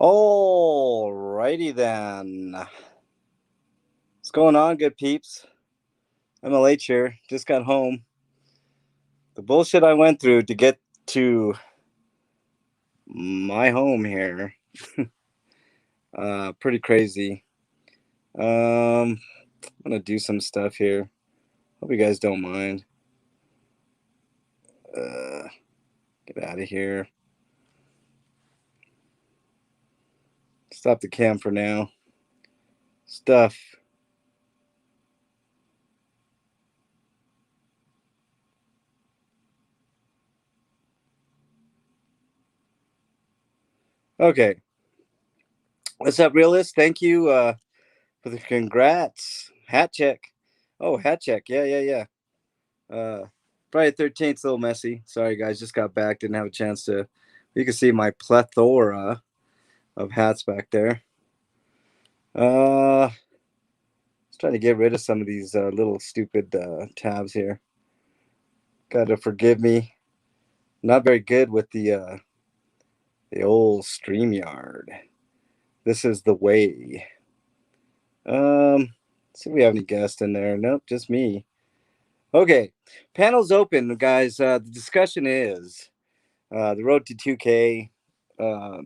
All righty then. What's going on, good peeps? I'm a late here. Just got home. The bullshit I went through to get to my home here. Pretty crazy. I'm gonna do some stuff here. Hope you guys don't mind. Uh, get out of here. Stop the cam for now. Stuff. Okay. What's up, realist? Thank you for the congrats. Hat check. Oh, hat check. Yeah. Friday 13th, a little messy. Sorry, guys. Just got back. Didn't have a chance to. You can see my plethora of hats back there. Let's try to get rid of some of these little stupid tabs here. Gotta forgive me. Not very good with the old StreamYard. This is the way. See if we have any guests in there. Nope, just me. Okay, panel's open, guys. The discussion is the road to 2K,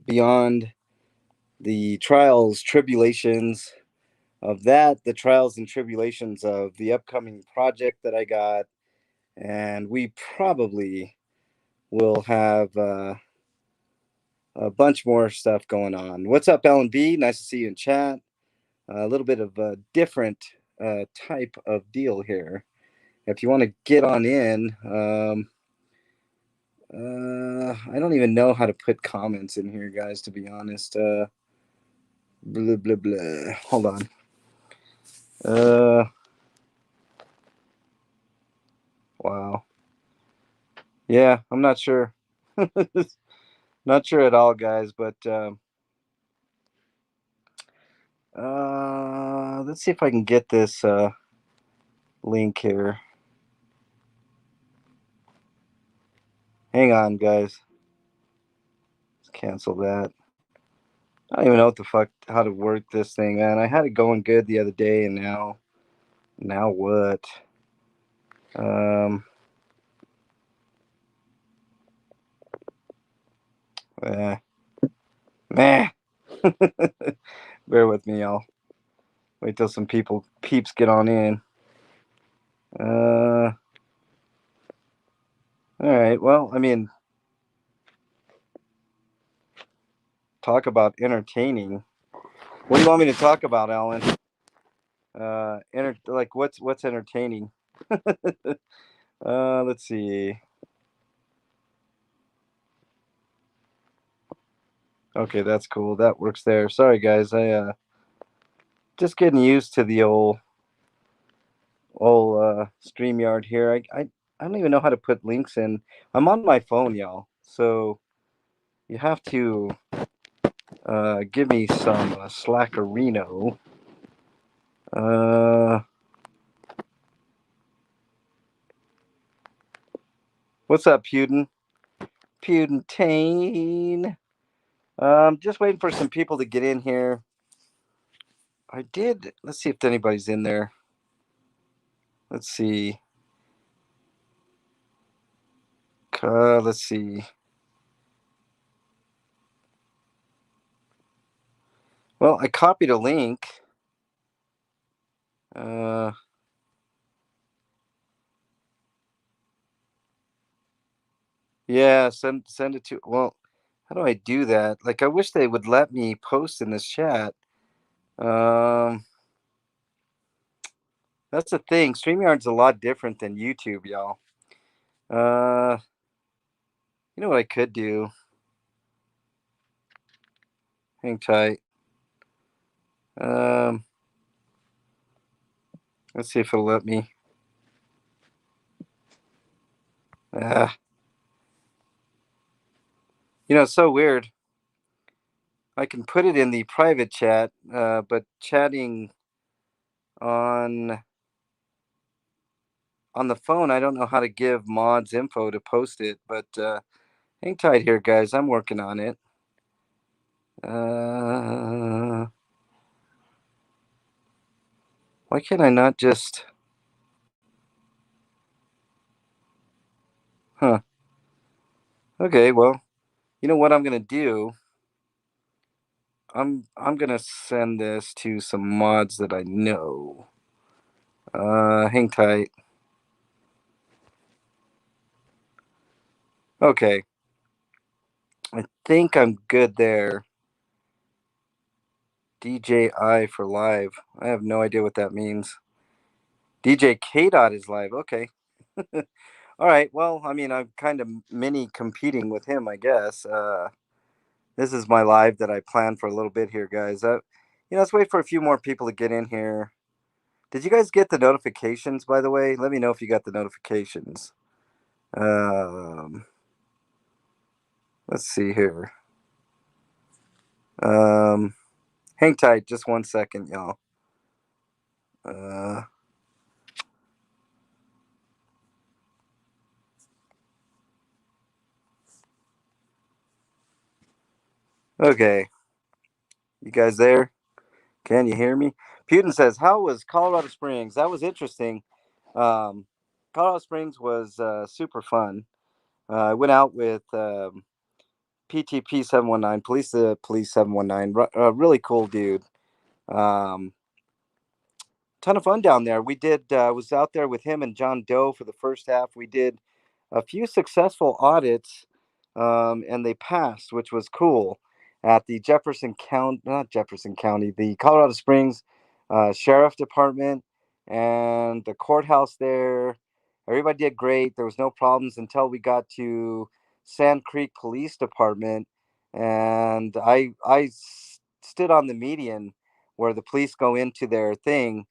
beyond the trials, tribulations of that, the trials and tribulations of the upcoming project that I got, and we probably will have a bunch more stuff going on. What's up, LB? Nice to see you in chat. A little bit of a different type of deal here. If you want to get on in, I don't even know how to put comments in here, guys, to be honest. Blah, blah, blah. Hold on. Wow. Yeah, I'm not sure. Not sure at all, guys, but let's see if I can get this link here. Hang on, guys. Let's cancel that. I don't even know what the fuck how to work this thing, man. I had it going good the other day, and now what? Um, eh, meh. Bear with me, y'all. Wait till some peeps get on in. All right. Well, I mean, talk about entertaining. What do you want me to talk about, Alan? Like what's entertaining? Let's see. Okay, that's cool. That works there. Sorry, guys. I just getting used to the old StreamYard here. I don't even know how to put links in. I'm on my phone, y'all. So you have to give me some slackerino. What's up, Putin? Putintane. Just waiting for some people to get in here. I did. Let's see if anybody's in there. Let's see. Let's see. Well, I copied a link. Yeah, send it to. Well, how do I do that? Like, I wish they would let me post in this chat. Um, that's the thing. StreamYard's a lot different than YouTube, y'all. Uh, you know what I could do? Hang tight. Um, let's see if it'll let me. Ah, it's so weird. I can put it in the private chat, but chatting on the phone, I don't know how to give mods info to post it. But hang tight here, guys. I'm working on it. Uh, why can't I not just? Huh. Okay. Well, you know what I'm gonna do? I'm gonna send this to some mods that I know. Hang tight. Okay. I think I'm good there. DJI for live. I have no idea what that means. DJ K dot is live. Okay. All right. Well, I mean, I'm kind of mini competing with him, I guess. This is my live that I planned for a little bit here, guys. Let's wait for a few more people to get in here. Did you guys get the notifications, by the way? Let me know if you got the notifications. Um, let's see here. Um, hang tight, just 1 second, y'all. Uh, okay, you guys there? Can you hear me? Putin says, "How was Colorado Springs? That was interesting. Um, Colorado Springs was super fun. I went out with PTP 719, Police 719. Really cool dude. Um, Ton of fun down there. We did. Was out there with him and John Doe for the first half. We did a few successful audits, and they passed, which was cool. At the Jefferson County, not Jefferson County, the Colorado Springs Sheriff Department and the courthouse there. Everybody did great. There was no problems until we got to Sand Creek Police Department, and I stood on the median where the police go into their thing,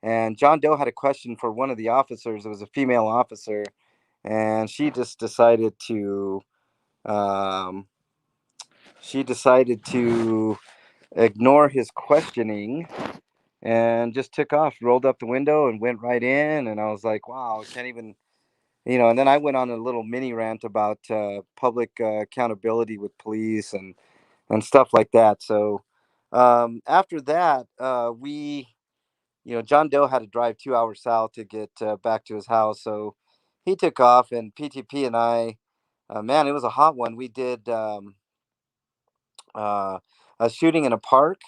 and John Doe had a question for one of the officers. It was a female officer, and um, she decided to ignore his questioning and just took off, rolled up the window, and went right in. And I was like, wow, I can't even, And then I went on a little mini rant about public accountability with police and stuff like that. So after that, John Doe had to drive 2 hours south to get back to his house. So he took off, and PTP and I, man, it was a hot one. We did uh, a shooting in a park,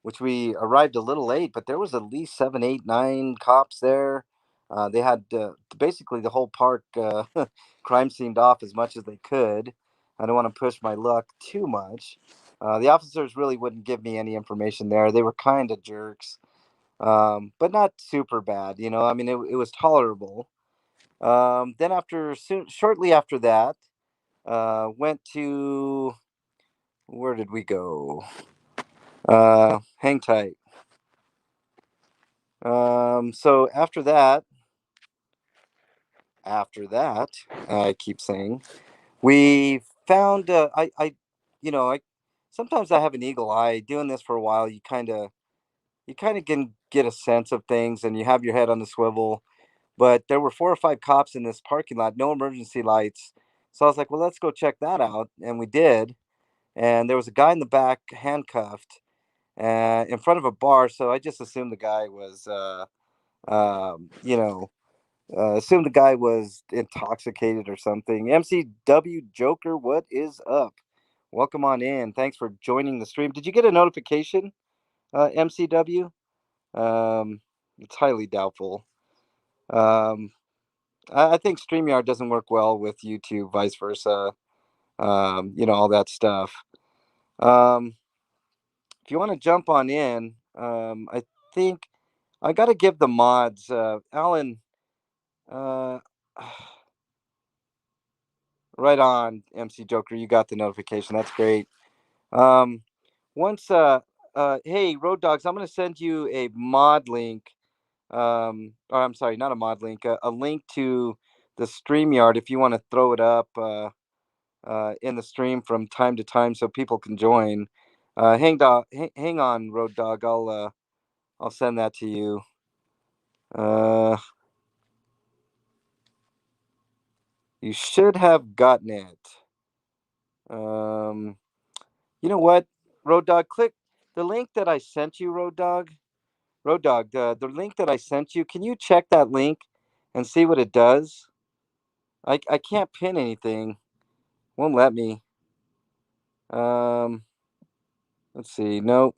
which we arrived a little late, but there was at least seven, eight, nine cops there. They had basically the whole park crime scened off as much as they could. I don't want to push my luck too much. The officers really wouldn't give me any information there. They were kind of jerks, but not super bad. I mean, it was tolerable. Then shortly after that, went to where did we go? Hang tight. So after that, I keep saying we found. I sometimes I have an eagle eye. Doing this for a while, you kind of can get a sense of things, and you have your head on the swivel. But there were 4 or 5 cops in this parking lot, no emergency lights. So I was like, well, let's go check that out, and we did. And there was a guy in the back, handcuffed, in front of a bar. So I just assumed the guy was, assumed the guy was intoxicated or something. MCW Joker, what is up? Welcome on in. Thanks for joining the stream. Did you get a notification, MCW? It's highly doubtful. Um, I think StreamYard doesn't work well with YouTube, vice versa. All that stuff. Um, if you want to jump on in, I think I got to give the mods, Alan. Uh, right on, MC Joker. You got the notification. That's great. Um, once, hey, Road Dogs, I'm gonna send you a mod link. Or I'm sorry, not a mod link. A link to the StreamYard if you want to throw it up in the stream from time to time so people can join. Hang on, Road Dog. I'll send that to you. Uh, you should have gotten it. Um, you know what? Road Dog, click the link that I sent you, Road Dog. Road Dog, the link that I sent you. Can you check that link and see what it does? I can't pin anything. Won't let me. Um, let's see. Nope,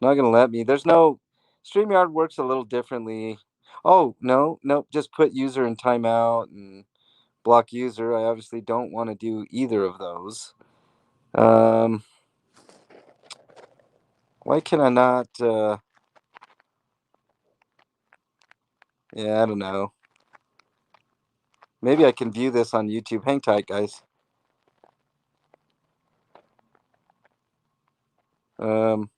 not gonna let me. There's no. StreamYard works a little differently. Oh no, nope. Just put user in timeout and block user. I obviously don't want to do either of those. Um, why can I not? Yeah, I don't know. Maybe I can view this on YouTube. Hang tight, guys. Um,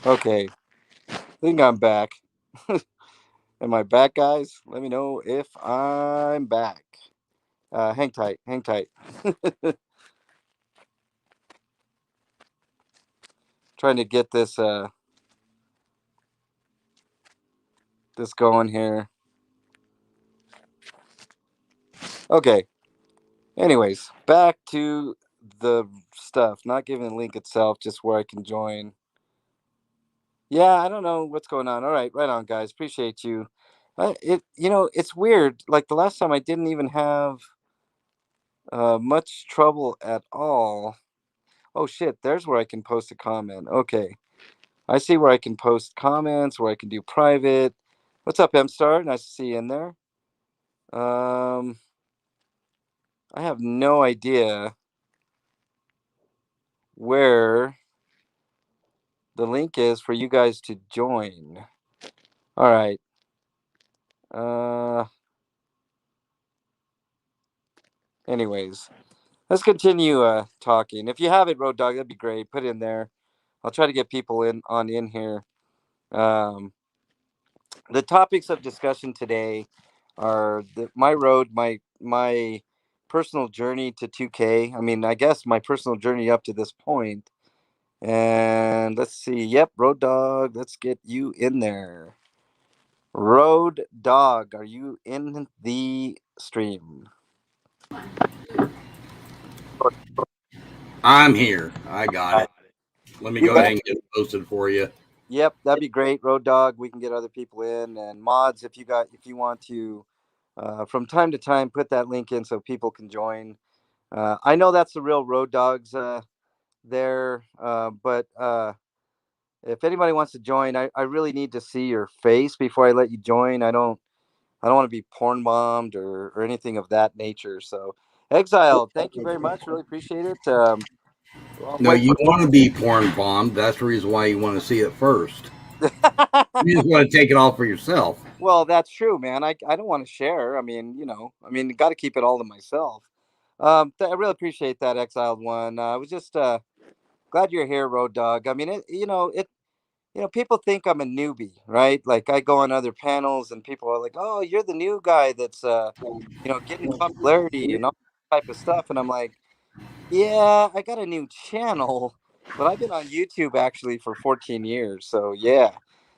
okay, I think I'm back. Am I back, guys? Let me know if I'm back. Hang tight, hang tight. Trying to get this going here. Okay. Anyways, back to the stuff. Not giving the link itself, just where I can join. Yeah, I don't know what's going on. All right, right on, guys. Appreciate you. It's weird. Like the last time, I didn't even have much trouble at all. Oh shit! There's where I can post a comment. Okay, I see where I can post comments, where I can do private. What's up, M Star? Nice to see you in there. Um, I have no idea where the link is for you guys to join. All right. Uh, anyways, let's continue talking. If you have it, Road Dog, that'd be great. Put it in there. I'll try to get people in here. Um, the topics of discussion today are my road, my personal journey to 2K. I mean, I guess my personal journey up to this point. And let's see. Yep, Road Dog. Let's get you in there. Road Dog, are you in the stream? I'm here. I got it. Let me You go ahead got and get it posted for you. Yep, that'd be great, Road Dog. We can get other people in and mods if you want to from time to time put that link in so people can join. I know that's the real Road Dogs there, but if anybody wants to join, I really need to see your face before I let you join. I don't want to be porn bombed or anything of that nature. So, Exile, thank you very much. Really appreciate it. Well, No, my you want to be porn bombed. That's the reason why you want to see it first. first. You just want to take it all for yourself. Well, that's true, man. I don't want to share. I mean, got to keep it all to myself. I really appreciate that, Exiled One. I was just glad you're here, Road Dog. I mean, people think I'm a newbie, right? Like I go on other panels and people are like, "Oh, you're the new guy that's getting popularity and all that type of stuff." And I'm like, "Yeah, I got a new channel, but I've been on YouTube actually for 14 years." So, yeah.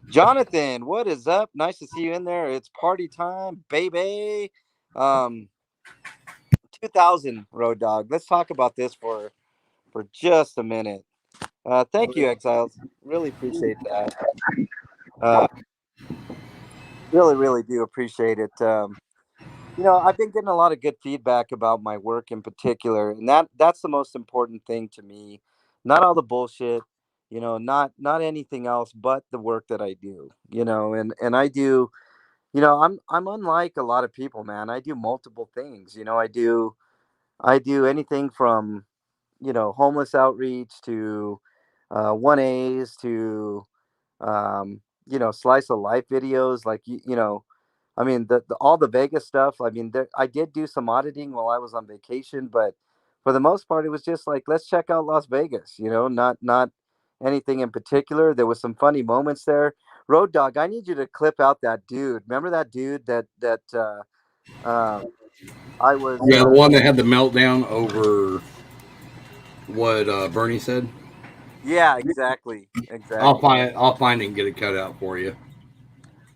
Jonathan, what is up? Nice to see you in there. It's party time, baby. Um 2000 Road Dog. Let's talk about this for just a minute. Thank you, Exiles. Really appreciate that. Uh, really, really do appreciate it. I've been getting a lot of good feedback about my work in particular, and that's the most important thing to me. Not all the bullshit, not anything else but the work that I do. And I do. I'm unlike a lot of people, man. I do multiple things. I do anything from homeless outreach to 1As to slice of life videos like I mean all the Vegas stuff. I mean I did do some auditing while I was on vacation, but for the most part, it was just like, let's check out Las Vegas. Not anything in particular. There was some funny moments there. Road Dog, I need you to clip out that dude. Remember that dude that uh, I was. Yeah, the one that had the meltdown over what Bernie said. Yeah, exactly, exactly. I'll find it and get it cut out for you.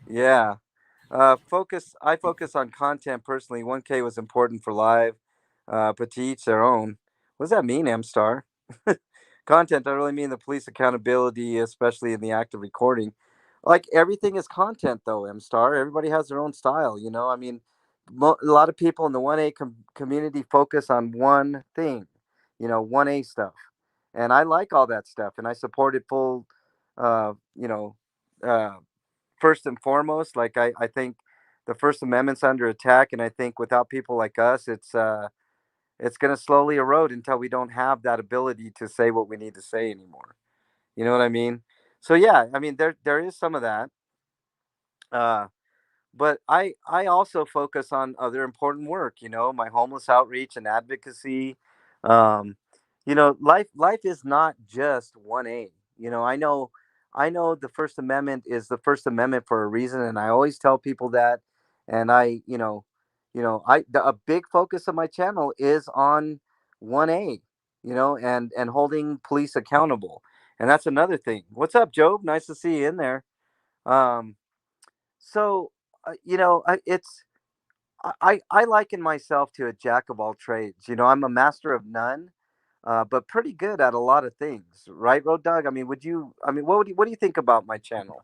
Yeah. I focus on content personally. 1K was important for live, but to each their own. What does that mean, M Star? Content, I really mean the police accountability, especially in the act of recording. Like everything is content, though, M Star. Everybody has their own style, I mean, a lot of people in the 1A community focus on one thing, 1A stuff. And I like all that stuff, and I support it full, uh, you know, uh, first and foremost. Like, I think the First Amendment's under attack, and I think without people like us, it's going to slowly erode until we don't have that ability to say what we need to say anymore. You know what I mean? So yeah, I mean there is some of that. Uh, but I also focus on other important work. My homeless outreach and advocacy. Um, life is not just 1A. I know the First Amendment is the First Amendment for a reason, and I always tell people that. And a big focus of my channel is on 1A. And holding police accountable, and that's another thing. What's up, Job? Nice to see you in there. Um, so, it's I liken myself to a jack of all trades. I'm a master of none, but pretty good at a lot of things, right, Road Dog? I mean, would you? I mean, what do you think about my channel?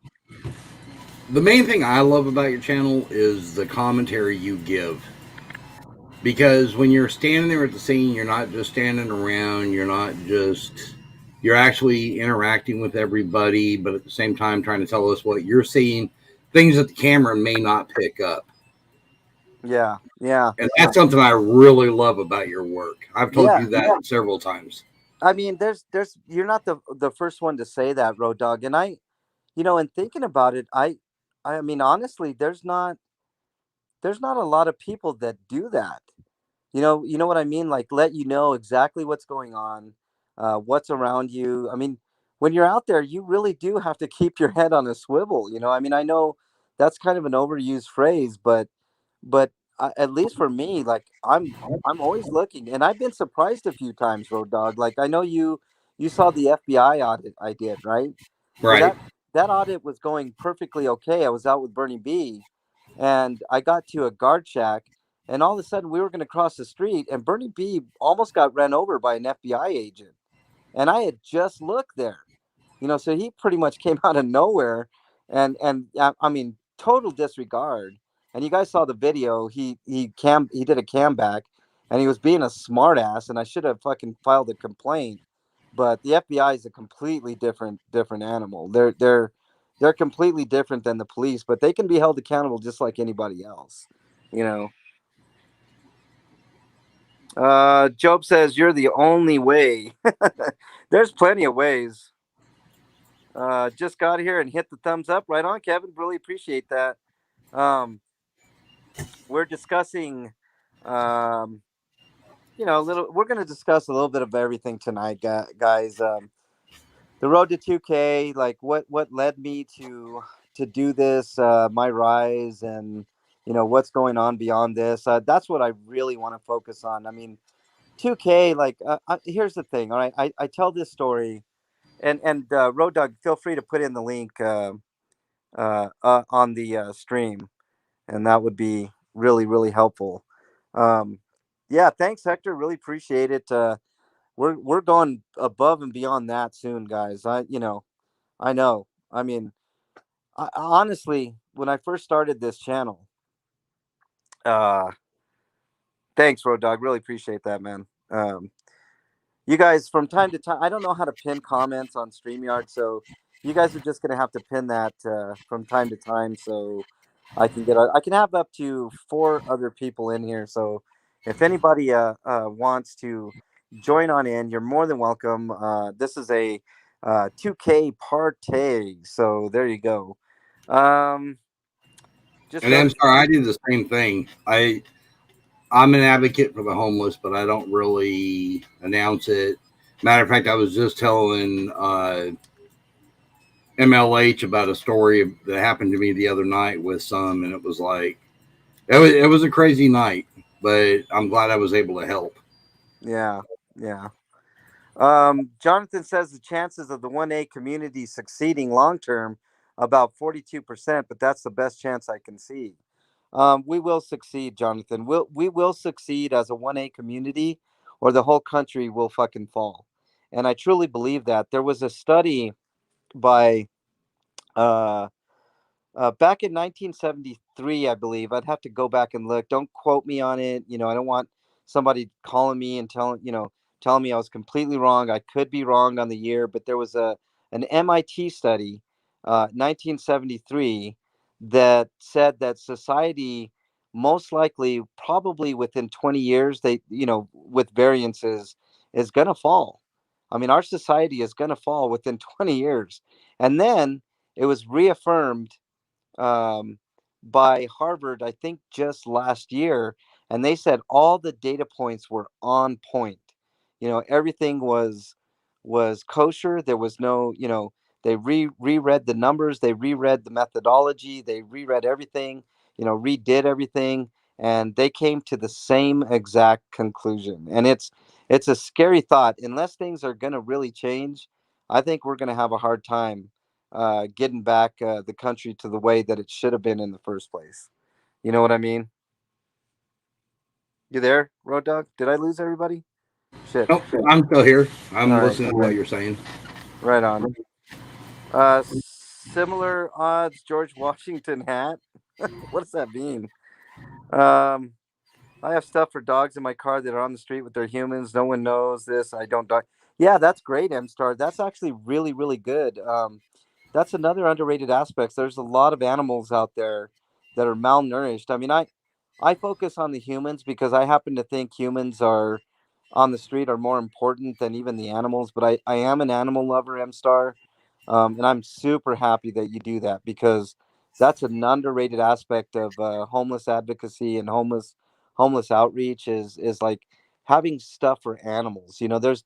The main thing I love about your channel is the commentary you give. Because when you're standing there at the scene, you're not just standing around, you're actually interacting with everybody, but at the same time trying to tell us what you're seeing, things that the camera may not pick up. Yeah, yeah, And that's something I really love about your work. I've told yeah. you that several times. I mean, you're not the first one to say that, Road Dog, and in thinking about it, I mean, honestly, there's not a lot of people that do that. You know what I mean? Like, let you know exactly what's going on, what's around you. I mean, when you're out there, you really do have to keep your head on a swivel. I mean, I know that's kind of an overused phrase, but at least for me, like, I'm always looking, and I've been surprised a few times, Road Dog. Like, I know you saw the FBI audit I did, right? Well, Right. that audit was going perfectly okay. I was out with Bernie B, and I got to a guard shack, and all of a sudden we were going to cross the street, and Bernie B almost got ran over by an FBI agent, and I had just looked there. So he pretty much came out of nowhere, and I mean, total disregard. And you guys saw the video. He did a cam back, and he was being a smartass. And I should have fucking filed a complaint. But the FBI is a completely different animal. They're completely different than the police, but they can be held accountable just like anybody else. You know. Job says you're the only way. There's plenty of ways. Just got here and hit the thumbs up. Right on, Kevin. Really appreciate that. We're discussing, um, a little. We're going to discuss a little bit of everything tonight, guys. The road to 2K, like what led me to do this, my rise, and what's going on beyond this. That's what I really want to focus on. I mean, 2K. Like, here's the thing. All right, I tell this story, and Road Dog, feel free to put in the link. On the stream, and that would be really, really helpful. Um, yeah, thanks, Hector. Really appreciate it. We're going above and beyond that soon, guys. I know. I mean, honestly, when I first started this channel, uh, thanks, Road Dog. Really appreciate that, man. You guys, from time to time, I don't know how to pin comments on StreamYard, so you guys are just gonna have to pin that from time to time, so I can have up to 4 other people in here. So if anybody wants to join on in, you're more than welcome. This is a 2K partay, so there you go. Um, just And go I'm to sorry, I do the same thing. I'm an advocate for the homeless, but I don't really announce it. Matter of fact, I was just telling MLH about a story that happened to me the other night with some, and it was like it was a crazy night, but I'm glad I was able to help. Yeah, yeah. Jonathan says the chances of the 1A community succeeding long term about 42%, but that's the best chance I can see. We will succeed, Jonathan. We will succeed as a 1A community, or the whole country will fucking fall. And I truly believe that. There was a study by uh, back in 1973, I believe. I'd have to go back and look. Don't quote me on it. I don't want somebody calling me and telling me I was completely wrong. I could be wrong on the year, but there was an MIT study, 1973, that said that society most likely, probably within 20 years, with variances, is going to fall. I mean, our society is going to fall within 20 years. And then it was reaffirmed um, by Harvard, I think just last year, and they said all the data points were on point. Everything was kosher. There was no, they reread the numbers, they reread the methodology, they reread everything, redid everything, and they came to the same exact conclusion. And it's a scary thought. Unless things are going to really change, I think we're going to have a hard time getting back the country to the way that it should have been in the first place. You know what I mean? You there, Road Dog? Did I lose everybody? Shit. Nope, I'm still here. All I'm right. listening to what you're saying. Right on. Similar odds, George Washington hat. What does that mean? Um, I have stuff for dogs in my car that are on the street with their humans. No one knows this. I don't dog. Yeah, that's great, M Star. That's actually really, really good. That's another underrated aspect. There's a lot of animals out there that are malnourished. I mean, I focus on the humans because I happen to think humans are on the street are more important than even the animals. But I am an animal lover, M Star, and I'm super happy that you do that because that's an underrated aspect of homeless advocacy and homeless outreach is like having stuff for animals.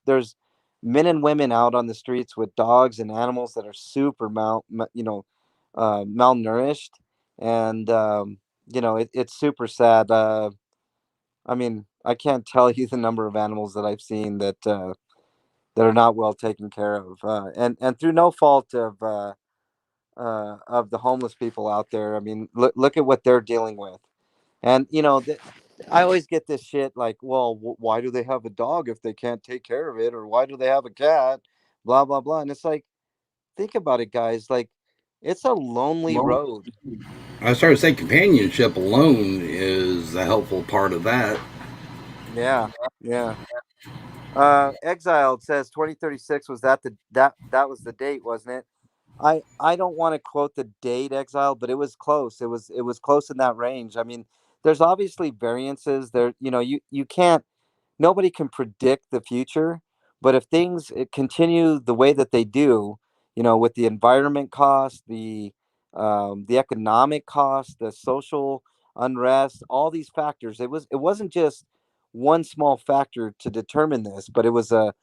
There's men and women out on the streets with dogs and animals that are super malnourished, and it's super sad. I mean, I can't tell you the number of animals that I've seen that are not well taken care of, and through no fault of the homeless people out there. I mean, look at what they're dealing with. And I always get this shit like, well, why do they have a dog if they can't take care of it, or why do they have a cat? Blah blah blah. And it's like, think about it, guys. Like, it's a lonely road. I started to say companionship alone is a helpful part of that. Yeah, yeah. Exiled says 2036 was that was the date, wasn't it? I don't want to quote the date, Exile, but it was close. It was close in that range. I mean, there's obviously variances there. You can't, nobody can predict the future, but if things continue the way that they do, with the environment cost, the economic cost, the social unrest, all these factors, it wasn't just one small factor to determine this, but it was a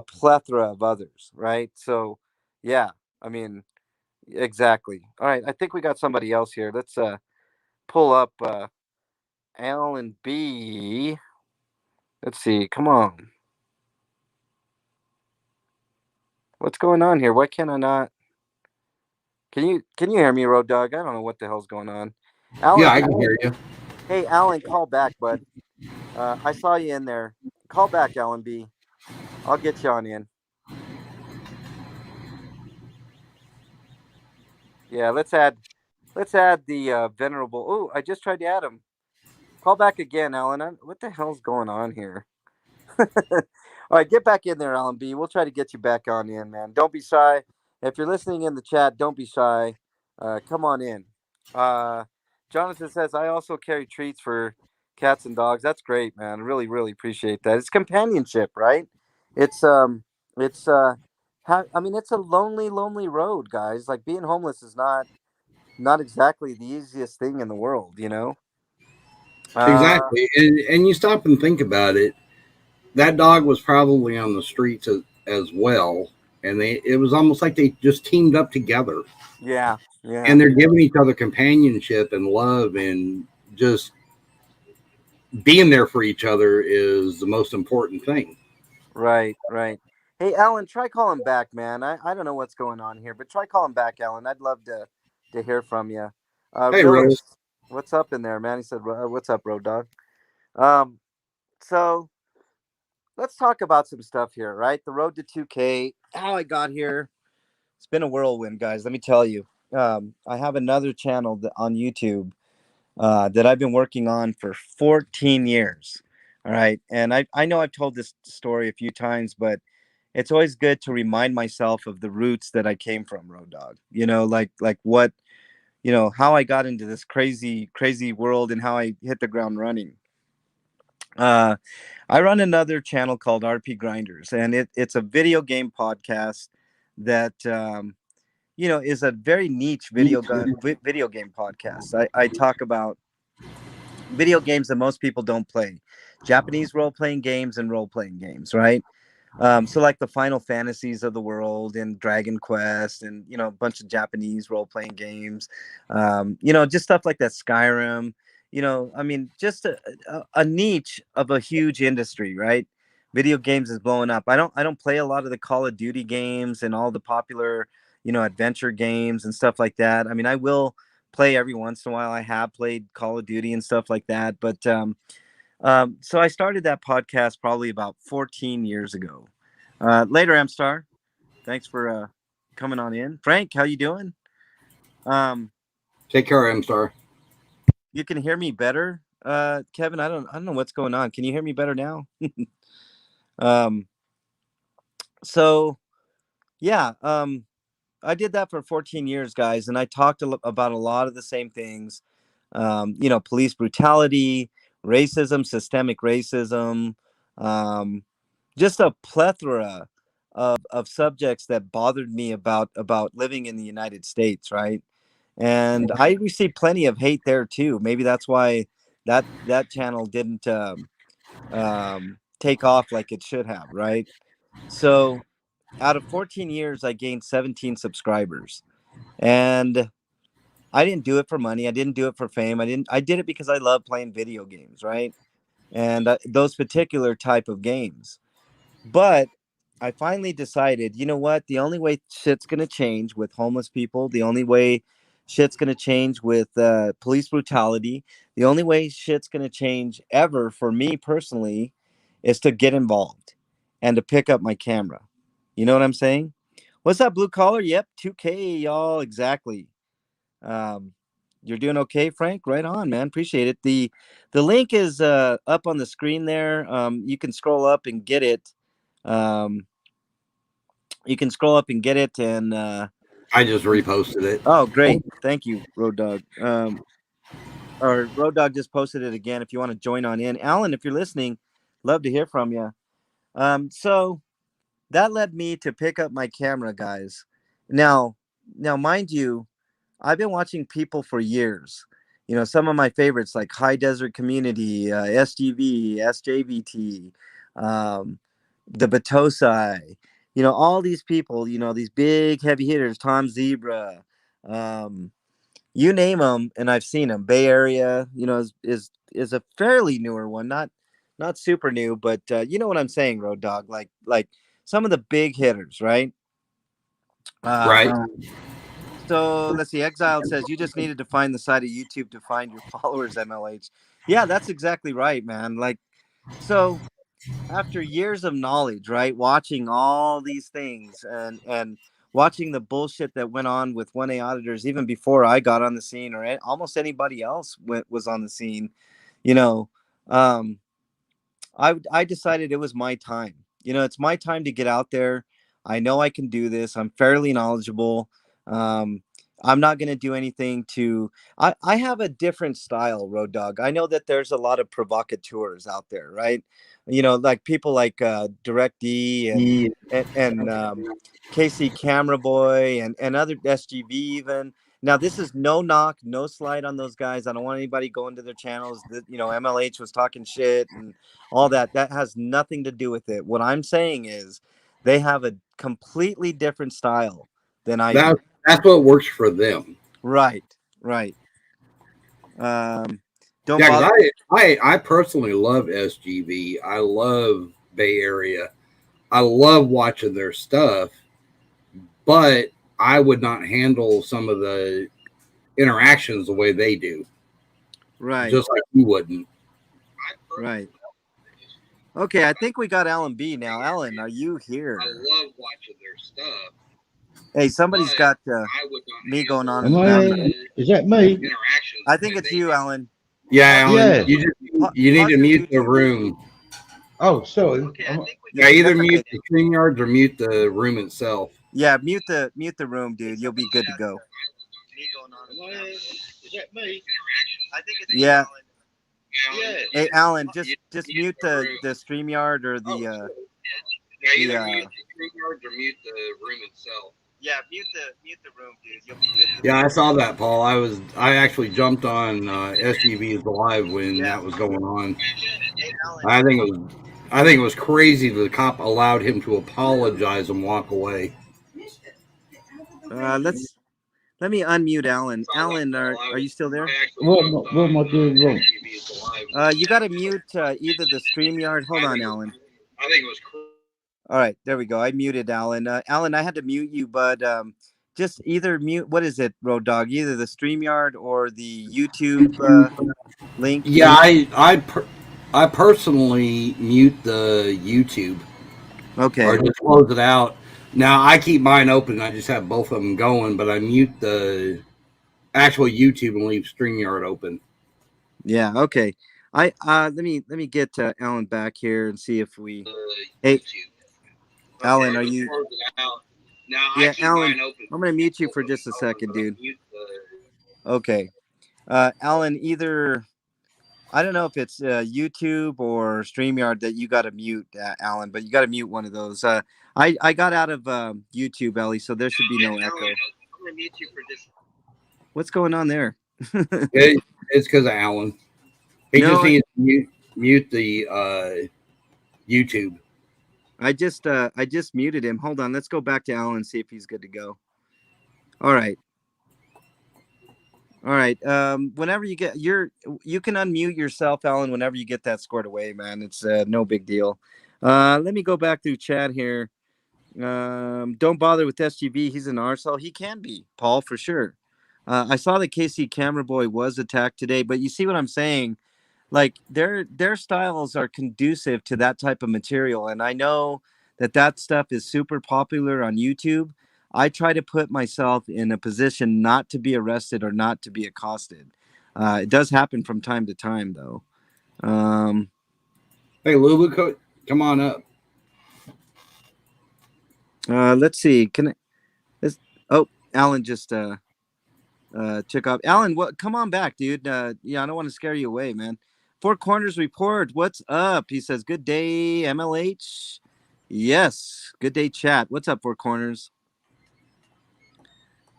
plethora of others, right? So, yeah, I mean, exactly. All right, I think we got somebody else here. Let's pull up Alan B. Let's see. Come on. What's going on here? Why can't I not? Can you hear me, Road Dog? I don't know what the hell's going on. Yeah, Alan, I can hear you. hey Alan, call back, bud. I saw you in there. Call back, Alan B. I'll get you on in. Yeah, let's add the venerable. Oh, I just tried to add him. Call back again, Alan. What the hell's going on here? All right, get back in there, Alan B. We'll try to get you back on in, man. Don't be shy. If you're listening in the chat, don't be shy. Come on in. Uh, Jonathan says, I also carry treats for cats and dogs. That's great, man. Really, really appreciate that. It's companionship, right? It's it's I mean, it's a lonely, lonely road, guys. Like, being homeless is not exactly the easiest thing in the world. Uh, Exactly. And you stop and think about it. That dog was probably on the streets as well. And it was almost like they just teamed up together. yeah, yeah, And they're giving each other companionship and love, and just being there for each other is the most important thing. right, right. Hey, Alan, try calling back, man. I don't know what's going on here, but try calling back, Alan. I'd love to hear from you. Hey, Rilla, Rose, what's up in there, man? He said, "What's up, Road Dog?" Um, so let's talk about some stuff here, right? The road to 2K. How I got here. It's been a whirlwind, guys. Let me tell you. I have another channel on YouTube that I've been working on for 14 years. All right. And I know I've told this story a few times, but it's always good to remind myself of the roots that I came from, Road Dog. Like what, how I got into this crazy, crazy world and how I hit the ground running. Uh, I run another channel called RP Grinders, and it's a video game podcast that is a very niche video game podcast. I talk about video games that most people don't play, Japanese role playing games and role playing games, right? So like the Final Fantasies of the world and Dragon Quest and a bunch of Japanese role playing games, just stuff like that. Skyrim, I mean, just a niche of a huge industry, right? Video games is blowing up. I don't play a lot of the Call of Duty games and all the popular, adventure games and stuff like that. I mean, I will play every once in a while. I have played Call of Duty and stuff like that, but so I started that podcast probably about 14 years ago. Later, M Star, thanks for coming on in. Frank, how you doing? Um, take care, M Star. you can hear me better, Kevin. I don't know what's going on. Can you hear me better now? um, so yeah, I did that for 14 years, guys, and I talked about a lot of the same things. Police brutality, racism, systemic racism, um, just a plethora of subjects that bothered me about living in the United States, right? And I received plenty of hate there too. Maybe that's why that channel didn't take off like it should have, right? So out of 14 years, I gained 17 subscribers, and I didn't do it for money. I didn't do it for fame. I did it because I love playing video games, right? And those particular type of games. But I finally decided, you know what? The only way shit's going to change with homeless people, the only way shit's going to change with police brutality, the only way shit's going to change ever for me personally is to get involved and to pick up my camera. You know what I'm saying? What's that blue collar? Yep, 2K, y'all. Exactly. Um, you're doing okay, Frank. Right on, man. Appreciate it. The link is up on the screen there. You can scroll up and get it. Um, you can scroll up and get it. And I just reposted it. oh, great. Thank you, Road Dog. Or Road Dog just posted it again. If you want to join on in, Alan, if you're listening, love to hear from you. So that led me to pick up my camera, guys. Now, now, mind you, I've been watching people for years. Some of my favorites like High Desert Community, SGV, SJVT, um, the Batosai. All these people. These big heavy hitters. Tom Zebra, um, you name them, and I've seen them. Bay Area, is a fairly newer one, not super new, but you know what I'm saying, Road Dog. Like some of the big hitters, right? Right. Um, So let's see. Exiled says you just needed to find the side of YouTube to find your followers, MLH. Yeah, that's exactly right, man. Like, so after years of knowledge, right, watching all these things and watching the bullshit that went on with 1A auditors even before I got on the scene or almost anybody else was on the scene, you know, um, I decided it was my time. It's my time to get out there. I know I can do this. I'm fairly knowledgeable. Um, I'm not going to do anything to. I have a different style, Road Dog. I know that there's a lot of provocateurs out there, right? Like people like Direct D and Casey Camera Boy and other SGV even. Now, this is no knock, no slide on those guys. I don't want anybody going to their channels that, MLH was talking shit and all that. That has nothing to do with it. What I'm saying is they have a completely different style than I That do. that's what works for them. Right, right. Um, don't Yeah, because bother. I personally love SGV. I love Bay Area. I love watching their stuff, but I would not handle some of the interactions the way they do, Right, just like you wouldn't. right. Okay, I think we got Alan B now. Alan, are you here? I love watching their stuff, Hey, somebody's but got I would me not going on handle in Am the I? background. the Is that me? interactions I the think way it's they you, do. Alan. Yeah, Pause your Alan, Yeah. YouTube. you need Pause to your mute the YouTube. room. Oh, sorry. Yeah, either That's mute okay. the StreamYards or mute the room itself. Yeah, mute the room, dude. You'll be good to go. Is that me? I think it's yeah. Yeah. Hey, Alan, just mute the StreamYard or the Yeah, the either mute the StreamYards or mute the room itself. yeah, mute the room, dude. You'll be good to Yeah, go. I saw that, Paul. I actually jumped on SGV's live when Yeah. that was going on. Hey, Alan. I think it was crazy that the cop allowed him to apologize and walk away. Let me unmute Alan. Alan, are you still there? What am I doing wrong? You got to mute either the StreamYard. Hold on, Alan. I think it was. All right, there we go. I muted Alan. Alan, I had to mute you, but just either mute. What is it, Road Dog? Either the StreamYard or the YouTube link. Yeah, I personally mute the YouTube Okay. or just close it out. Now I keep mine open. I just have both of them going, but I mute the actual YouTube and leave StreamYard open. Yeah. Okay. I let me get Alan back here and see if we. Hey, Alan, are you? Yeah, Alan. I'm gonna mute you for just a second, dude. Okay. Alan, either I don't know if it's YouTube or StreamYard that you got to mute, Alan, but you got to mute one of those. I got out of YouTube, Ellie, so there should be no echo. What's going on there? It's because of Alan. He No, just needs to mute the YouTube. I just muted him. Hold on, let's go back to Alan and see if he's good to go. All right. All right. Whenever you get you can unmute yourself, Alan, whenever you get that squared away, man. It's no big deal. Let me go back through chat here. Don't bother with SGV. He's an arsehole. He can be, Paul, for sure. I saw that KC Camera Boy was attacked today, but you see what I'm saying? Like their styles are conducive to that type of material, and I know that stuff is super popular on YouTube. I try to put myself in a position not to be arrested or not to be accosted. It does happen from time to time, though. Hey, Lulu, come on up. Let's see. Oh, Alan just took off. Alan, what? Come on back, dude. Yeah, I don't want to scare you away, man. Four Corners Report. What's up? He says, "Good day, MLH." Yes, good day, chat. What's up, Four Corners?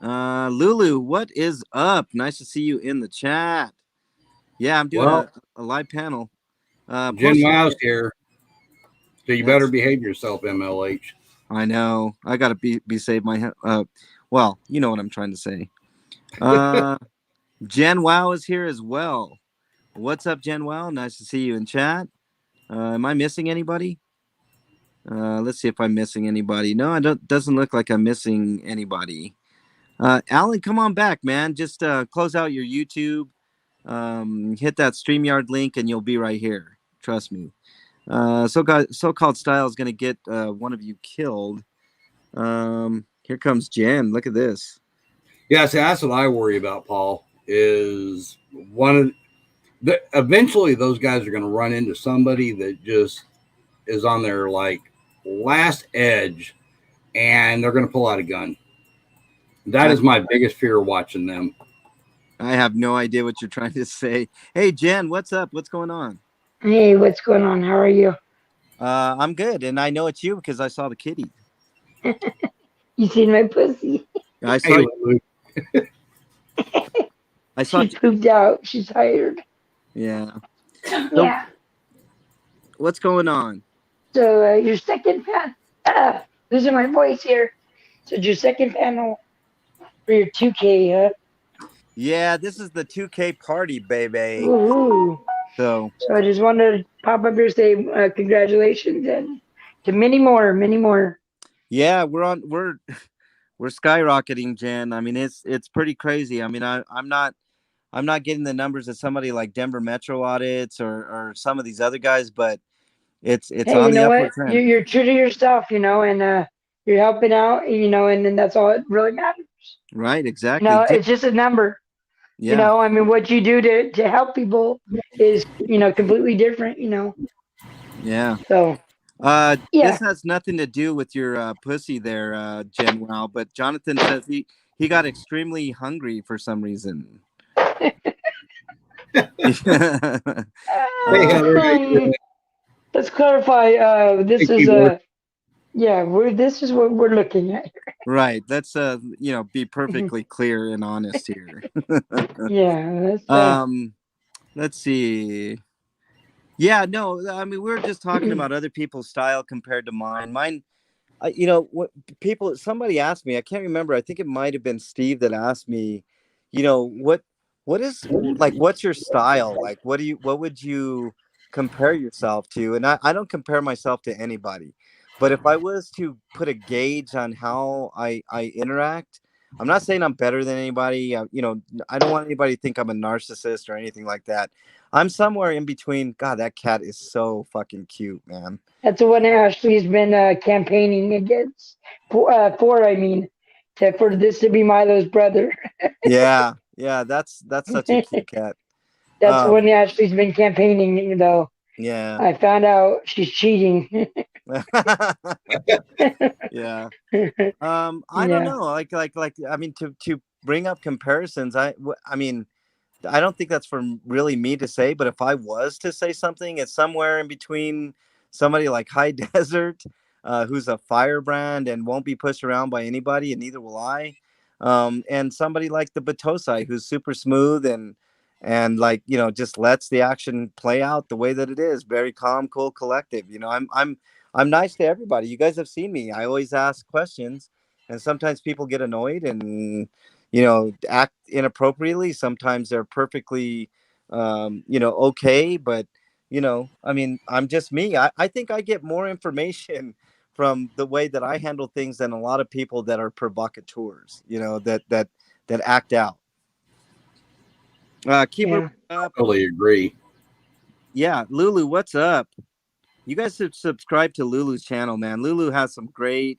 Lulu, what is up? Nice to see you in the chat. Yeah, I'm doing a live panel. Jen Wow's here, so you better Yes. behave yourself, MLH. I know. I gotta be saved. Well, you know what I'm trying to say. Jen Wow is here as well. What's up, Jen Wow? Nice to see you in chat. Am I missing anybody? Let's see if I'm missing anybody. No, I don't. Doesn't look like I'm missing anybody. Alan, come on back, man. Just close out your YouTube. Hit that StreamYard link, and you'll be right here. Trust me. So-called style is gonna get one of you killed. Here comes Jen. Look at this. Yeah, see, that's what I worry about, Paul. Is eventually those guys are going to run into somebody that just is on their like last edge, and they're going to pull out a gun. That is my biggest fear watching them. I have no idea what you're trying to say. Hey, Jen, what's up? What's going on? Hey, what's going on? How are you? I'm good, and I know it's you because I saw the kitty. You seen my pussy? I saw. Hey, I saw. She pooped out. She's tired. Yeah. So Yeah. what's going on? So your second panel. Losing my voice here. So your second panel for your 2K, huh? Yeah, this is the 2K party, baby. Woohoo! So So I just wanted to pop up here and say congratulations and to many more, many more. yeah, we're skyrocketing, Jen. I mean, it's pretty crazy. I mean, I'm not getting the numbers that somebody like Denver Metro audits or some of these other guys, but it's Hey, on you the know upward what? trend. You're true to yourself, and you're helping out, and that's all it really matters. Right, exactly. It's just a number. Yeah, I mean, what you do to help people is, completely different. yeah. So This yeah, has nothing to do with your pussy there, Jen. Wow, but Jonathan says he got extremely hungry for some reason. Hey, uh, Heather, how you doing? let's clarify. This Hey, is keyboard. yeah, this is what we're looking at. right. Let's be perfectly clear and honest here. Yeah, that's um, let's see. Yeah, no, I mean we were just talking about other people's style compared to mine. Mine, what people, somebody asked me, I can't remember, I think it might have been Steve that asked me, what is like, what's your style, like, what would you compare yourself to? And I don't compare myself to anybody, but if I was to put a gauge on how I interact, I'm not saying I'm better than anybody. I don't want anybody to think I'm a narcissist or anything like that. I'm somewhere in between. God, that cat is so fucking cute, man. That's the one Ashley's been campaigning against I mean, for this to be Milo's brother. Yeah, yeah, that's such a cute cat. That's the one Um, Ashley's been campaigning. Though yeah, I found out she's cheating. yeah. I don't Yeah, know. Like. I mean, to bring up comparisons, I mean, I don't think that's for really me to say, but if I was to say something, it's somewhere in between somebody like High Desert, who's a firebrand and won't be pushed around by anybody, and neither will I. And somebody like the Batosai, who's super smooth and like just lets the action play out the way that it is, very calm, cool, collective. I'm nice to everybody. You guys have seen me. I always ask questions, and sometimes people get annoyed and act inappropriately. Sometimes they're perfectly, okay. But, I mean, I'm just me. I think I get more information from the way that I handle things than a lot of people that are provocateurs, that act out. Keeper, yeah. up. Totally agree. Yeah. Lulu, what's up? You guys should subscribe to Lulu's channel, man. Lulu has some great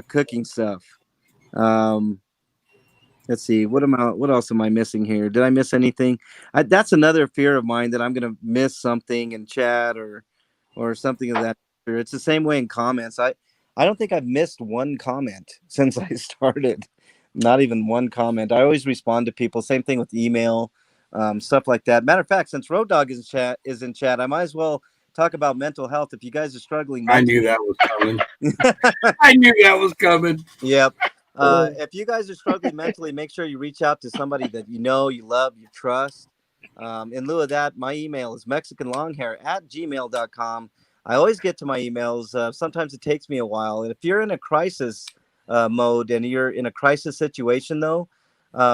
cooking stuff. Um, Let's see. What else am I missing here? Did I miss anything? That's another fear of mine, that I'm gonna miss something in chat or something of that nature. It's the same way in comments. I don't think I've missed one comment since I started. Not even one comment. I always respond to people. Same thing with email, stuff like that. Matter of fact, since Road Dog is in chat, I might as well talk about mental health. If you guys are struggling I mentally. knew that was coming. I knew that was coming. Yep. Oh, If you guys are struggling mentally, make sure you reach out to somebody that you know, you love, you trust. In lieu of that, my email is mexicanlonghair@gmail.com. I always get to my emails. Sometimes it takes me a while. And if you're in a crisis mode and you're in a crisis situation, though,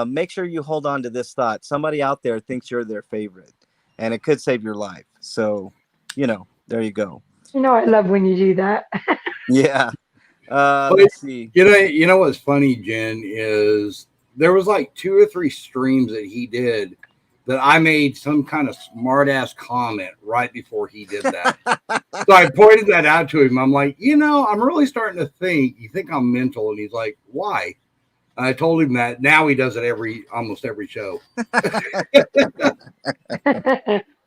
make sure you hold on to this thought. Somebody out there thinks you're their favorite, and it could save your life. So, there you go. I love when you do that. Yeah. But Let's see. you know what's funny, Jen, is there was like 2 or 3 streams that he did that I made some kind of smart ass comment right before he did that. So I pointed that out to him. I'm like, I'm really starting to think you think I'm mental, and he's like, why? And I told him that. Now he does it almost every show.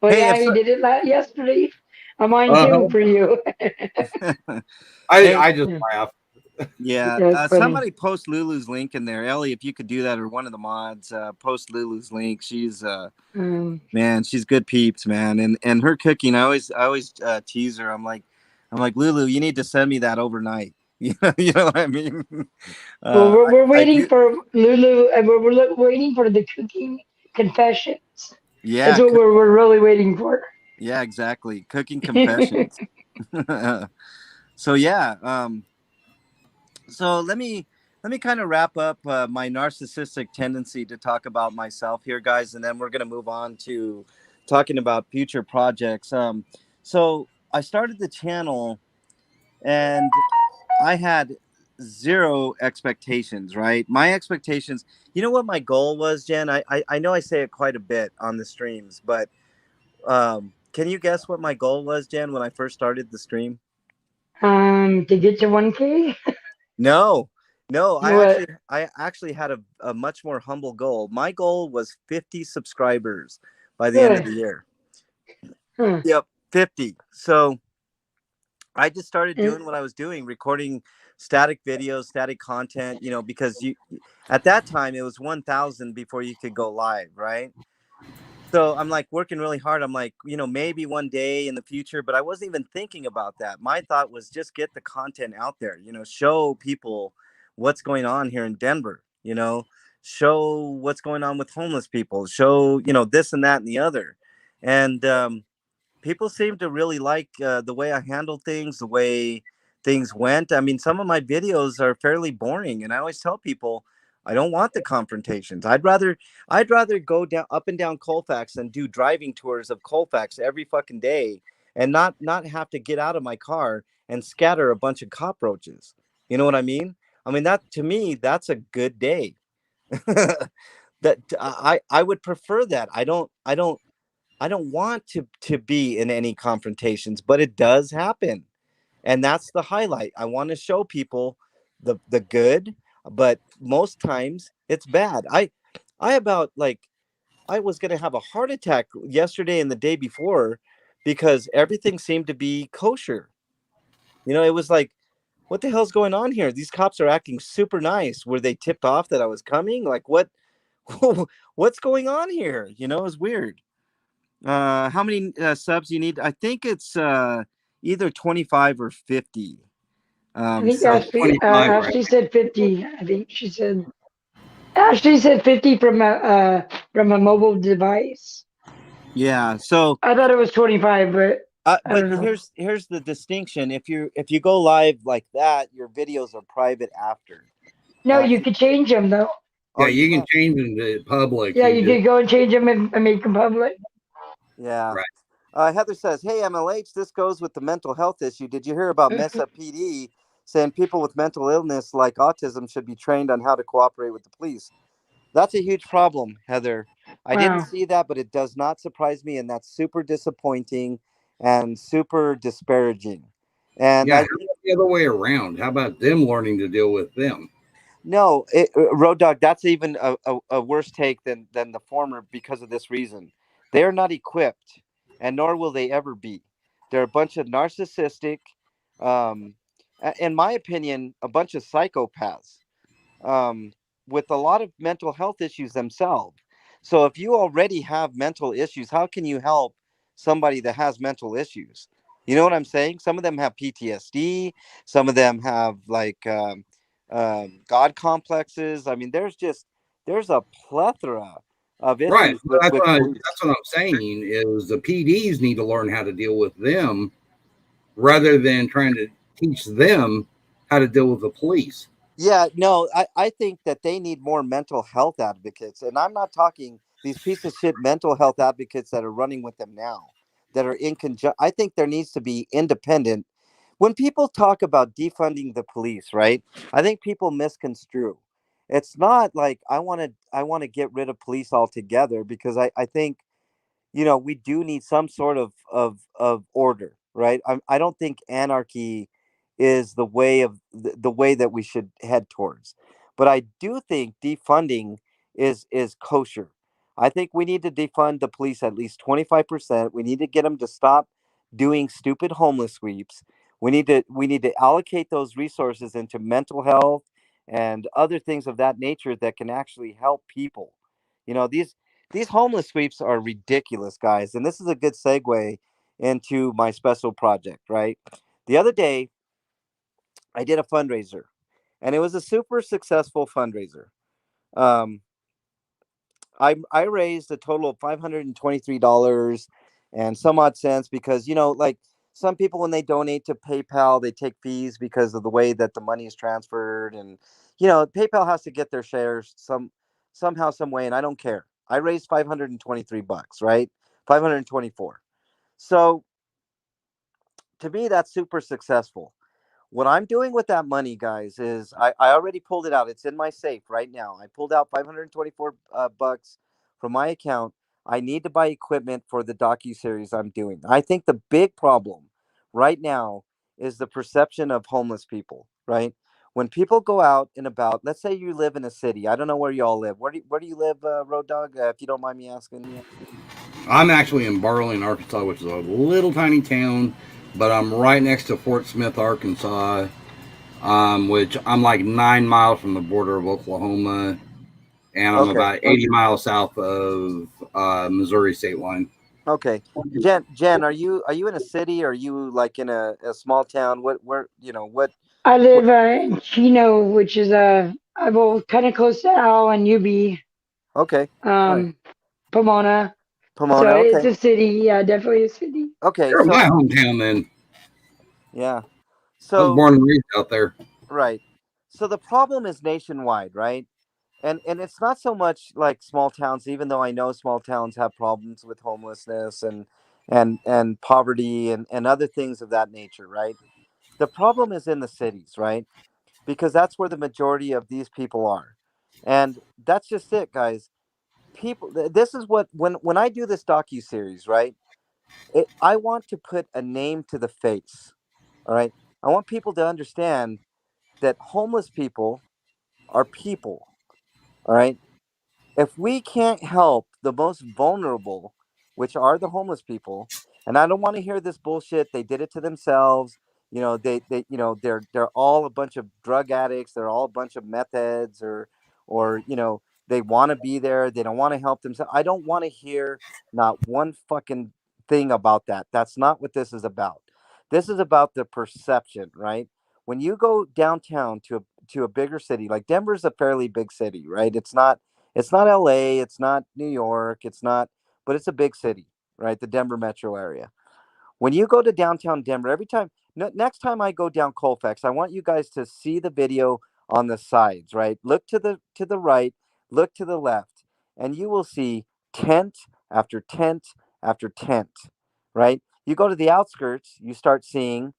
Well, Hey, yeah, he did it yesterday. On mine too Uh-huh. for you. hey, I just Yeah, laugh. yeah. that's funny. Somebody post Lulu's link in there, Ellie. If you could do that, or one of the mods, post Lulu's link. She's Um, man, she's good peeps, man. And her cooking, I always tease her. I'm like, Lulu, you need to send me that overnight. You know what I mean? Well, we're I waiting do. for Lulu, and we're waiting for the cooking confessions. That's Yeah, what we're really waiting for. yeah, exactly. Cooking confessions. So yeah, so let me kind of wrap up my narcissistic tendency to talk about myself here, guys, and then we're gonna move on to talking about future projects. So I started the channel, and I had zero expectations. Right, my expectations. You know what my goal was, Jen? I know I say it quite a bit on the streams, but can you guess what my goal was, Jen, when I first started the stream? To get to 1K. No, no, What? I actually had a much more humble goal. My goal was 50 subscribers by the end of Really? the year. Huh. Yep, 50. So I just started And doing what I was doing, recording static videos, static content, because you at that time it was 1,000 before you could go live, right? So I'm like working really hard. I'm like, maybe one day in the future, but I wasn't even thinking about that. My thought was just get the content out there, show people what's going on here in Denver, show what's going on with homeless people, show, this and that and the other. And people seem to really like the way I handled things, the way things went. I mean, some of my videos are fairly boring, and I always tell people I don't want the confrontations. I'd rather go down up and down Colfax and do driving tours of Colfax every fucking day, and not have to get out of my car and scatter a bunch of cockroaches. You know what I mean? I mean that to me, that's a good day. That I would prefer that. I don't want to be in any confrontations, but it does happen. And that's the highlight. I want to show people the good, but most times it's bad. I about like I was going to have a heart attack yesterday and the day before because everything seemed to be kosher. It was like, what the hell's going on here? These cops are acting super nice. Were they tipped off that I was coming? Like what what's going on here? It was weird. How many subs you need? I think it's either 25 or 50. I think So It's 25 right Ashley said 50. I think she said Ashley said 50 from a mobile device. yeah. So I thought it was 25, but I but don't know. here's the distinction. If you go live like that, your videos are private after. No, you And could change them though. oh, Yeah, you you can can. change them to public. Yeah, You you just could go and change them and make them public. Yeah. right. Heather says, "Hey MLH, this goes with the mental health issue. Did you hear about Mesa PD saying people with mental illness like autism should be trained on how to cooperate with the police?" That's a huge problem, Heather. I didn't Wow. see that, but it does not surprise me, and that's super disappointing and super disparaging. And Yeah, how I think about the other way around? How about them learning to deal with them? no, Road Dog. That's even a worse take than the former because of this reason. They are not equipped, and nor will they ever be. They're a bunch of narcissistic, um, in my opinion, a bunch of psychopaths. um, with a lot of mental health issues themselves. So if you already have mental issues, how can you help somebody that has mental issues? You know what I'm saying? Some of them have PTSD. Some of them have like God complexes. I mean, there's a plethora of Right. issues Well, with police. that's what I'm saying is the PDs need to learn how to deal with them rather than trying to teach them how to deal with the police. Yeah, no, I think that they need more mental health advocates. And I'm not talking these piece of shit mental health advocates that are running with them now, that are in conjunction. I think there needs to be independent. When people talk about defunding the police, right? I think people misconstrue. It's not like I want to get rid of police altogether because I think we do need some sort of order, right? I don't think anarchy is the way that we should head towards, but I do think defunding is kosher. I think we need to defund the police at least 25%. We need to get them to stop doing stupid homeless sweeps. We need to allocate those resources into mental health and other things of that nature that can actually help people. These homeless sweeps are ridiculous, guys. And this is a good segue into my special project, right? The other day, I did a fundraiser, and it was a super successful fundraiser. Um, I raised a total of $523 and some odd cents because like some people when they donate to PayPal they take fees because of the way that the money is transferred, and PayPal has to get their shares somehow some way, and I don't care. I raised $523, right? 524. So to me that's super successful. What I'm doing with that money, guys, is I already pulled it out. It's in my safe right now. I pulled out 524 bucks from my account. I need to buy equipment for the docu series I'm doing. I think the big problem right now is the perception of homeless people. Right, when people go out and about. Let's say you live in a city. I don't know where you all live. Where do you live, Road Dog? If you don't mind me asking. I'm actually in Barling, Arkansas, which is a little tiny town, but I'm right next to Fort Smith, Arkansas, which I'm like 9 miles from the border of Oklahoma, and I'm Okay. about 80 miles south of Missouri state line. Okay. Jen, are you in a city, or are you like in a small town? Where what I what live in Chino, which is I well kind of close to Al and UB, Okay. All right. um, Pomona. So Pomona. it's Okay. a city. Yeah, definitely a city. Okay. You're in my So hometown then. yeah. I was So born and raised out there. right. So the problem is nationwide, right? And it's not so much like small towns, even though I know small towns have problems with homelessness and poverty and other things of that nature, right? The problem is in the cities, right? Because that's where the majority of these people are. And that's just it, guys. This is what when I do this docu series, right? I want to put a name to the face. All right. I want people to understand that homeless people are people. All right. If we can't help the most vulnerable, which are the homeless people, and I don't want to hear this bullshit. They did it to themselves. They're all a bunch of drug addicts. They're all a bunch of meth heads, or they want to be there. They don't want to help themselves. I don't want to hear not one fucking thing about that. That's not what this is about. This is about the perception, right? When you go downtown to a bigger city, like Denver's a fairly big city, right? It's not LA, it's not New York, but it's a big city, right? The Denver metro area. When you go to downtown Denver, every time, next time I go down Colfax, I want you guys to see the video on the sides, right? Look to the right, look to the left, and you will see tent after tent after tent, right? You go to the outskirts, you start seeing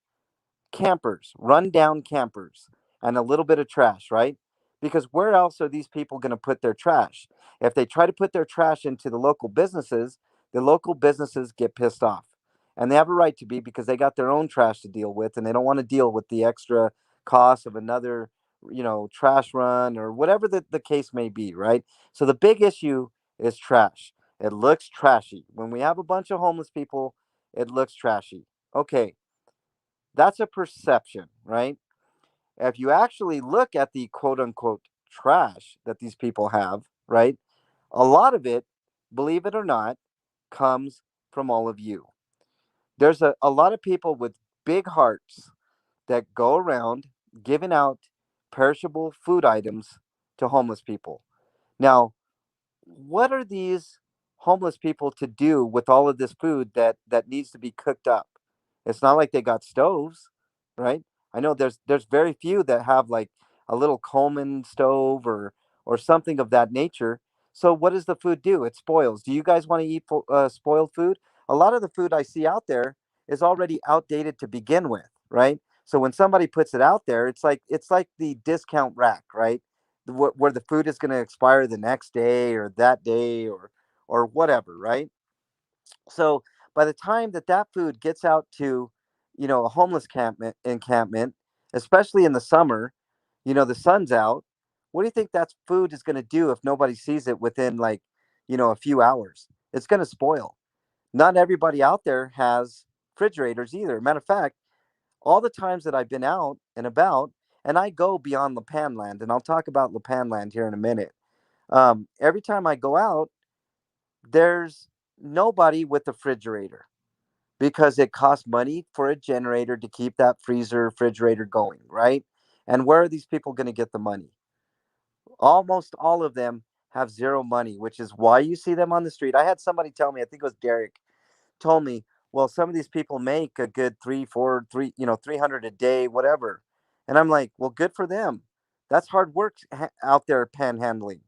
campers, rundown campers, and a little bit of trash, right? Because where else are these people going to put their trash? If they try to put their trash into the local businesses get pissed off. And they have a right to be because they got their own trash to deal with and they don't want to deal with the extra cost of another, trash run or whatever the case may be, right? So the big issue is trash. It looks trashy. When we have a bunch of homeless people, it looks trashy. Okay, that's a perception, right? If you actually look at the quote unquote trash that these people have, right? A lot of it, believe it or not, comes from all of you. There's a lot of people with big hearts that go around giving out perishable food items to homeless people. Now, what are these homeless people to do with all of this food that needs to be cooked up? It's not like they got stoves, right? I know there's very few that have like a little Coleman stove or something of that nature. So what does the food do? It spoils. Do you guys want to eat spoiled food? A lot of the food I see out there is already outdated to begin with, right? So when somebody puts it out there, it's like the discount rack, right? Where the food is going to expire the next day or that day or whatever, right? So by the time that food gets out to, a homeless encampment, especially in the summer, the sun's out. What do you think that food is going to do if nobody sees it within like, a few hours? It's going to spoil. Not everybody out there has refrigerators either. Matter of fact, all the times that I've been out and about, and I go beyond Lapanland, and I'll talk about Lapanland here in a minute. Every time I go out, there's nobody with a refrigerator. because it costs money for a generator to keep that freezer refrigerator going, right? And where are these people going to get the money? Almost all of them have zero money, which is why you see them on the street. I had somebody tell me, I think it was Derek, told me, well, some of these people make a good 300 a day, whatever. And I'm like, well, good for them. That's hard work out there panhandling.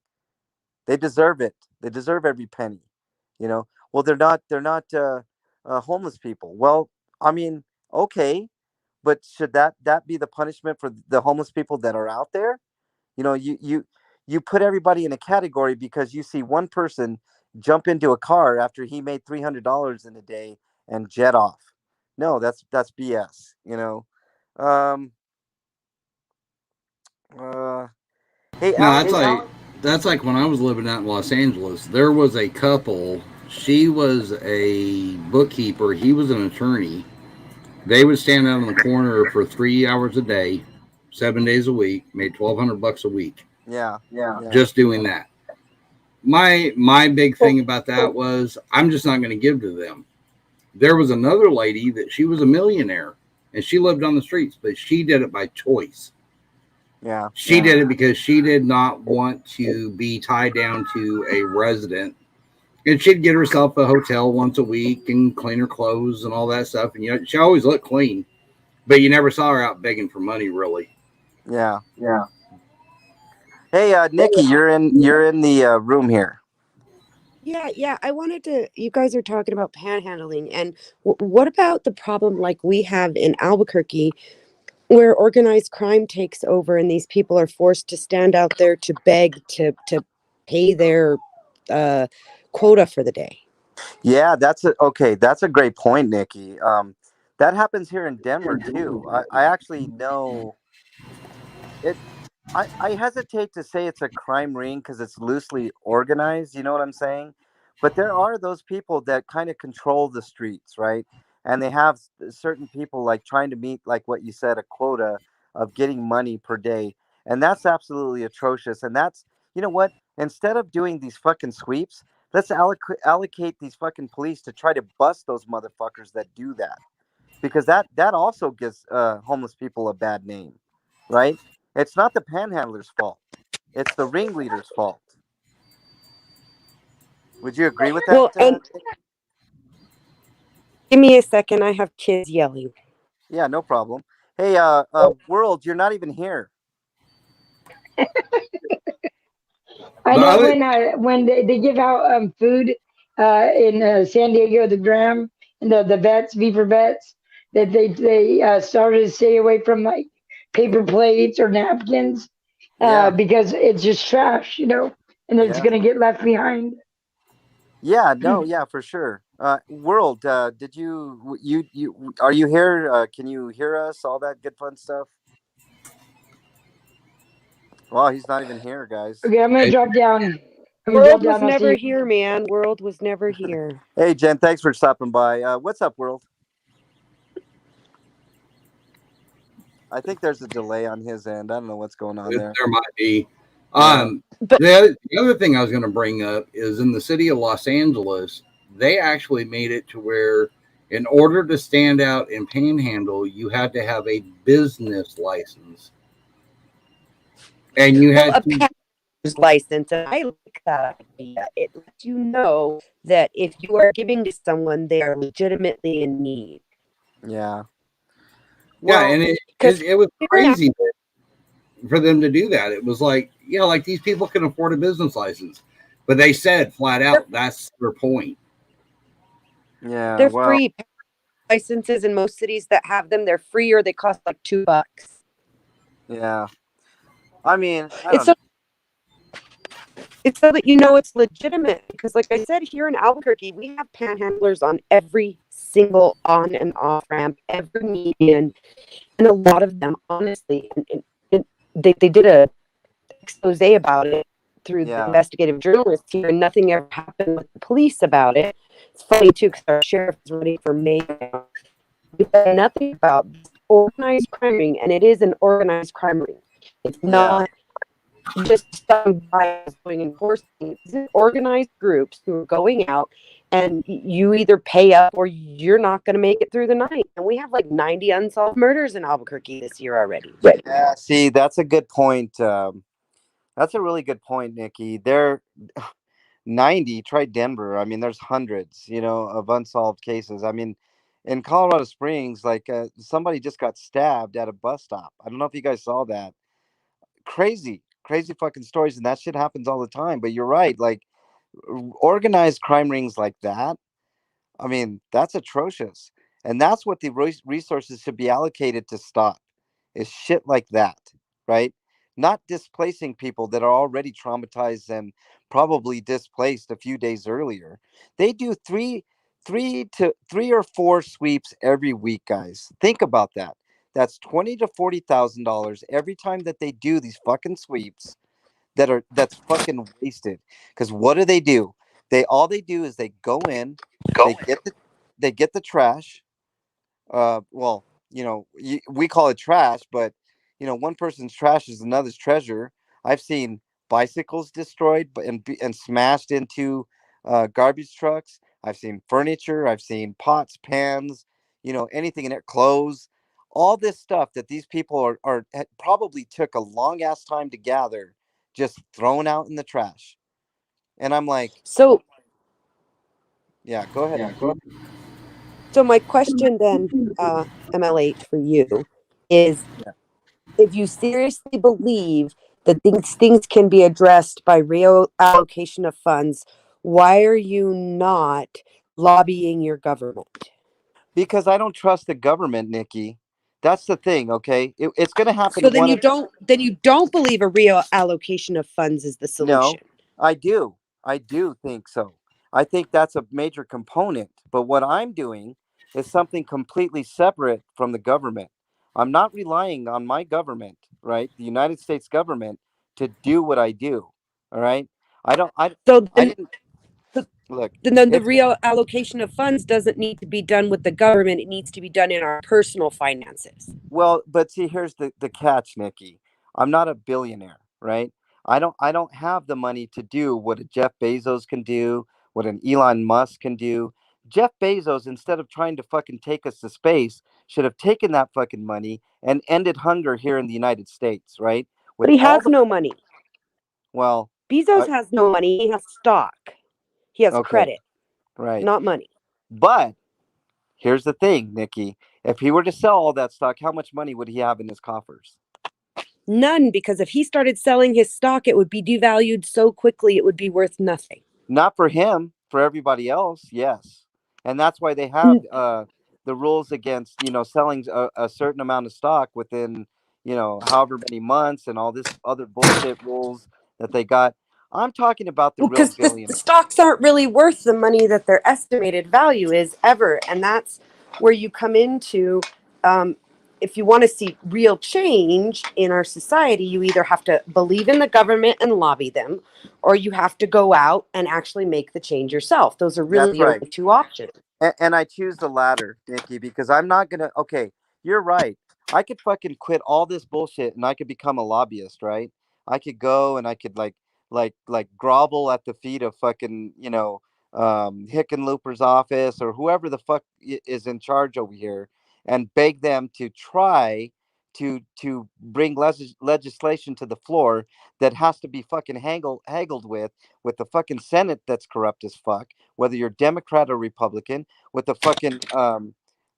They deserve it. They deserve every penny. Well, they're not homeless people. Well, I mean, okay, but should that be the punishment for the homeless people that are out there? You put everybody in a category because you see one person jump into a car after he made $300 in a day and jet off. No, that's BS. Um, uh, hey, No, Alex. that's like when I was living out in Los Angeles. There was a couple. She was a bookkeeper. He was an attorney. They would stand out on the corner for 3 hours a day, 7 days a week, made $1,200 a week, Yeah, yeah, just doing that. My big thing about that was I'm just not going to give to them. There was another lady that she was a millionaire and she lived on the streets, but she did it by choice. yeah, She did it because she did not want to be tied down to a resident. And she'd get herself a hotel once a week and clean her clothes and all that stuff. And she always looked clean, but you never saw her out begging for money, really. yeah. Hey, Nikki, you're in the room here. Yeah. I wanted to. You guys are talking about panhandling, and what about the problem like we have in Albuquerque, where organized crime takes over, and these people are forced to stand out there to beg to pay their uh, quota for the day. Yeah, that's a great point, Nikki. That happens here in Denver too. I actually know it. I hesitate to say it's a crime ring because it's loosely organized. You know what I'm saying? But there are those people that kind of control the streets, right? And they have certain people like trying to meet, like what you said, a quota of getting money per day. And that's absolutely atrocious. And you know what? Instead of doing these fucking sweeps, let's allocate these fucking police to try to bust those motherfuckers that do that, because that also gives homeless people a bad name, right? It's not the panhandler's fault. It's the ringleader's fault. Would you agree with that? Well, and give me a second. I have kids yelling. Yeah, no problem. Hey, World, you're not even here. I The know other, when they give out food in San Diego, the Graham and the vets, beaver vets, that they started to stay away from like paper plates or napkins Yeah, because it's just trash, and it's yeah, gonna get left behind. yeah. No, yeah, for sure. World, did you are you here? Can you hear us? All that good fun stuff. Well, he's not even here, guys. Okay, I'm gonna drop down. I'm gonna drop World was down. I'll see never you. here, man. World was never here. Hey, Jen, thanks for stopping by. What's up, World? I think there's a delay on his end. I don't know what's going on there. there might be. Yeah, But The other thing I was going to bring up is in the city of Los Angeles, they actually made it to where in order to stand out and panhandle, you had to have a business license. And you had a to, pastor's license, and I like that idea. It lets you know that if you are giving to someone, they are legitimately in need. yeah. yeah, Well, and Because it was crazy for them to do that. It was like, like these people can afford a business license. But they said flat out, that's their point. yeah. they're Well, free licenses in most cities that have them. They're free, or they cost like $2. yeah. I mean, I It's don't so know. it's so that you know it's legitimate. Because, like I said, here in Albuquerque, we have panhandlers on every single on and off ramp, every median, and a lot of them, honestly, and they did a expose about it through the Yeah, investigative journalists here, and nothing ever happened with the police about it. It's funny too, because our sheriff is running for mayor. We said nothing about this organized crime ring, and it is an organized crime ring. It's yeah, not just some guys doing enforcement. These are organized groups who are going out and you either pay up or you're not going to make it through the night. And we have like 90 unsolved murders in Albuquerque this year already. Yeah, see, that's a good point. That's a really good point, Nikki. There, 90. Try Denver. I mean, there's hundreds, of unsolved cases. I mean, in Colorado Springs, like somebody just got stabbed at a bus stop. I don't know if you guys saw that. Crazy, crazy fucking stories, and that shit happens all the time. But you're right, like organized crime rings like that. I mean, that's atrocious. And that's what the resources should be allocated to stop is shit like that, right? Not displacing people that are already traumatized and probably displaced a few days earlier. They do three or four sweeps every week, guys. Think about that. That's $20,000 to $40,000 every time that they do these fucking sweeps that's fucking wasted. Because what do? They do is they go in, they get the trash. Well, we call it trash, but one person's trash is another's treasure. I've seen bicycles destroyed and smashed into garbage trucks. I've seen furniture. I've seen pots, pans, anything in it, clothes, all this stuff that these people probably took a long ass time to gather, just thrown out in the trash. And I'm like, So, yeah, go ahead. so my question then, MLH for you is, Yeah. if you seriously believe that these things can be addressed by reallocation of funds, why are you not lobbying your government? Because I don't trust the government, Nikki. That's the thing, okay? It's going to So happen then one you of don't believe a real allocation of funds is the no, solution. I do. I do think so. I think that's a major component. But what I'm doing is something completely separate from the government. I'm not relying on my government, right? The United States government to do what I do. All right? I don't So I then didn't look. then the It's real allocation of funds doesn't need to be done with the government. It needs to be done in our personal finances. Well, but see, here's the catch, Nikki. I'm not a billionaire, right? I don't have the money to do what a Jeff Bezos can do, what an Elon Musk can do. Jeff Bezos, instead of trying to fucking take us to space, should have taken that fucking money and ended hunger here in the United States, right? But With he all has the no money. well, Bezos has no money. He has stock. He has okay, credit, right. not money. But here's the thing, Nikki. If he were to sell all that stock, how much money would he have in his coffers? None, because if he started selling his stock, it would be devalued so quickly it would be worth nothing. Not for him, for everybody else, yes. And that's why they have the rules against, selling a certain amount of stock within, however many months and all this other bullshit rules that they got. I'm talking about the Well, real because the billionaire. stocks aren't really worth the money that their estimated value is ever. And that's where you come into, if you want to see real change in our society, you either have to believe in the government and lobby them, or you have to go out and actually make the change yourself. Those are really That's the right. only two options. And I choose the latter, Nikki, because I'm not gonna. Okay, you're right. I could fucking quit all this bullshit, and I could become a lobbyist, right? I could go and I could like grovel at the feet of fucking Hickenlooper's office or whoever the fuck is in charge over here, and beg them to try to bring legislation to the floor that has to be fucking haggled with the fucking Senate that's corrupt as fuck, whether you're Democrat or Republican, with the fucking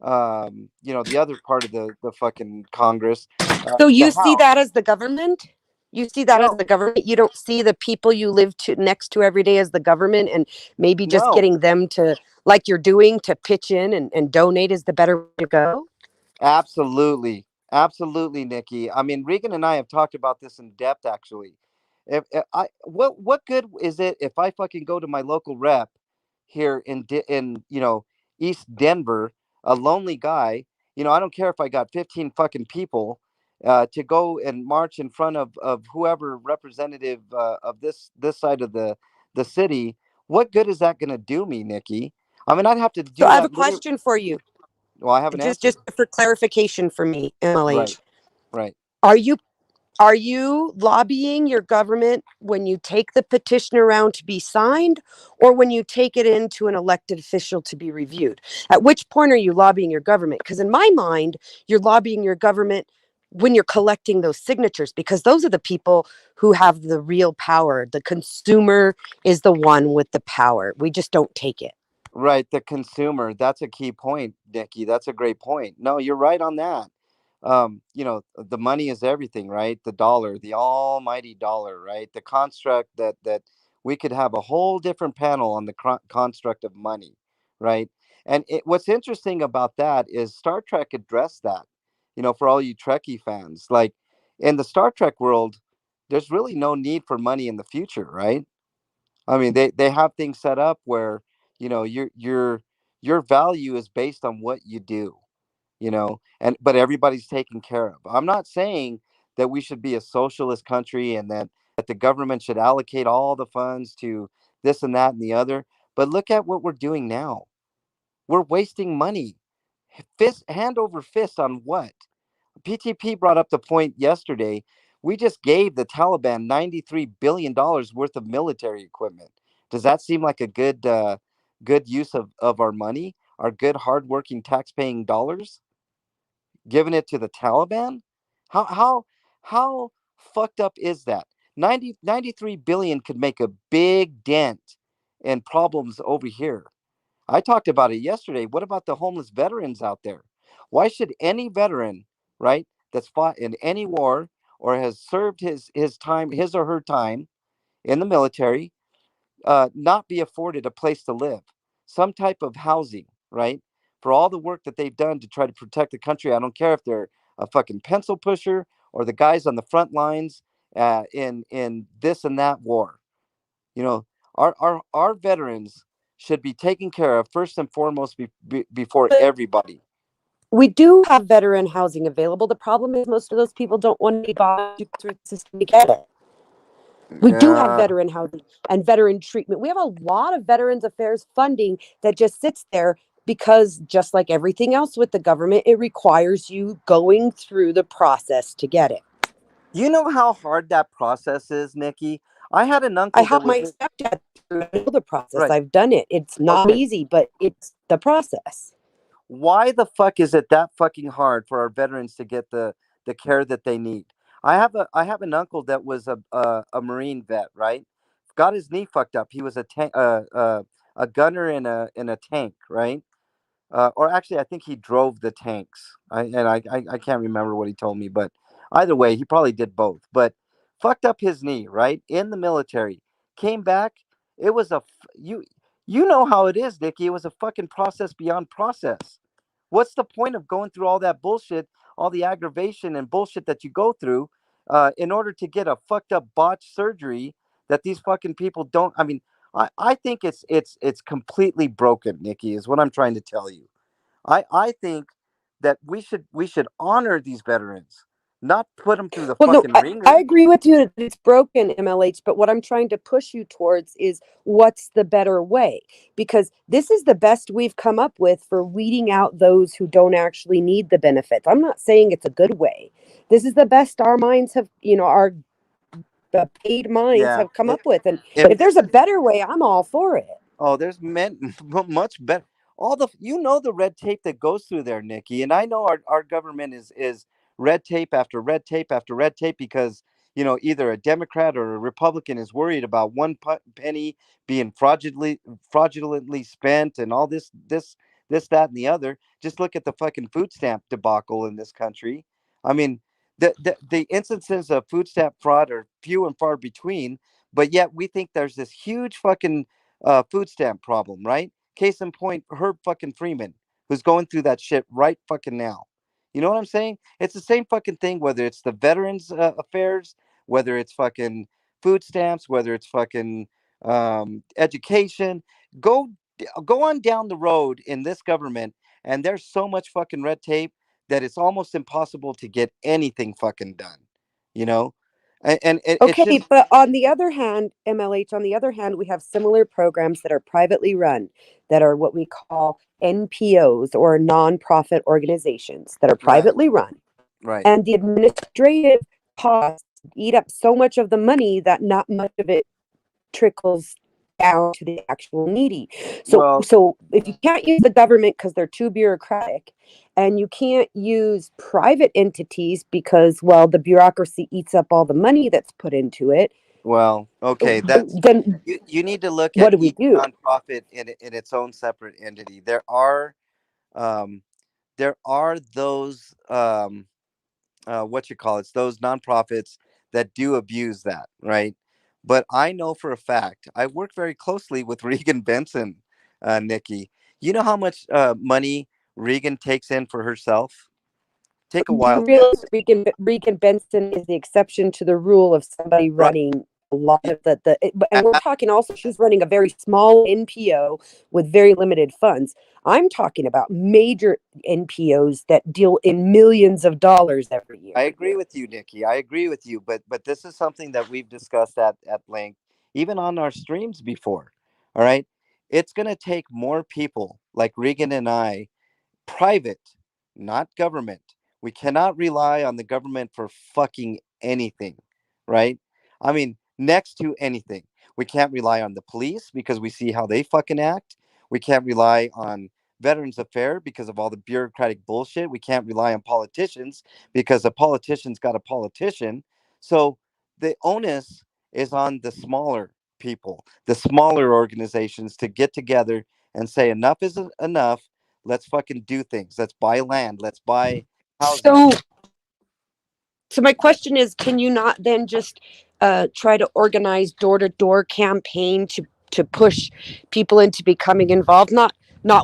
the other part of the fucking Congress, So the you see House. that as the government? You see that as No, the government? You don't see the people you live next to every day as the government, and maybe just no, getting them to, like you're doing, to pitch in and donate is the better way to go? absolutely, absolutely, Nikki. I mean, Regan and I have talked about this in depth, actually. If I what good is it if I fucking go to my local rep here in East Denver, a lonely guy. I don't care if I got 15 fucking people to go and march in front of whoever representative of this side of the city. What good is that going to do me, Nikki? I mean, I'd have to So do I have a that literally. question for you, Well, I have an just answer. just for clarification for me, Right, MLH. right. Are you Are you lobbying your government when you take the petition around to be signed, or when you take it into an elected official to be reviewed? At which point are you lobbying your government? Because in my mind, you're lobbying your government when you're collecting those signatures, because those are the people who have the real power. The consumer is the one with the power. We just don't take it. Right, the consumer. That's a key point, Nikki. That's a great point. No, you're right on that. The money is everything, right? The dollar, the almighty dollar, right? The construct that we could have a whole different panel on the construct of money, right? And what's interesting about that is Star Trek addressed that. For all you Trekkie fans, like in the Star Trek world, there's really no need for money in the future, right? I mean, they have things set up where your value is based on what you do, and but everybody's taken care of. I'm not saying that we should be a socialist country and that the government should allocate all the funds to this and that and the other. But look at what we're doing now. We're wasting money, hand over fist on what? PTP brought up the point yesterday. We just gave the Taliban $93 billion worth of military equipment. Does that seem like a good use of our money, our good, hardworking, tax-paying dollars? Giving it to the Taliban? How fucked up is that? 93 billion could make a big dent in problems over here. I talked about it yesterday. What about the homeless veterans out there? Why should any veteran, right, that's fought in any war or has served his time, his or her time in the military, not be afforded a place to live, some type of housing, right? For all the work that they've done to try to protect the country. I don't care if they're a fucking pencil pusher or the guys on the front lines in this and that war. You know, our veterans should be taken care of first and foremost before everybody. We do have veteran housing available. The problem is most of those people don't want to be bought through the system to get it. We do have Yeah. veteran housing and veteran treatment. We have a lot of Veterans Affairs funding that just sits there because, just like everything else with the government, it requires you going through the process to get it. You know how hard that process is, Nikki? I had an I uncle that helped was my stepdad through the process. right. I've done it. It's not Okay. easy, but it's the process. Why the fuck is it that fucking hard for our veterans to get the care that they need? I have an uncle that was a Marine vet, right? Got his knee fucked up. He was a gunner in a tank, right? Or actually, I think he drove the tanks. I can't remember what he told me, but either way, he probably did both. But fucked up his knee, right? In the military, came back. It was you know how it is, Dickie. It was a fucking process beyond process. What's the point of going through all that bullshit, all the aggravation and bullshit that you go through, in order to get a fucked up botched surgery that these fucking people don't? I mean, I think it's completely broken, Nikki, is what I'm trying to tell you. I think that we should honor these veterans, not put them through the Well, no, fucking I ringer. agree with you that it's broken, MLH, but what I'm trying to push you towards is what's the better way? Because this is the best we've come up with for weeding out those who don't actually need the benefits. I'm not saying it's a good way. This is the best our minds have, our paid minds Yeah. have come up with. And If if there's a better way, I'm all for it. Oh, there's much better. All the red tape that goes through there, Nikki, and I know our government is red tape after red tape after red tape because either a Democrat or a Republican is worried about one penny being fraudulently spent and all this that and the other. Just look at the fucking food stamp debacle in this country. I mean, the instances of food stamp fraud are few and far between, but yet we think there's this huge fucking food stamp problem, right? Case in point, Herb fucking Freeman, who's going through that shit right fucking now. You know what I'm saying? It's the same fucking thing, whether it's the veterans affairs, whether it's fucking food stamps, whether it's fucking education. Go go on down the road in this government, and there's so much fucking red tape that it's almost impossible to get anything fucking done. You know, and it's Okay, just but on the other hand, MLH, on the other hand, we have similar programs that are privately run, that are what we call NPOs or nonprofit organizations that are right, privately run. right. And the administrative costs eat up so much of the money that not much of it trickles down to the actual needy. Well, So if you can't use the government because they're too bureaucratic, and you can't use private entities because, well, the bureaucracy eats up all the money that's put into it, okay, then you need to look what at do we each do? nonprofit in its own separate entity. Um, there are those what you call it, those nonprofits that do abuse that, right? But I know for a fact, I work very closely with Regan Benson, Nikki. You know how much money Regan takes in for herself? Take a Do you wild realize guess. that Regan Benson is the exception to the rule of somebody Right. running a lot Yeah, of and we're talking also, she's running a very small NPO with very limited funds. I'm talking about major NPOs that deal in millions of dollars every I year. agree with you, Nikki. I agree with you, but this is something that we've discussed at length, even on our streams before. All right, it's going to take more people like Regan and I, private, not government. We cannot rely on the government for fucking anything, right? I mean, next to anything. We can't rely on the police because we see how they fucking act. We can't rely on Veterans Affairs because of all the bureaucratic bullshit. We can't rely on politicians because a politician's got a politician. So the onus is on the smaller people, the smaller organizations to get together and say enough is enough. Let's fucking do things. Let's buy land. Let's buy housing. So So my question is, can you not then just try to organize door-to-door campaign to push people into becoming involved? Not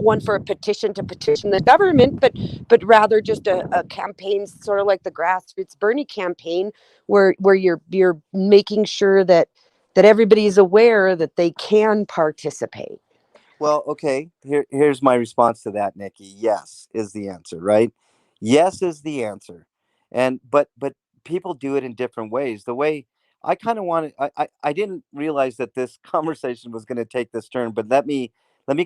one for a petition to petition the government, but rather just a campaign, sort of like the grassroots Bernie campaign, where you're making sure that everybody's aware that they can participate. Well, okay. Here's my response to that, Nikki. Yes is the answer, right? Yes is the answer. And but people do it in different ways. The way I kind of wanted, I didn't realize that this conversation was going to take this turn, but let me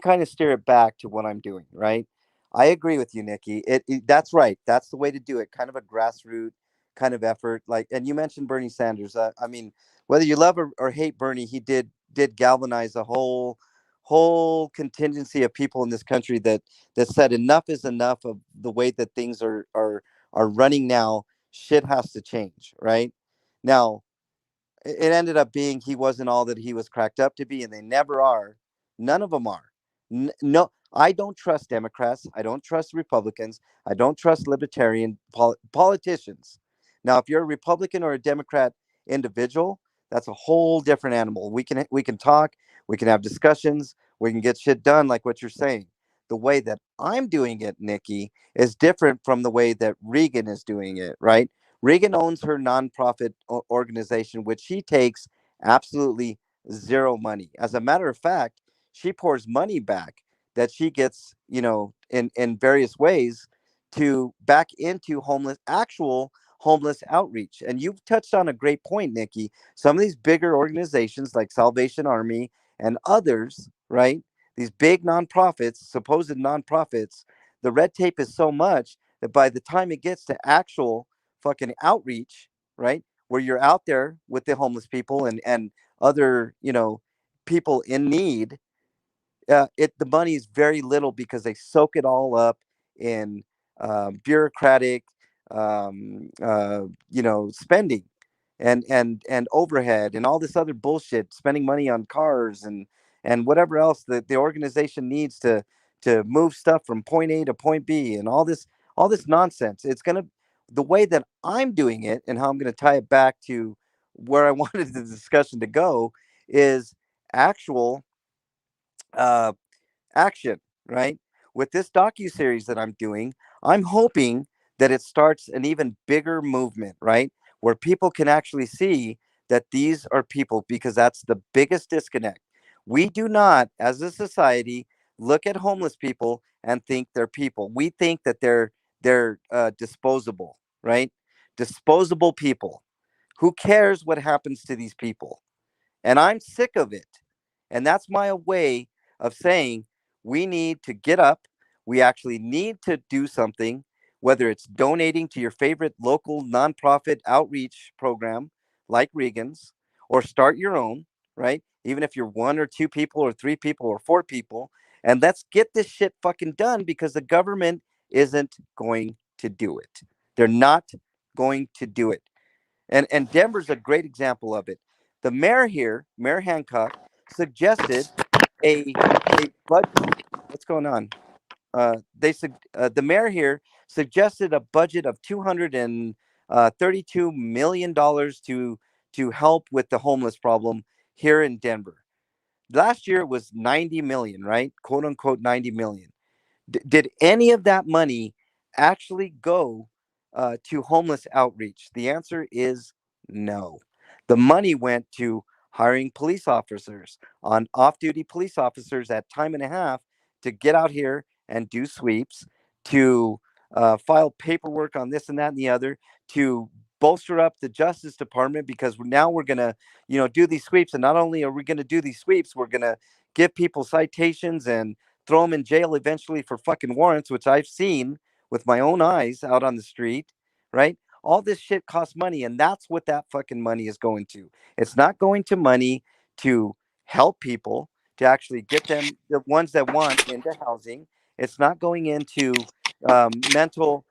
kind of steer it back to what I'm doing, right? I agree with you, Nikki. That's right. That's the way to do it. Kind of a grassroots kind of effort. Like, and you mentioned Bernie Sanders. I mean, whether you love or hate Bernie, he did galvanize a whole contingency of people in this country that said enough is enough of the way that things are running now. Shit has to change, right? Now it ended up being he wasn't all that he was cracked up to be, and they never are. None of them are. No, I don't trust Democrats. I don't trust Republicans. I don't trust libertarian politicians. Now, if you're a Republican or a Democrat individual, that's a whole different animal. We can talk. We can have discussions. We can get shit done, like what you're saying. The way that I'm doing it, Nikki, is different from the way that Regan is doing it. Right? Reagan owns her nonprofit organization, which she takes absolutely zero money. As a matter of fact, she pours money back that she gets, in various ways to back into actual homeless outreach. And you've touched on a great point, Nikki. Some of these bigger organizations like Salvation Army and others, right? These big nonprofits, supposed nonprofits, the red tape is so much that by the time it gets to actual fucking outreach, right? Where you're out there with the homeless people and other, people in need, the money is very little because they soak it all up in bureaucratic, spending and overhead and all this other bullshit, spending money on cars and whatever else that the organization needs to move stuff from point A to point B and all this nonsense. It's gonna The way that I'm doing it and how I'm gonna tie it back to where I wanted the discussion to go is actual uh, action, right? With this docu series that I'm doing, I'm hoping that it starts an even bigger movement, right? Where people can actually see that these are people, because that's the biggest disconnect. We do not, as a society, look at homeless people and think they're people. We think that they're disposable, right? Disposable people. Who cares what happens to these people? And I'm sick of it. And that's my way of saying we need to get up. We actually need to do something. whether it's donating to your favorite local nonprofit outreach program like Regan's, or start your own, right? Even if you're one or two people or three people or four people, and let's get this shit fucking done because the government isn't going to do it. They're not going to do it. And Denver's a great example of it. The mayor here, Mayor Hancock, suggested a budget. What's going on? The mayor here suggested a budget of $232 million to help with the homeless problem here in Denver. Last year it was 90 million, right? Quote unquote 90 million. Did any of that money actually go to homeless outreach? The answer is no. The money went to hiring police officers, on off-duty police officers at time and a half, to get out here and do sweeps, to file paperwork on this and that and the other, to bolster up the Justice Department, because now we're going to, do these sweeps. And not only are we going to do these sweeps, we're going to give people citations and throw them in jail eventually for fucking warrants, which I've seen with my own eyes out on the street, right? All this shit costs money, and that's what that fucking money is going to. It's not going to money to help people, to actually get them, the ones that want, into housing. It's not going into mental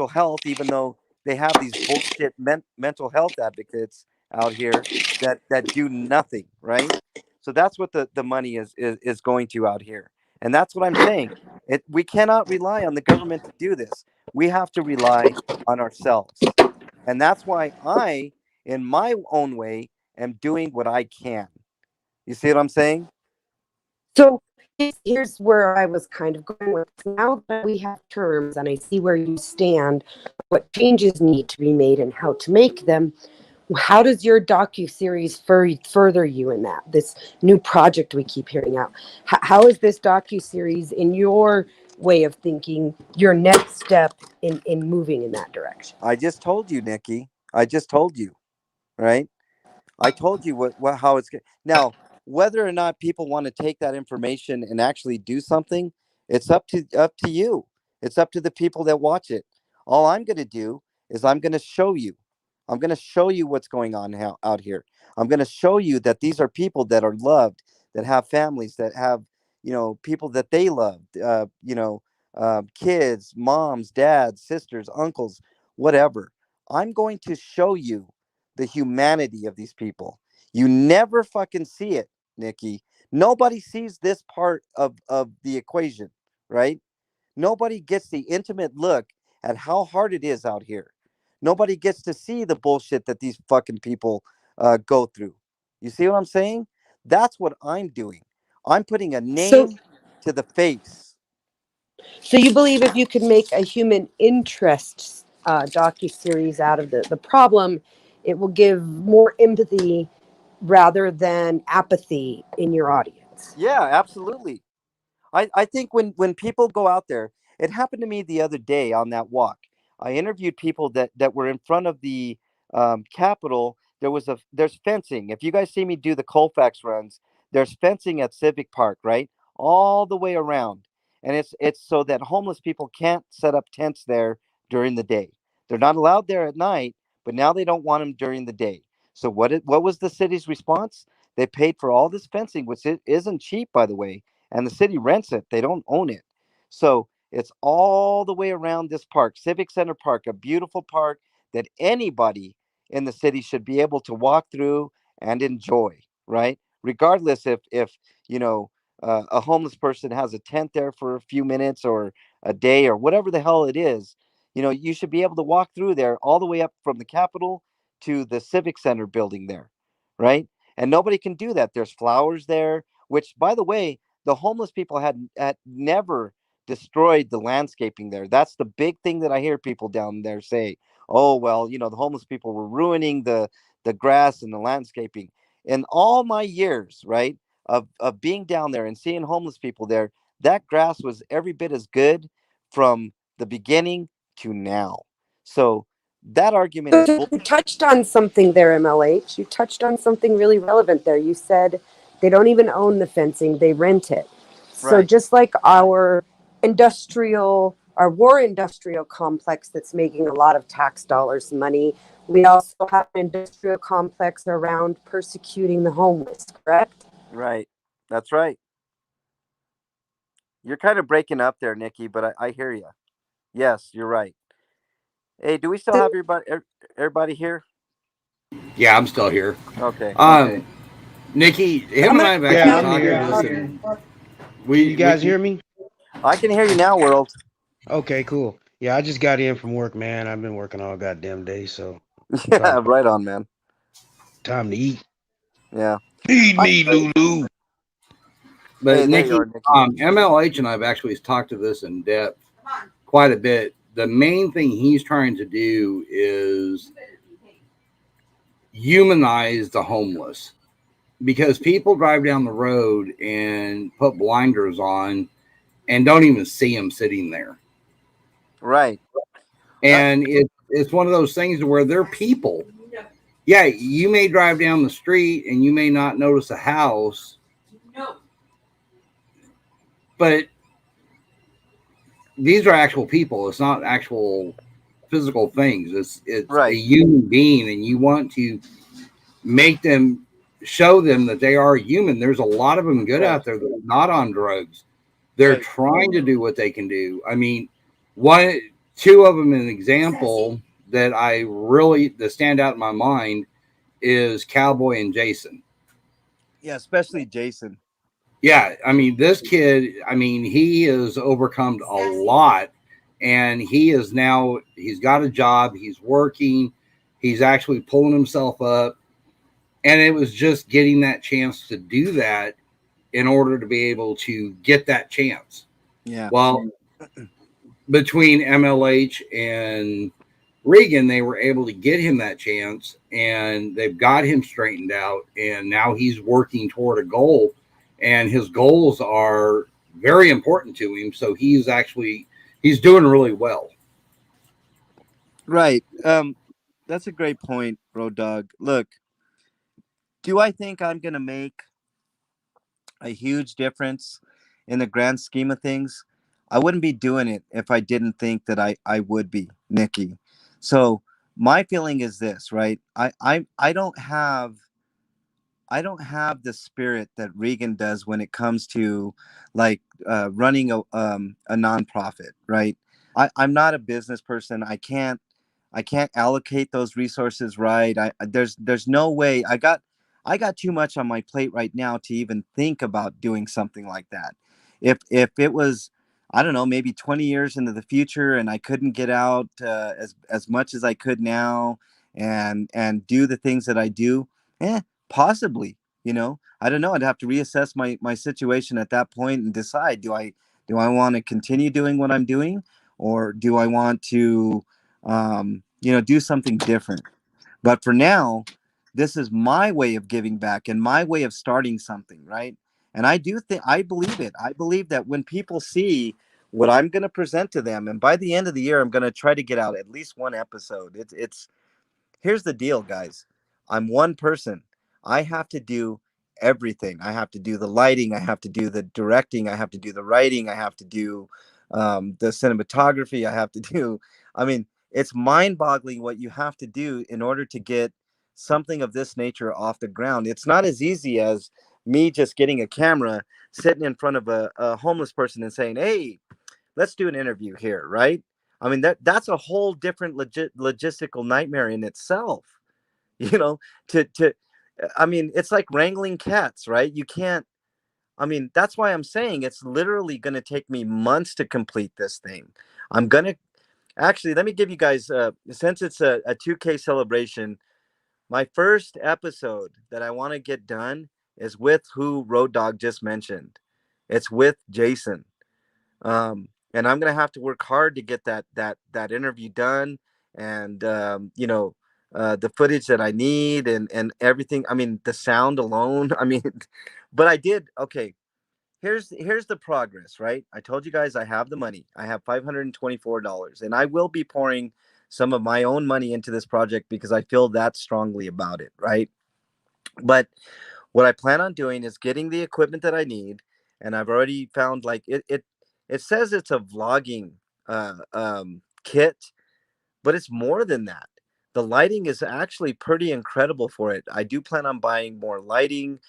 health, even though they have these bullshit mental health advocates out here that do nothing, right? So that's what the money is going to out here. And that's what I'm saying. We cannot rely on the government to do this. We have to rely on ourselves. And that's why I, in my own way, am doing what I can. You see what I'm saying? So here's where I was kind of going with. Now that we have terms and I see where you stand, what changes need to be made and how to make them, how does your docu-series further you in that, this new project we keep hearing out? How is this docu-series, in your way of thinking, your next step in moving in that direction? I just told you, Nikki. I just told you, right? I told you how it's now. Whether or not people want to take that information and actually do something, it's up to you. It's up to the people that watch it. All I'm going to do is I'm going to show you. I'm going to show you what's going on out here. I'm going to show you that these are people that are loved, that have families, that have people that they love. Kids, moms, dads, sisters, uncles, whatever. I'm going to show you the humanity of these people. You never fucking see it, Nikki. Nobody sees this part of the equation, right? Nobody gets the intimate look at how hard it is out here. Nobody gets to see the bullshit that these fucking people go through. You see what I'm saying? That's what I'm doing. I'm putting a So name to the face. So you believe if you could make a human interest docu-series out of the problem, it will give more empathy rather than apathy in your audience? Yeah, absolutely. I think when people go out there, it happened to me the other day on that walk. I interviewed people that were in front of the Capitol. There's fencing. If you guys see me do the Colfax runs, there's fencing at Civic Park, right, all the way around, and it's so that homeless people can't set up tents there during the day. They're not allowed there at night, but now they don't want them during the day. So what was the city's response? They paid for all this fencing, which isn't cheap, by the way, and the city rents it. They don't own it. So it's all the way around this park, Civic Center Park, a beautiful park that anybody in the city should be able to walk through and enjoy, right? Regardless if a homeless person has a tent there for a few minutes or a day or whatever the hell it is, you should be able to walk through there all the way up from the Capitol to the Civic Center building there, right? And nobody can do that. There's flowers there, which, by the way, the homeless people had never destroyed the landscaping there. That's the big thing that I hear people down there say. Oh, well, the homeless people were ruining the grass and the landscaping. In all my years, right, of being down there and seeing homeless people there, that grass was every bit as good from the beginning to now. So that argument is So you touched on something there, MLH. You touched on something really relevant there. You said they don't even own the fencing, they rent it. So right. just like our industrial our war industrial complex that's making a lot of tax dollars and money. We also have an industrial complex around persecuting the homeless, correct? Right. That's right. You're kind of breaking up there, Nikki, but I hear you. Yes, you're right. Hey, do we still have everybody here? Yeah, I'm still here. Okay. Nikki, him I'm and gonna I have Yeah, actually I'm talked here. to I'm this, uh, here. and Can you we guys hear me? I can hear you now, world. Okay, cool. Yeah, I just got in from work, man. I've been working all goddamn day, so trying Yeah, right on, man. time to eat. Yeah. Feed I, me, Lulu. but hey, there you Nikki, are, Nikki. MLH and I've actually talked to this in depth quite a bit. The main thing he's trying to do is humanize the homeless, because people drive down the road and put blinders on and don't even see them sitting there. Right. Uh, And it's one of those things where they're people. Yeah, you may drive down the street and you may not notice a house, but these are actual people. It's not actual physical things. It's a right. human being, and you want to make them, show them that they are human. There's a lot of them good Right. out there that are not on drugs. They're Right. trying to do what they can do. I mean, one, two of them, an example that that stand out in my mind is Cowboy and Jason. Yeah, especially Jason. Yeah, I mean, this kid, I mean, he has overcome a lot, and he's got a job, he's working, he's actually pulling himself up, and it was just getting that chance to do that in order to be able to get that chance. Yeah. Well, between MLH and Regan, they were able to get him that chance, and they've got him straightened out, and now he's working toward a goal, and his goals are very important to him. So he's doing really well. Right. That's a great point, Road Dog. Look, do I think I'm gonna make a huge difference in the grand scheme of things? I wouldn't be doing it if I didn't think that I would be, Nikki. So my feeling is this, right? I don't have the spirit that Regan does when it comes to like running a nonprofit, right? I'm not a business person. I can't allocate those resources right. There's no way. I got too much on my plate right now to even think about doing something like that. If it was, I don't know, maybe 20 years into the future and I couldn't get out as much as I could now and do the things that I do, possibly, I don't know. I'd have to reassess my situation at that point and decide, do I want to continue doing what I'm doing, or do I want to do something different? But for now, this is my way of giving back and my way of starting something, right? And I do think, I believe it. I believe that when people see what I'm going to present to them, and by the end of the year, I'm going to try to get out at least one episode. It's Here's the deal, guys. I'm one person. I have to do everything. I have to do the lighting. I have to do the directing. I have to do the writing. I have to do the cinematography. I have to do, I mean, it's mind boggling what you have to do in order to get something of this nature off the ground. It's not as easy as me just getting a camera, sitting in front of a homeless person and saying, hey, let's do an interview here, right? I mean, that's a whole different logistical nightmare in itself. You know, to I mean, it's like wrangling cats, right? You can't. I mean, that's why I'm saying it's literally going to take me months to complete this thing. I'm gonna actually let me give you guys since it's a 2K celebration. My first episode that I want to get done is with who Road Dog just mentioned. It's with Jason, and I'm gonna have to work hard to get that interview done, and the footage that I need and everything. I mean, the sound alone. I mean, but I did okay. Here's the progress, right? I told you guys I have the money. I have $524, and I will be pouring some of my own money into this project because I feel that strongly about it, right? But what I plan on doing is getting the equipment that I need, and I've already found like it says it's a vlogging kit, but it's more than that. The lighting is actually pretty incredible for it. I do plan on buying more lighting,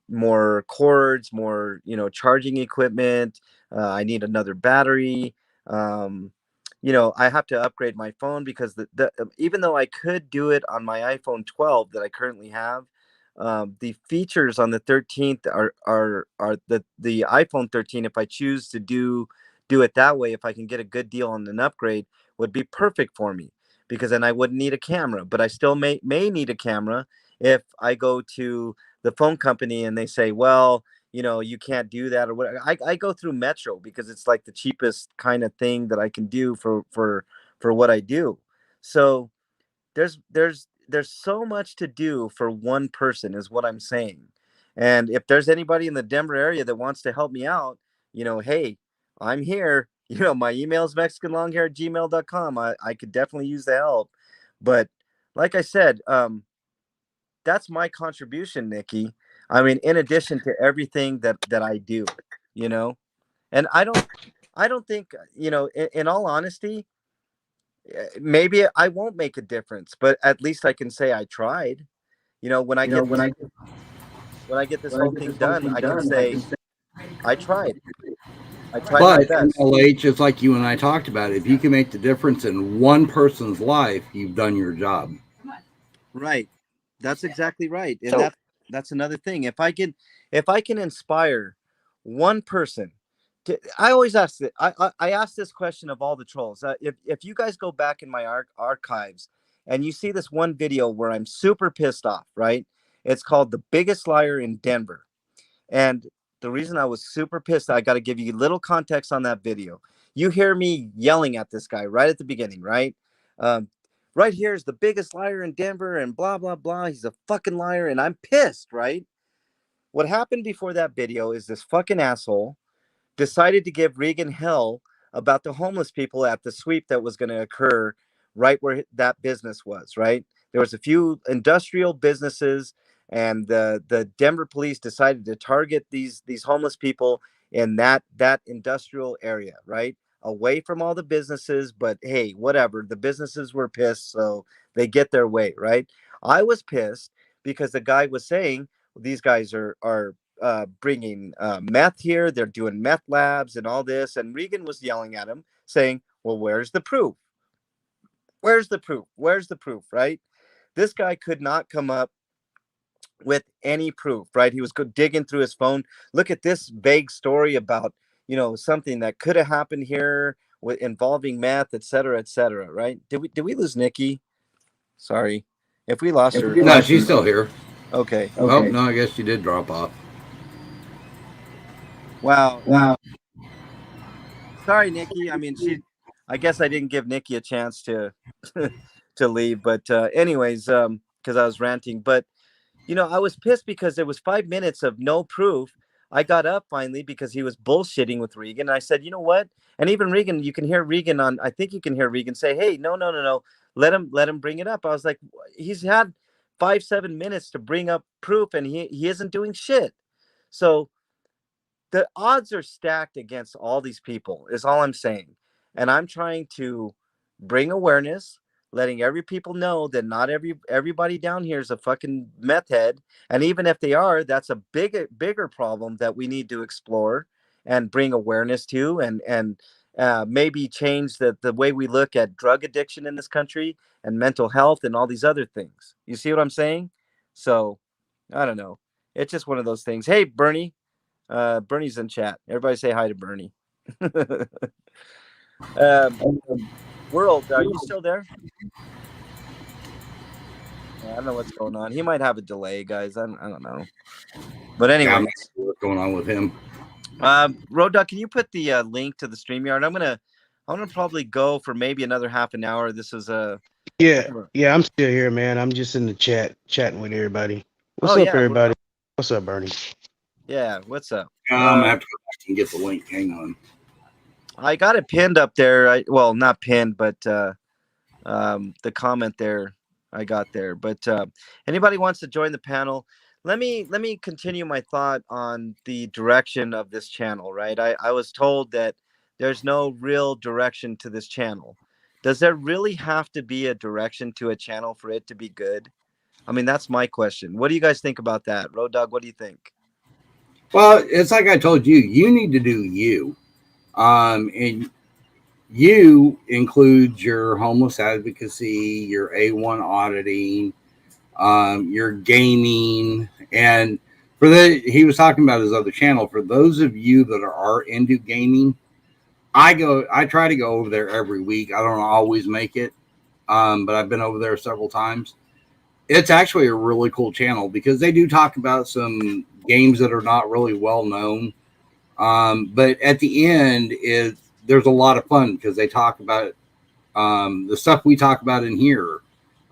more cords, more charging equipment. I need another battery. Um, I have to upgrade my phone because even though I could do it on my iPhone 12 that I currently have, the features on the 13th are the iPhone 13. If I choose to do it that way, if I can get a good deal on an upgrade, would be perfect for me, because then I wouldn't need a camera. But I still may need a camera if I go to the phone company and they say, well, you can't do that or what. I go through Metro because it's like the cheapest kind of thing that I can do for what I do. So there's so much to do for one person is what I'm saying. And if there's anybody in the Denver area that wants to help me out, hey, I'm here. My email is mexicanlonghair@gmail.com. I could definitely use the help. But like I said, that's my contribution, Nikki. I mean, in addition to everything that I do, you know, and I don't think, in all honesty, maybe I won't make a difference, but at least I can say I tried. When I get when I get this whole thing done, I can say I tried. I tried my But best. MLH, it's like you and I talked about. If you can make the difference in one person's life, you've done your job. Right. That's exactly right. And So that's another thing. If I can inspire one person I always ask it. I ask this question of all the trolls. If you guys go back in my archives and you see this one video where I'm super pissed off, right? It's called "The Biggest Liar in Denver." And the reason I was super pissed, I got to give you a little context on that video. You hear me yelling at this guy right at the beginning, right? Um, right here is the biggest liar in Denver, and blah blah blah. He's a fucking liar, and I'm pissed, right? What happened before that video is this fucking asshole decided to give Regan hell about the homeless people at the sweep that was going to occur right where that business was, right? There was a few industrial businesses, and the Denver police decided to target these homeless people in that industrial area, right? Away from all the businesses, but hey, whatever. The businesses were pissed, so they get their way, right? I was pissed because the guy was saying these guys are bringing meth here. They're doing meth labs and all this. And Regan was yelling at him, saying, well, where's the proof? Where's the proof? Where's the proof? Right? This guy could not come up with any proof, right? He was digging through his phone. Look at this vague story about, something that could have happened here with involving meth, et cetera, right? Did we lose Nikki? Sorry. If we lost her, No, she's still here. okay. Oh, no, I guess she did drop off. Wow. Sorry, Nikki. I mean, I guess I didn't give Nikki a chance to to leave, but anyways, because I was ranting. But I was pissed because there was 5 minutes of no proof. I got up finally because he was bullshitting with Regan. And I said, you know what? And even Regan, you can hear Regan on. I think you can hear Regan say, "Hey, no, no, no, no. Let him bring it up." I was like, he's had 5-7 minutes to bring up proof, and he isn't doing shit. So the odds are stacked against all these people is all I'm saying. And I'm trying to bring awareness, letting every people know that not everybody down here is a fucking meth head. And even if they are, that's a bigger problem that we need to explore and bring awareness to, and maybe change the way we look at drug addiction in this country and mental health and all these other things. You see what I'm saying? So I don't know. It's just one of those things. Hey, Bernie, Bernie's in chat. Everybody say hi to Bernie. um, World, are you still there? I don't know what's going on. He might have a delay, guys. I don't know. But Yeah, anyways, what's going on with him? Road Dog, can you put the link to the StreamYard? I'm gonna probably go for maybe another half an hour. This is a Yeah, yeah, I'm still here, man. I'm just in the chat chatting with everybody. What's up, yeah, everybody? What's up, Bernie? yeah. What's up? I'm gonna have to go back and get the link. Hang on. I got it pinned up there. Well, not pinned, but the comment there I got there. But anybody wants to join the panel, let me continue my thought on the direction of this channel. Right, I was told that there's no real direction to this channel. Does there really have to be a direction to a channel for it to be good? I mean, that's my question. What do you guys think about that? Road Dog, what do you think? Well, it's like I told you, you need to do you. And you includes your homeless advocacy, your A1 auditing, your gaming, and he was talking about his other channel. For those of you that are into gaming, I try to go over there every week. I don't always make it, but I've been over there several times. It's actually a really cool channel because they do talk about some games that are not really well known. But at the end, there's a lot of fun because they talk about the stuff we talk about in here.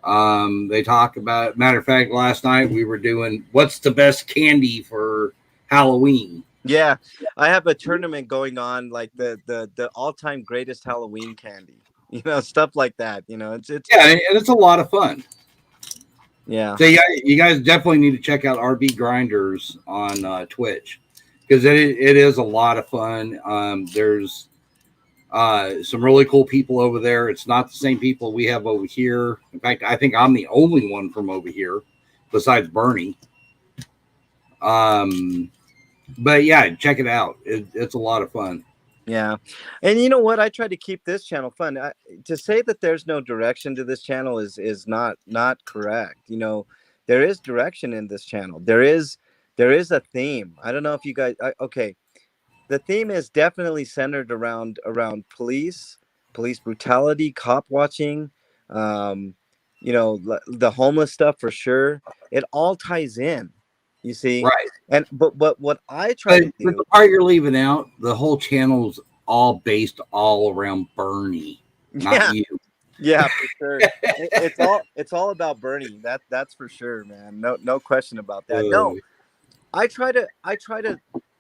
They talk about, matter of fact, last night we were doing what's the best candy for Halloween. Yeah, I have a tournament going on, like the all-time greatest Halloween candy. Stuff like that. It's Yeah, and it's a lot of fun. yeah. So you guys definitely need to check out RB Grinders on Twitch because it is a lot of fun. There's some really cool people over there. It's not the same people we have over here. In fact, I think I'm the only one from over here besides Bernie. But yeah, check it out. It's a lot of fun. Yeah. And you know what? I try to keep this channel fun. To say that there's no direction to this channel is not correct. There is direction in this channel. There is a theme. I don't know if you guys okay. The theme is definitely centered around police brutality, cop watching, the homeless stuff for sure. It all ties in, you see. Right. And but what I try to But do. the part you're leaving out, the whole channel's all based all around Bernie, not Yeah. you. Yeah, for sure. It's all about Bernie. That's for sure, man. No question about that. No, I try to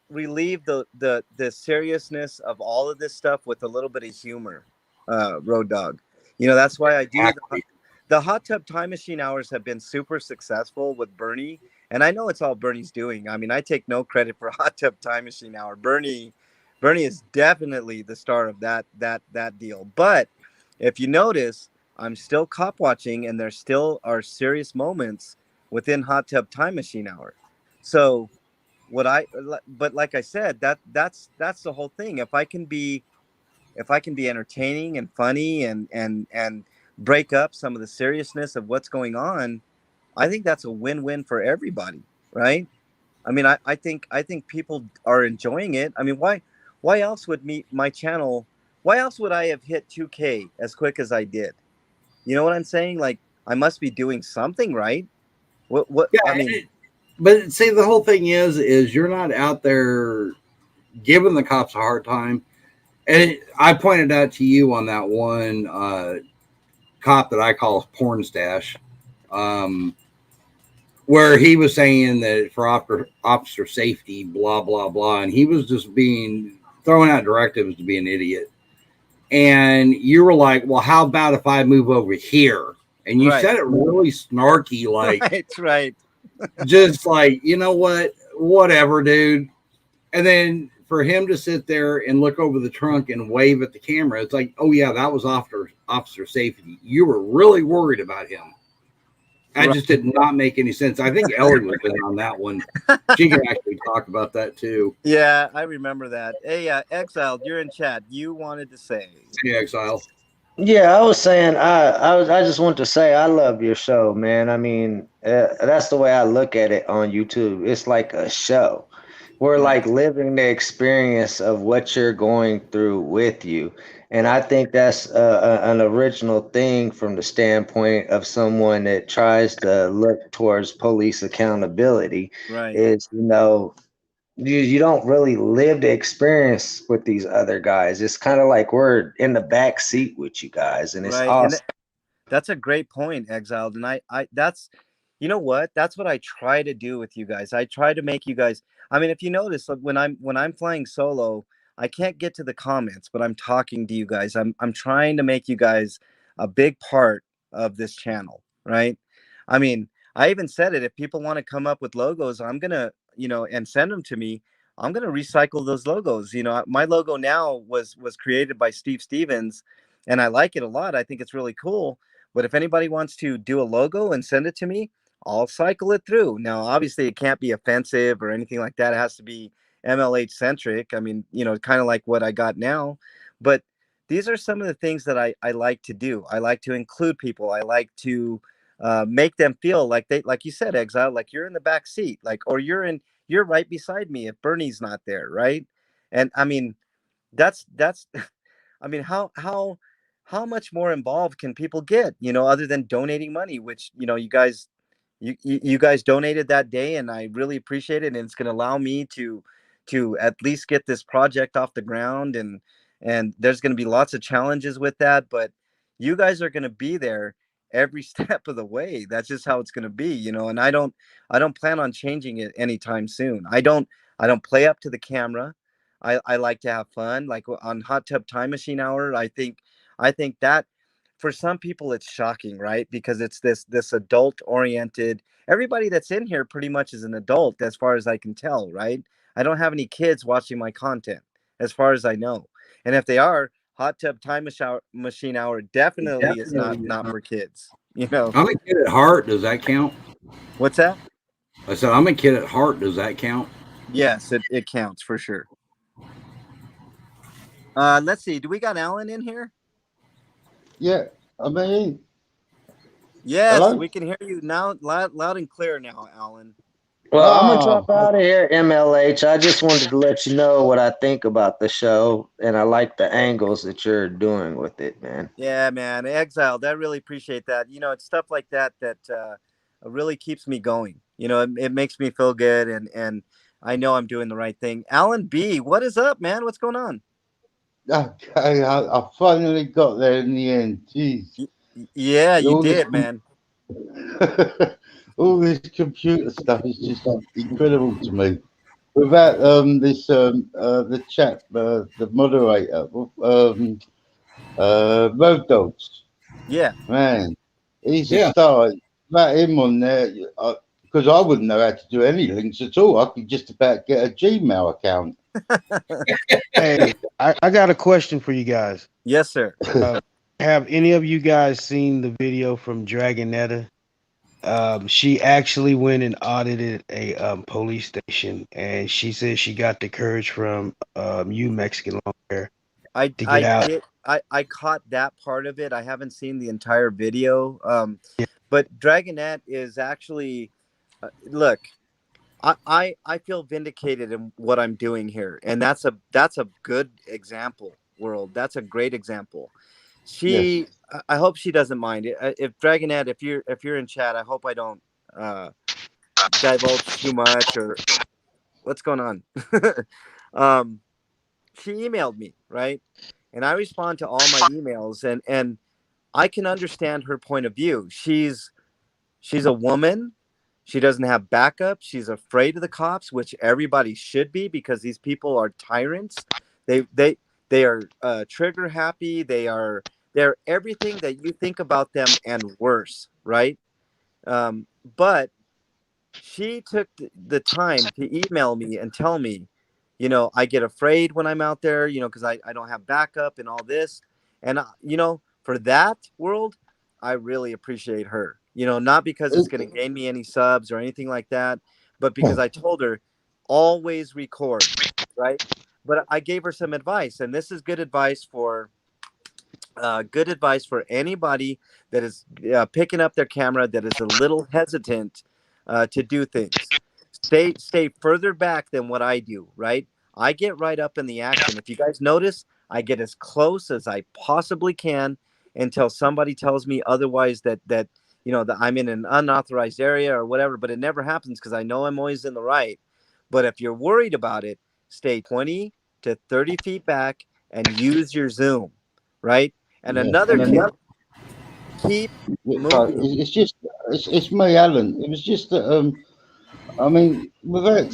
relieve the seriousness of all of this stuff with a little bit of humor. Road Dog. That's why I do Exactly. the hot tub time machine hours have been super successful with Bernie, and I know it's all Bernie's doing. I mean, I take no credit for hot tub time machine hour. Bernie is definitely the star of that deal. But if you notice, I'm still cop watching, and there still are serious moments within hot tub time machine hour. So but like I said, that's the whole thing. If I can be entertaining and funny and break up some of the seriousness of what's going on, I think that's a win-win for everybody, right? I mean, I think people are enjoying it. I mean, why else would my channel? Why else would I have hit 2K as quick as I did? You know what I'm saying? Like, I must be doing something right. What Yeah, I mean, but see, the whole thing is you're not out there giving the cops a hard time. And I pointed out to you on that one cop that I call porn stash, where he was saying that for officer safety, blah blah blah, and he was just throwing out directives to be an idiot. And you were like, "Well, how about if I move over here?" And you right, said it really snarky, like right. just like, you know what, whatever, dude. And then for him to sit there and look over the trunk and wave at the camera, it's like, oh yeah, that was officer safety. You were really worried about him. I Right. just did not make any sense. I think Ellie was in on that one. She can actually talk about that too. Yeah, I remember that. Hey, Exiled, you're in chat. You wanted to say. Hey, Exile. Yeah, I was saying I just want to say I love your show, man. I mean, that's the way I look at it on YouTube. It's like a show. We're Yeah, like living the experience of what you're going through with you. And I think that's an original thing from the standpoint of someone that tries to look towards police accountability right, is, you don't really live the experience with these other guys. It's kind of like we're in the back seat with you guys, and it's right. And awesome. that's a great point, Exiled. And that's, you know what? That's what I try to do with you guys. I try to make you guys. I mean, if you notice, like, when I'm flying solo, I can't get to the comments, but I'm talking to you guys. I'm trying to make you guys a big part of this channel, right? I mean, I even said it. If people want to come up with logos, I'm gonna, and send them to me. I'm going to recycle those logos. My logo now was created by Steve Stevens, and I like it a lot. I think it's really cool. But if anybody wants to do a logo and send it to me, I'll cycle it through. Now, obviously, it can't be offensive or anything like that. It has to be MLH centric. I mean, kind of like what I got now. But these are some of the things that I like to do. I like to include people. I like to make them feel like like you said, Exile, like you're in the back seat, like, or you're right beside me if Bernie's not there, right? And I mean, that's I mean, how much more involved can people get, other than donating money, which, you guys donated that day, and I really appreciate it. And it's going to allow me to at least get this project off the ground. And there's going to be lots of challenges with that, but you guys are going to be there every step of the way. That's just how it's going to be, and I don't plan on changing it anytime soon. I don't play up to the camera. I like to have fun, like on Hot Tub Time Machine Hour. I think that for some people it's shocking, right? Because it's this adult oriented. Everybody that's in here pretty much is an adult, as far as I can tell, right? I don't have any kids watching my content, as far as I know. And if they are, Hot Tub Time Machine Hour definitely is not for kids. I'm a kid at heart. Does that count? What's that? I said I'm a kid at heart. Does that count? Yes, it counts for sure. Let's see. Do we got Alan in here? Yeah, I mean, Yes, hello? we can hear you now, loud and clear now, Alan. Well, I'm gonna drop Oh, out of here, MLH. I just wanted to let you know what I think about the show, and I like the angles that you're doing with it, man. Yeah, man, Exile. That really appreciate that. It's stuff like that that really keeps me going. It makes me feel good, and I know I'm doing the right thing. Alan B, what is up, man? What's going on? okay, I finally got there in the end. Jeez. Yeah, you All this, did, man. all this computer stuff is just incredible to me. Without the chap, the moderator, Road Dogs, Yeah. man, he's a Yeah. star. Without him on there, because I wouldn't know how to do any links at all. I could just about get a Gmail account. Hey, I got a question for you guys. Yes, sir. Have any of you guys seen the video from Dragonetta? She actually went and audited a police station, and she said she got the courage from you Mexican long hair I to get I out. did I caught that part of it. I haven't seen the entire video. But Dragonette is actually look. I feel vindicated in what I'm doing here, and that's a good example. World, that's a great example. Yes. I hope she doesn't mind it. If Dragonette, if you're in chat, I hope I don't divulge too much or what's going on. um, she emailed me, right, and I respond to all my emails, and I can understand her point of view. She's a woman. She doesn't have backup. She's afraid of the cops, which everybody should be, because these people are tyrants. They are trigger happy. They're everything that you think about them and worse, right? But she took the time to email me and tell me, I get afraid when I'm out there, because I don't have backup and all this. And, for that, World, I really appreciate her, not because it's going to gain me any subs or anything like that, but because I told her always record, right? But I gave her some advice, and this is good advice for anybody that is picking up their camera, that is a little hesitant to do things. Stay further back than what I do, right? I get right up in the action. If you guys notice, I get as close as I possibly can until somebody tells me otherwise, that I'm in an unauthorized area or whatever. But it never happens, because I know I'm always in the right. But if you're worried about it, stay 20 to 30 feet back and use your zoom, right? And Yeah. another tip: keep moving. It's me, Alan. It was just that I mean, without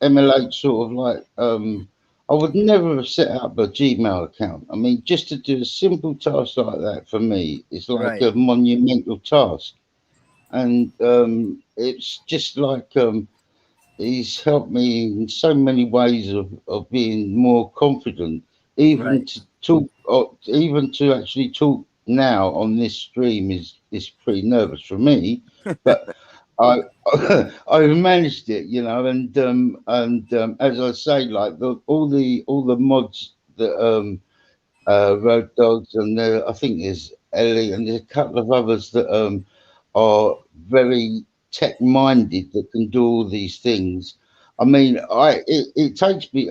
MLH sort of like I would never have set up a Gmail account. I mean, just to do a simple task like that for me is like Right. a monumental task, and it's just like he's helped me in so many ways of being more confident, even Right. to talk, or even to actually talk now on this stream is pretty nervous for me, but I I've managed it, you know, and as I say, like all the mods that Road Dogs, and I think there's Ellie, and there's a couple of others that are very tech minded that can do all these things. I mean, it takes me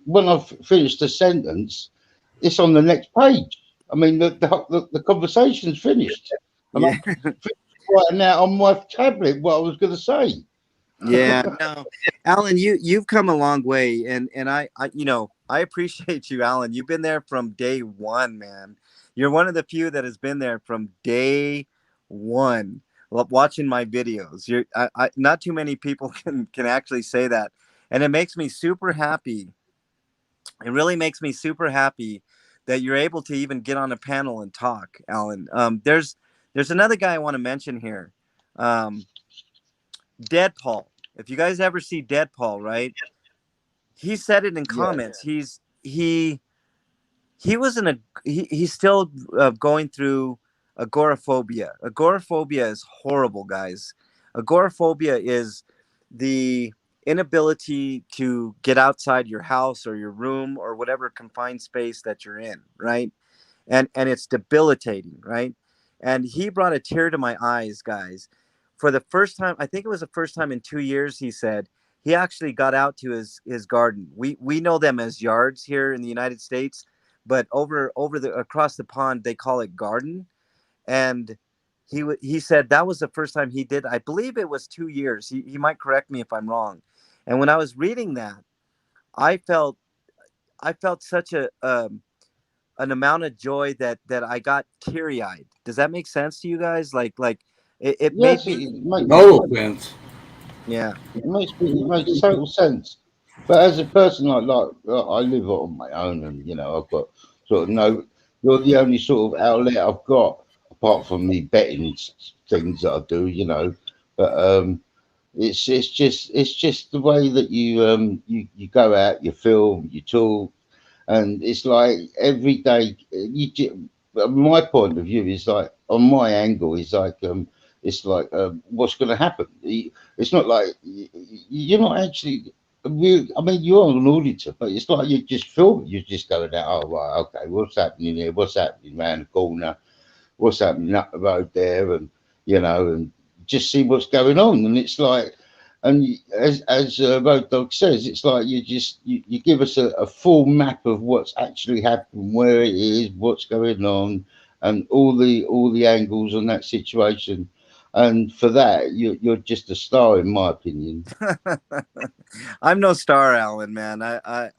when I've finished a sentence, it's on the next page. I mean, the conversation's finished, and Yeah. I'm writing out on my tablet what I was going to say. Yeah, no, Alan, you've come a long way, and I you know I appreciate you, Alan. You've been there from day one, man. You're one of the few that has been there from day one, watching my videos. Not too many people can actually say that, and it makes me super happy. It really makes me super happy that you're able to even get on a panel and talk, Alan. There's another guy I want to mention here. Um, Deadpaul. If you guys ever see Deadpaul, right? He said it in Yeah. comments. He was in a he's still going through agoraphobia. Agoraphobia is horrible, guys. Agoraphobia is the inability to get outside your house or your room or whatever confined space that you're in, right? And it's debilitating, right? And he brought a tear to my eyes, guys. For the first time, I think it was the first time in 2 years, he said he actually got out to his garden. We know them as yards here in the United States, but over the across the pond they call it garden. And he said that was the first time he did. I believe it was 2 years. He might correct me if I'm wrong. And when I was reading that, I felt I felt such a an amount of joy that I got teary eyed. Does that make sense to you guys? It made Yes, me. Total sense. Yeah. it makes total sense. But as a person I live on my own, and you know I've got sort of no. You're the only sort of outlet I've got apart from the betting things that I do, you know. But it's just the way that you go out, you film, you talk, and it's like every day my point of view is like on my angle is like it's like what's going to happen. It's not like you're not actually I mean you're an auditor, but it's like you just film, you're just going out, oh right, okay, what's happening here, what's happening around the corner, what's happening up the road there, and you know, and just see what's going on. And it's like, and as Road Dog says, it's like you give us a full map of what's actually happened, where it is, what's going on, and all the angles on that situation. And for that, you're just a star, in my opinion. I'm no star, Alan, man. I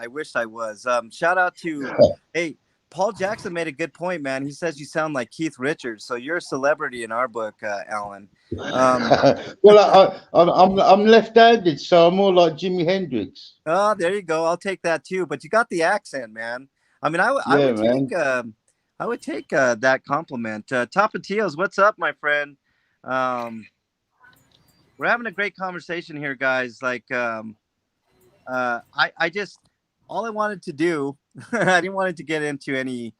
wish I was. Shout out to, hey, Paul Jackson made a good point, man. He says you sound like Keith Richards, so you're a celebrity in our book, Alan. Um, Well, I'm left-handed, so I'm more like Jimi Hendrix. oh, there you go. I'll take that too. But you got the accent, man. I mean, I Yeah, would take man. that compliment. Tapatios, what's up, my friend? Um, we're having a great conversation here, guys. I just all I wanted to do, I didn't want it to get into any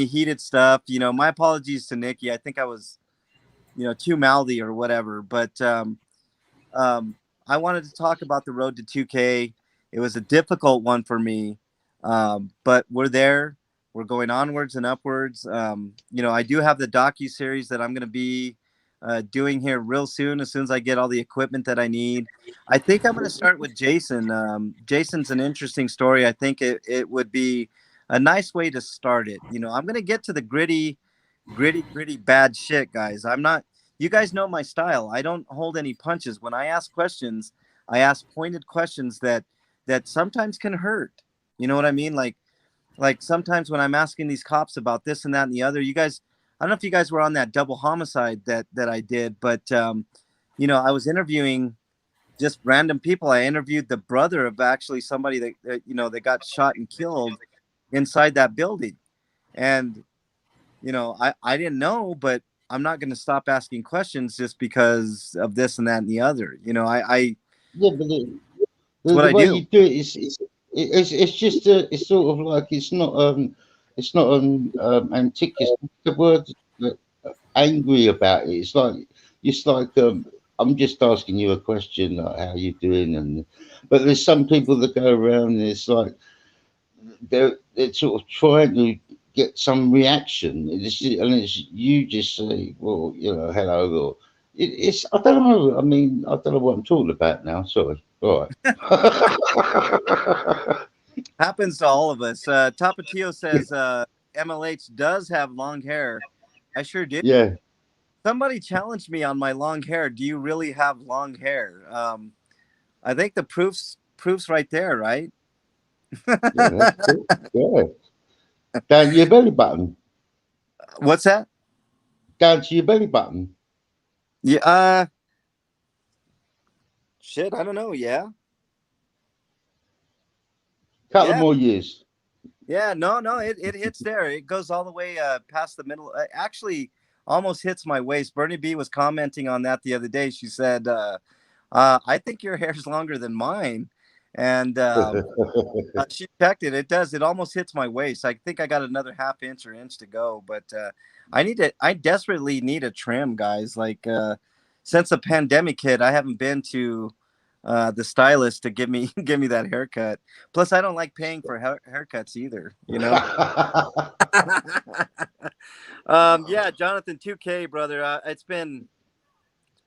heated stuff. You know, my apologies to Nikki. I think I was, too mouthy or whatever. But um, I wanted to talk about the road to 2K. It was a difficult one for me, but we're there. We're going onwards and upwards. I do have the docu series that I'm going to be doing here real soon. As soon as I get all the equipment that I need, I think I'm going to start with Jason. Jason's an interesting story. I think it would be a nice way to start it. I'm going to get to the gritty bad shit, guys. I'm not. You guys know my style. I don't hold any punches. When I ask questions, I ask pointed questions that sometimes can hurt. You know what I mean? Like sometimes when I'm asking these cops about this and that and the other, you guys, I don't know if you guys were on that double homicide that I did, but I was interviewing just random people. I interviewed the brother of actually somebody that got shot and killed inside that building, and I didn't know, but I'm not going to stop asking questions just because of this and that and the other. yeah, but It's what the I way do. you do it is it's just it's sort of like it's not antiquous. The word angry about it. It's like I'm just asking you a question like how you doing and but there's some people that go around and it's like they're sort of trying to get some reaction. And it's you just say, well, you know, hello or it's I don't know. I mean, I don't know what I'm talking about now. Sorry. All right. Happens to all of us. Tapatio says MLH does have long hair. I sure do. Yeah, Somebody challenged me on my long hair. Do you really have long hair? I think the proof's right there, right? yeah, that's cool. Yeah, down to your belly button. What's that? Down to your belly button. Yeah. Shit. I don't know. Yeah. Couple Yeah. more years. Yeah. No. No. It hits there. It goes all the way past the middle. Actually, almost hits my waist. Bernie B was commenting on that the other day. She said, "I think your hair's longer than mine," and she checked it. It does. It almost hits my waist. I think I got another half inch or inch to go, but I need to. I desperately need a trim, guys. Like since the pandemic hit, I haven't been to the stylist to give me give me that haircut. Plus, I don't like paying for haircuts either. You know. Yeah, Jonathan, 2K brother. It's been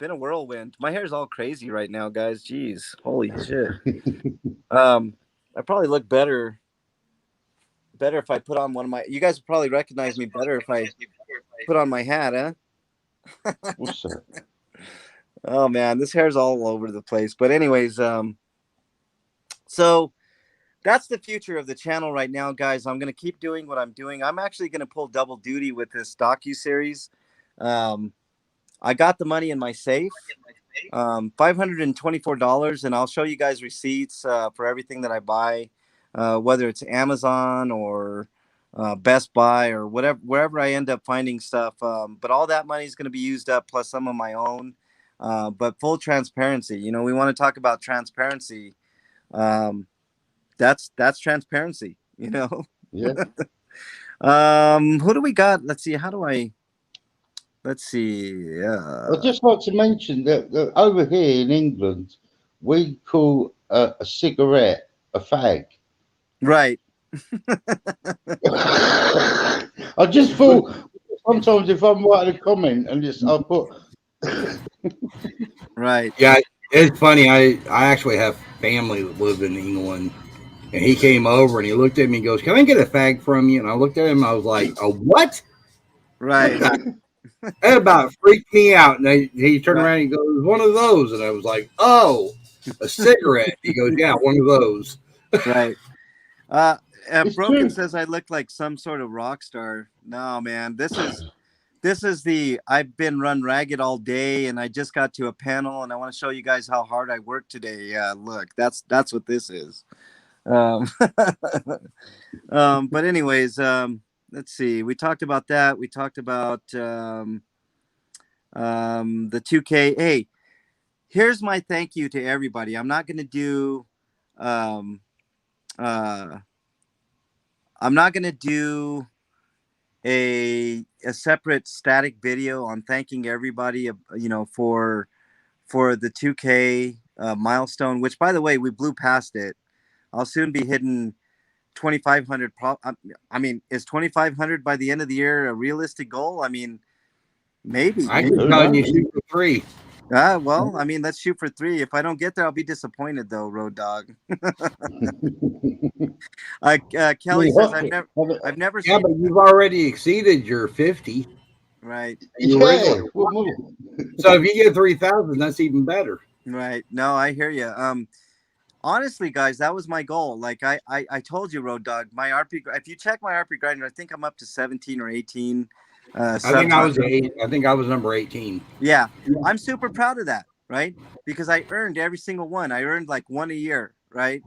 a whirlwind. My hair's all crazy right now, guys. Jeez, holy shit. Um, I probably look better if I put on one of my. You guys would probably recognize me better if I put on my hat, huh? What's that? Oh man, this hair's all over the place. But anyways, so that's the future of the channel right now, guys. I'm gonna keep doing what I'm doing. I'm actually gonna pull double duty with this docu series. Um, I got the money in my safe, $524, and I'll show you guys receipts for everything that I buy, whether it's Amazon or Best Buy or whatever, wherever I end up finding stuff. But all that money is going to be used up, plus some of my own. But full transparency, you know, we want to talk about transparency. Um, that's transparency, you know. Yeah. Who do we got? Let's see. How do I? Let's see. I'd just like to mention that over here in England, we call a cigarette a fag. Right. I just thought sometimes if I'm writing a comment and just I'll put Right. Yeah, it's funny. I actually have family that live in England, and he came over and he looked at me and goes, "Can I get a fag from you?" And I looked at him and I was like, "A what?" Right. That about freaked me out. And he turned Right. around and he goes, "One of those," and I was like, "Oh, a cigarette." He goes, "Yeah, one of those." Right. it's Broken true. says I look like some sort of rock star. No, man. This is the I've been run ragged all day, and I just got to a panel, and I want to show you guys how hard I worked today. Look, that's what this is. Um, but anyways, let's see. We talked about that. We talked about the 2K. Hey, here's my thank you to everybody. I'm not gonna do um, uh, I'm not gonna do a separate static video on thanking everybody, you know, for the 2K milestone. Which, by the way, we blew past it. I'll soon be hitting 2,500. I mean, is 2,500 by the end of the year a realistic goal? I mean, maybe, I maybe. keep Who telling you knows? shoot for three. Well, I mean, let's shoot for 3. If I don't get there, I'll be disappointed, though, Road Dog. Kelly says I've never Yeah, seen. but you've already exceeded your 50. Right, You Yeah. originally. So if you get 3,000, that's even better. right. No, I hear you. Honestly, guys, that was my goal. Like I told you, Road Dog, my RP. If you check my RP grinder, I think I'm up to 17 or 18 I think subs. I was eight. I think I was number 18. Yeah, I'm super proud of that, right? Because I earned every single one. I earned like one a year, right?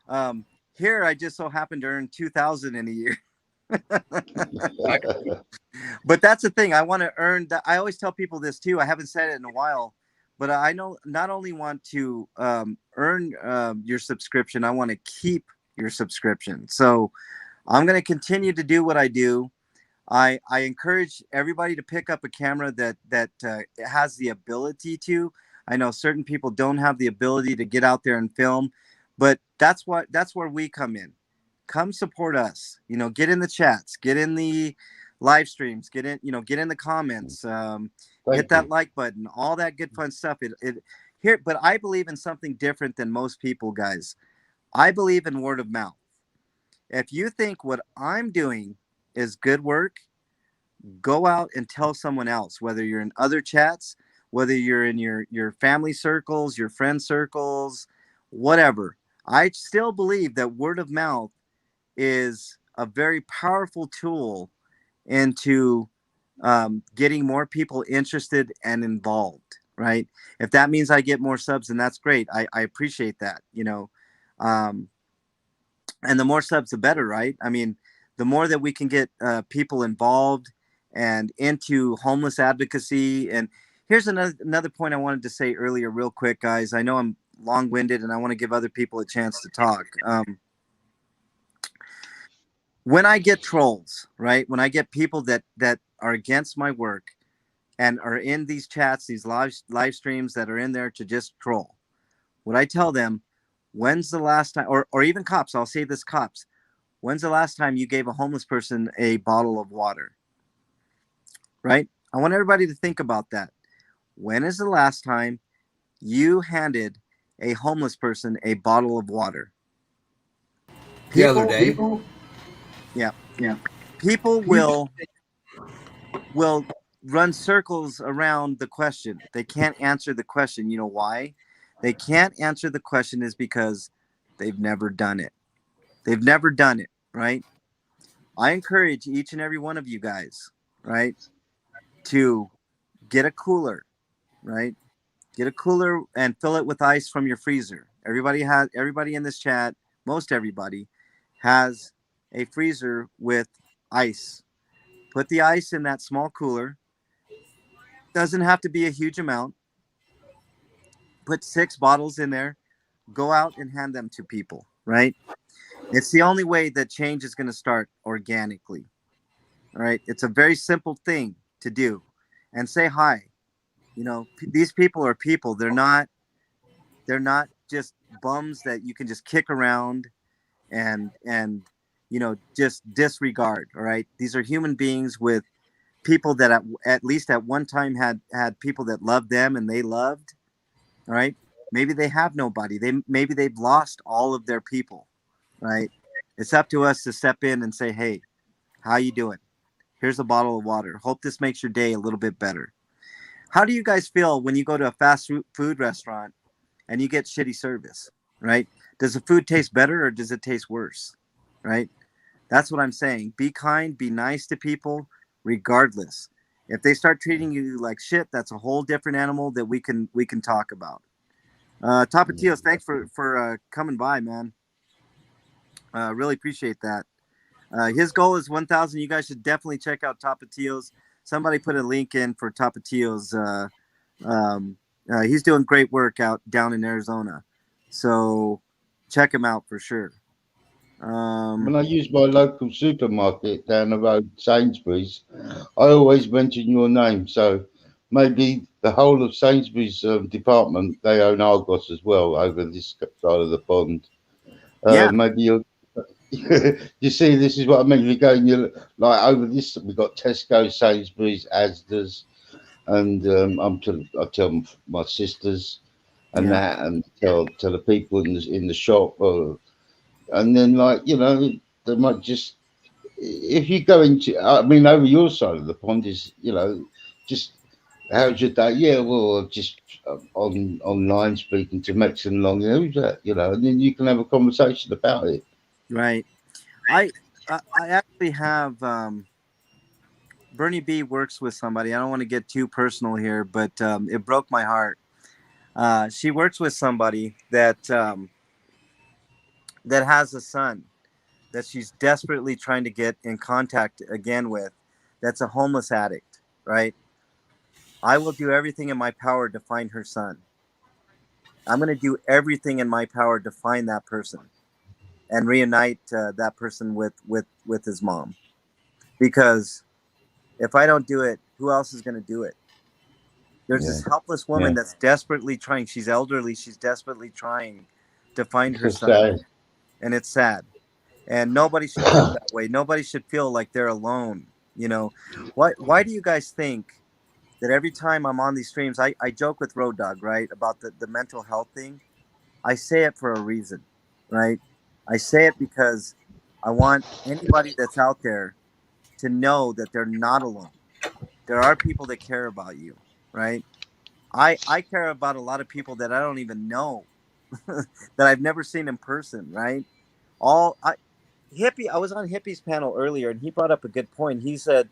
Um, Here I just so happened to earn 2,000 in a year. But that's the thing. I want to earn that. I always tell people this too. I haven't said it in a while, but I know not only want to earn your subscription, I want to keep your subscription. So I'm going to continue to do what I do. I encourage everybody to pick up a camera that has the ability to. I know certain people don't have the ability to get out there and film, but that's where we come in. Come support us. You know, get in the chats, get in the live streams, get in. You know, get in the comments. Hit Thank that you. like button. All that good fun stuff. It here, but I believe in something different than most people, guys. I believe in word of mouth. If you think what I'm doing is good work, go out and tell someone else, whether you're in other chats, whether you're in your family circles, your friend circles, whatever. I still believe that word of mouth is a very powerful tool into getting more people interested and involved, right? If that means I get more subs, then that's great. I appreciate that, you know. um, and the more subs the better, right? I mean, the more that we can get people involved and into homeless advocacy. And here's another point I wanted to say earlier real quick, guys. I know I'm long-winded and I want to give other people a chance to talk. When I get trolls, right, when I get people that are against my work and are in these chats, these live streams that are in there to just troll, what I tell them, when's the last time, or even cops, I'll say this, cops, when's the last time you gave a homeless person a bottle of water? Right? I want everybody to think about that. When is the last time you handed a homeless person a bottle of water? The other People, day. yeah, Yeah. people will run circles around the question. They can't answer the question. You know why? They can't answer the question is because they've never done it. They've never done it, right? I encourage each and every one of you guys, right, to get a cooler, right? Get a cooler and fill it with ice from your freezer. Everybody in this chat, most everybody has a freezer with ice. Put the ice in that small cooler. Doesn't have to be a huge amount. Put 6 bottles in there. Go out and hand them to people, right? It's the only way that change is going to start organically. All right. It's a very simple thing to do. And say hi. You know, these people are people. They're not just bums that you can just kick around and just disregard. All right, these are human beings with people that at least at one time had people that loved them and they loved. All right, maybe they have nobody. Maybe they've lost all of their people. Right, it's up to us to step in and say, hey, how you doing? Here's a bottle of water. Hope this makes your day a little bit better. How do you guys feel when you go to a fast food restaurant and you get shitty service, right? Does the food taste better or does it taste worse, right? That's what I'm saying. Be kind, be nice to people, regardless. If they start treating you like shit, that's a whole different animal that we can talk about. Tapatios, thanks for coming by, man. Really appreciate that. His goal is 1,000. You guys should definitely check out Tapatios. Somebody put a link in for Tapatios. He's doing great work out down in Arizona, so check him out for sure. When I use my local supermarket down the road, Sainsbury's, I always mention your name. So maybe the whole of Sainsbury's department, they own Argos as well over this side of the pond. Yeah, Maybe you'll. You see, this is what I mean. You go and you like over this. We've got Tesco, Sainsbury's, Asda's, and I tell my sisters and yeah, that, and tell the people in the shop, and then they might just if you go into, I mean, over your side of the pond is just how's your day? Yeah, well, just on online speaking to Mexican long, who's that? And then you can have a conversation about it. right. I I actually have Bernie B works with somebody. I don't want to get too personal here, but it broke my heart. She works with somebody that has a son that she's desperately trying to get in contact again with. That's a homeless addict, right? I will do everything in my power to find her son. I'm going to do everything in my power to find that person and reunite that person with his mom. Because if I don't do it, who else is going to do it? There's Yeah. this helpless woman Yeah. that's desperately trying. She's elderly. She's desperately trying to find her So son, sad. and it's sad. And nobody should feel that way. Nobody should feel like they're alone. You know, why do you guys think that every time I'm on these streams, I joke with Road Dog, right, about the mental health thing? I say it for a reason, right? I say it because I want anybody that's out there to know that they're not alone. There are people that care about you, right? I care about a lot of people that I don't even know, that I've never seen in person, right? All I Hippie, I was on Hippie's panel earlier, and he brought up a good point. He said,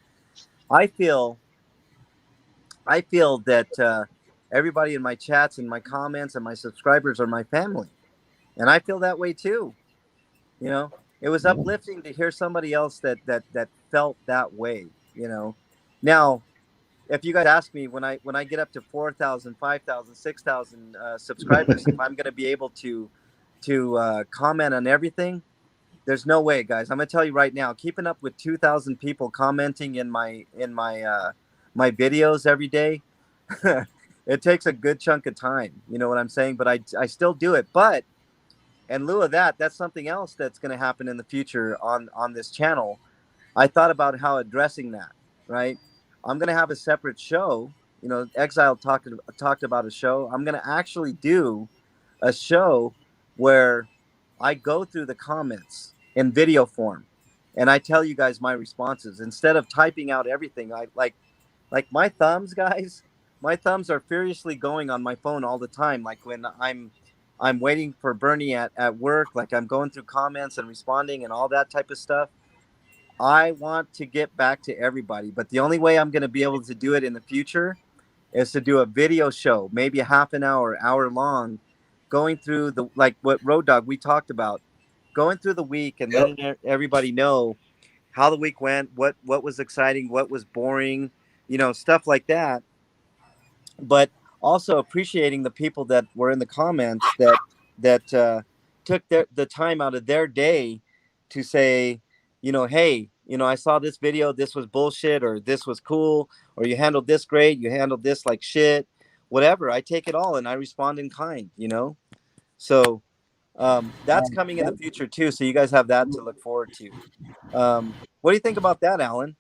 "I feel, I feel that everybody in my chats and my comments and my subscribers are my family, and I feel that way too. You know, it was uplifting to hear somebody else that felt that way. You know, now if you guys ask me when I get up to 4,000, 5,000, 6,000 subscribers, if I'm going to be able to comment on everything, there's no way, guys. I'm gonna tell you right now. Keeping up with 2,000 people commenting in my my videos every day, it takes a good chunk of time. You know what I'm saying? But I still do it. But in lieu of that, that's something else that's gonna happen in the future on this channel. I thought about how addressing that. Right? I'm gonna have a separate show. You know, Exile talked about a show. I'm gonna actually do a show where I go through the comments in video form and I tell you guys my responses instead of typing out everything. I like my thumbs, guys. My thumbs are furiously going on my phone all the time. Like when I'm waiting for Bernie at work, like I'm going through comments and responding and all that type of stuff. I want to get back to everybody, but the only way I'm going to be able to do it in the future is to do a video show, maybe a half an hour, hour long, going through the like what Road Dog we talked about, going through the week and letting everybody know how the week went, what was exciting, what was boring, you know, stuff like that. But also appreciating the people that were in the comments that took the time out of their day to say, you know, hey, you know, I saw this video, this was bullshit, or this was cool, or you handled this great, you handled this like shit, whatever. I take it all and I respond in kind, you know. So that's coming in the future too. So you guys have that to look forward to. What do you think about that, Alan?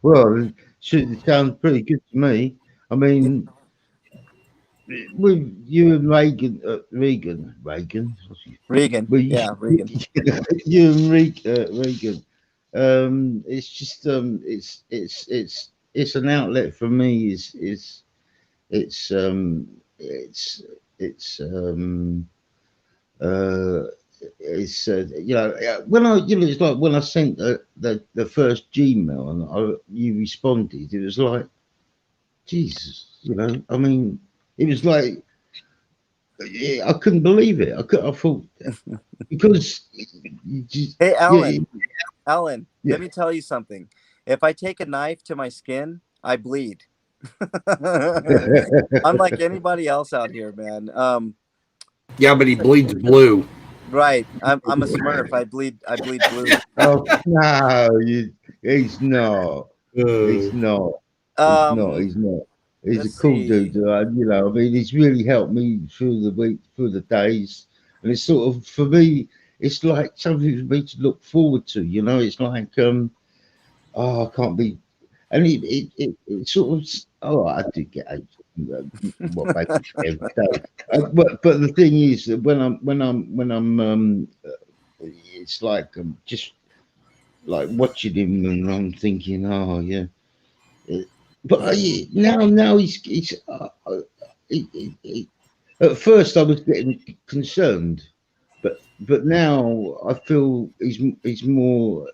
Well, it sounds pretty good to me. I mean, with you and Reagan, Reagan, well, yeah, Reagan. you and Reagan, it's just it's an outlet for me. It's it's uh you know, when I, you know, it's like when I sent the first Gmail and you responded, it was like, Jesus, you know, I mean, it was like, yeah, I couldn't believe it. I thought, because you just, Hey, yeah, Alan, yeah. let me tell you something. If I take a knife to my skin, I bleed. Unlike anybody else out here, man. Yeah, but he bleeds blue. Right. I'm a Smurf. I bleed blue. Oh no, he's not. He's Uh, not. He's not. Um, He's not. He's a let's cool dude. see. You know, I mean, he's really helped me through the week, through the days, and it's sort of, for me, it's like something for me to look forward to. You know, it's like oh, I can't be, and it sort of, oh, I do get what makes it every day. But the thing is that it's like just like watching him, and I'm thinking, oh yeah. Uh, But now he's he, at first I was getting concerned, but now I feel he's more.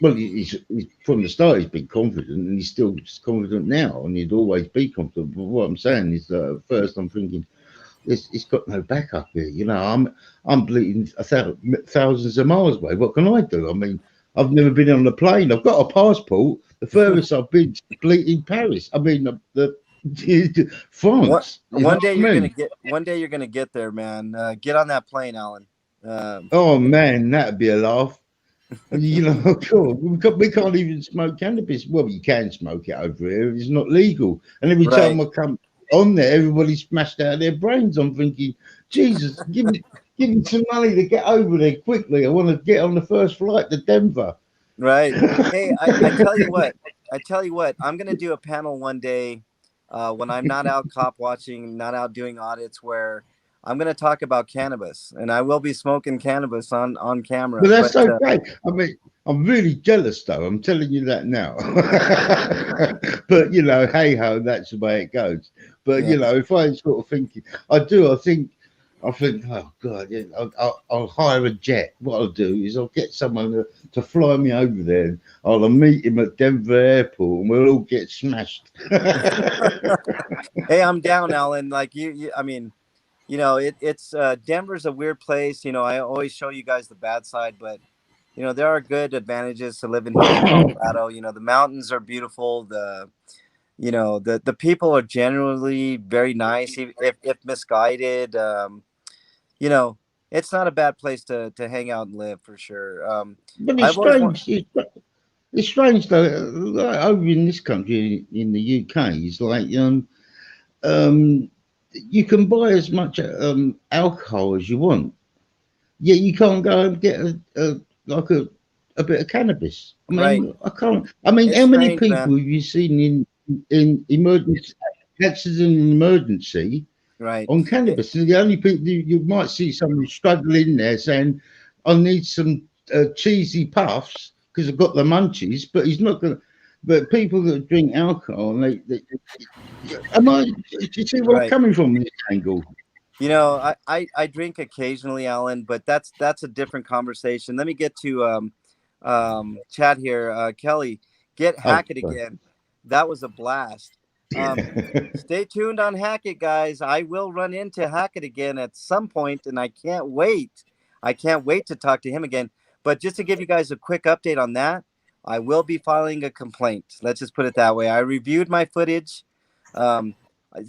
Well, he's from the start he's been confident, and he's still confident now, and he'd always be confident. But what I'm saying is that at first I'm thinking, it's got no backup here. You know, I'm bleeding thousands of miles away. What can I do? I mean, I've never been on a plane. I've got a passport. The furthest I've been is bleeding Paris. I mean, What France. You know one day what you're I gonna mean? get one day you're gonna get there, man. Get on that plane, Alan. Um, Oh man, that'd be a laugh. You know, cool. We can't even smoke cannabis. Well, you can smoke it over here. It's not legal. And every right, time I come on there, everybody's smashed out of their brains. I'm thinking, Jesus, give me some money to get over there quickly. I want to get on the first flight to Denver. right. Hey, I tell you what. I tell you what. I'm gonna do a panel one day when I'm not out cop watching, not out doing audits, where I'm gonna talk about cannabis, and I will be smoking cannabis on camera. But that's But okay. I mean, I'm really jealous, though. I'm telling you that now. But hey ho, that's the way it goes. But yeah, if I sort of thinking, I do. I think, oh God, yeah, I'll hire a jet. What I'll do is I'll get someone to fly me over there. And I'll meet him at Denver Airport, and we'll all get smashed. hey, I'm down, Alan. Like I mean, it's Denver's a weird place. I always show you guys the bad side, but there are good advantages to living here in Colorado. The mountains are beautiful. The people are generally very nice, if misguided. You know, it's not a bad place to hang out and live for sure. But it's I've always want, strange. It's strange though. Like over in this country, in the UK, it's like um, you can buy as much alcohol as you want. Yeah, you can't go and get a bit of cannabis. I right. mean, I can't. I mean, It's how many strange, man. people have you seen in emergency accident and emergency Right. on It, cannabis? And the only people you might see someone struggling there saying, "I need some cheesy puffs because I've got the munchies," but he's not going to. But people that drink alcohol, and am I? Do you see where I'm right. coming from? This angle. I drink occasionally, Alan, but that's a different conversation. Let me get to Chad here. Kelly, get Oh, Hackett sorry. again. That was a blast. Um, Stay tuned on Hackett, guys. I will run into Hackett again at some point, and I can't wait. I can't wait to talk to him again. But just to give you guys a quick update on that, I will be filing a complaint. Let's just put it that way. I reviewed my footage. Um,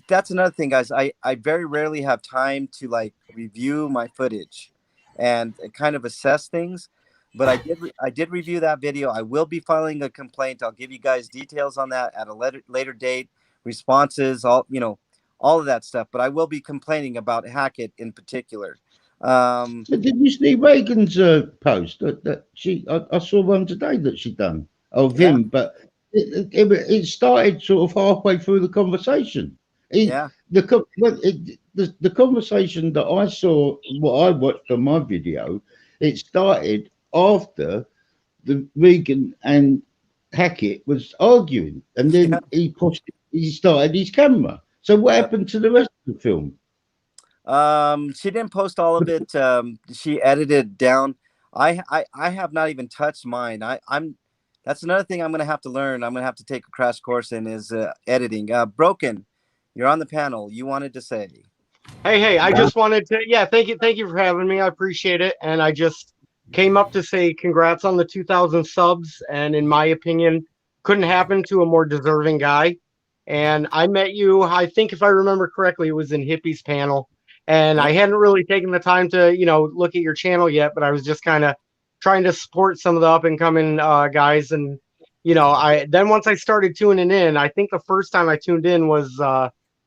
that's another thing, guys. I very rarely have time to like review my footage and kind of assess things. But I did review that video. I will be filing a complaint. I'll give you guys details on that at a later date, responses, all of that stuff. But I will be complaining about Hackett in particular. Um, But did you see Reagan's post that I saw one today that she done of yeah, him, but it started sort of halfway through the conversation. It, yeah, the conversation that I saw, what I watched on my video, it started after the Reagan and Hackett was arguing, and yeah, then he started his camera. So what yeah. happened to the rest of the film? She didn't post all of it. She edited down. I have not even touched mine. I'm That's another thing I'm gonna have to learn. I'm gonna have to take a crash course in is editing. Broken, you're on the panel. You wanted to say, Hey, I just wanted to, yeah, thank you for having me. I appreciate it. And I just came up to say congrats on the 2,000 subs. And in my opinion, couldn't happen to a more deserving guy. And I met you, I think if I remember correctly, it was in Hippie's panel. And I yep, hadn't really taken the time to, look at your channel yet, but I was just kind of trying to support some of the up and coming guys. And, then once I started tuning in, I think the first time I tuned in was,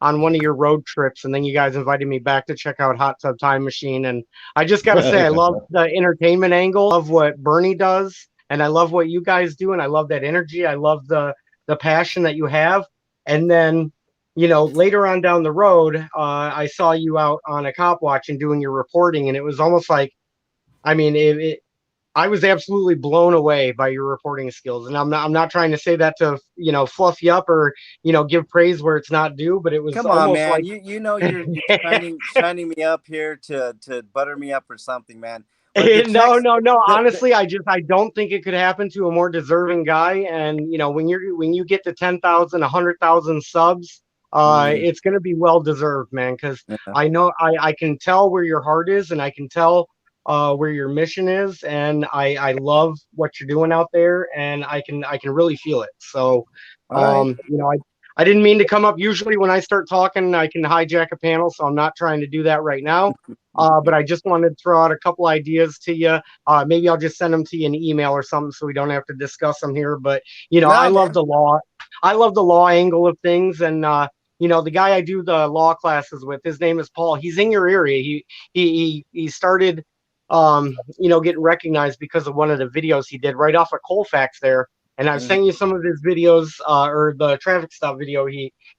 on one of your road trips, and then you guys invited me back to check out Hot Tub Time Machine. And I just got to say, I love the entertainment angle of what Bernie does, and I love what you guys do, and I love that energy. I love the passion that you have. And then, later on down the road, I saw you out on a cop watch and doing your reporting, and it was almost like, I mean, I was absolutely blown away by your reporting skills. And I'm not trying to say that to, fluff you up or, give praise where it's not due, but it was come on, almost man. like You're shining me up here to butter me up or something, man. But the no, text, no, no. the Honestly, I don't think it could happen to a more deserving guy. And when you get to 10,000, 100,000 subs, mm, it's gonna be well deserved, man. Because yeah, I know I can tell where your heart is, and I can tell where your mission is, and I love what you're doing out there, and I can really feel it. So, All right. I didn't mean to come up. Usually, when I start talking, I can hijack a panel, so I'm not trying to do that right now. But I just wanted to throw out a couple ideas to you. Maybe I'll just send them to you in email or something, so we don't have to discuss them here. But I No, love man. the law. I love the law angle of things, and the guy I do the law classes with, his name is Paul. He's in your area. He started, getting recognized because of one of the videos he did right off of Colfax there. And I've sent you some of his videos, or the traffic stop video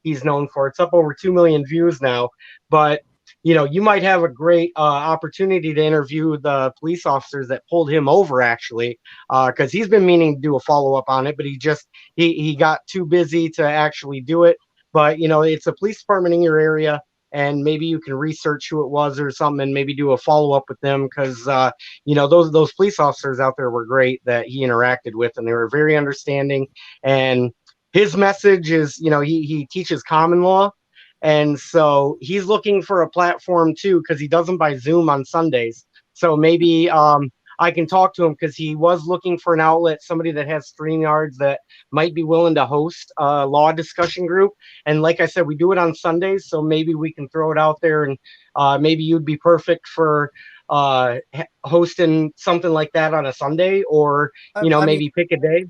he's known for. It's up over 2 million views now. But you might have a great opportunity to interview the police officers that pulled him over, actually, because he's been meaning to do a follow up on it, but he got too busy to actually do it. But it's a police department in your area, and maybe you can research who it was or something, and maybe do a follow up with them, because those police officers out there were great that he interacted with, and they were very understanding. And his message is, he teaches common law, and so he's looking for a platform too, because he doesn't buy Zoom on Sundays. So maybe I can talk to him, because he was looking for an outlet, somebody that has StreamYards that might be willing to host a law discussion group. And like I said, we do it on Sundays, so maybe we can throw it out there, and maybe you'd be perfect for hosting something like that on a Sunday, or I mean, maybe pick a day.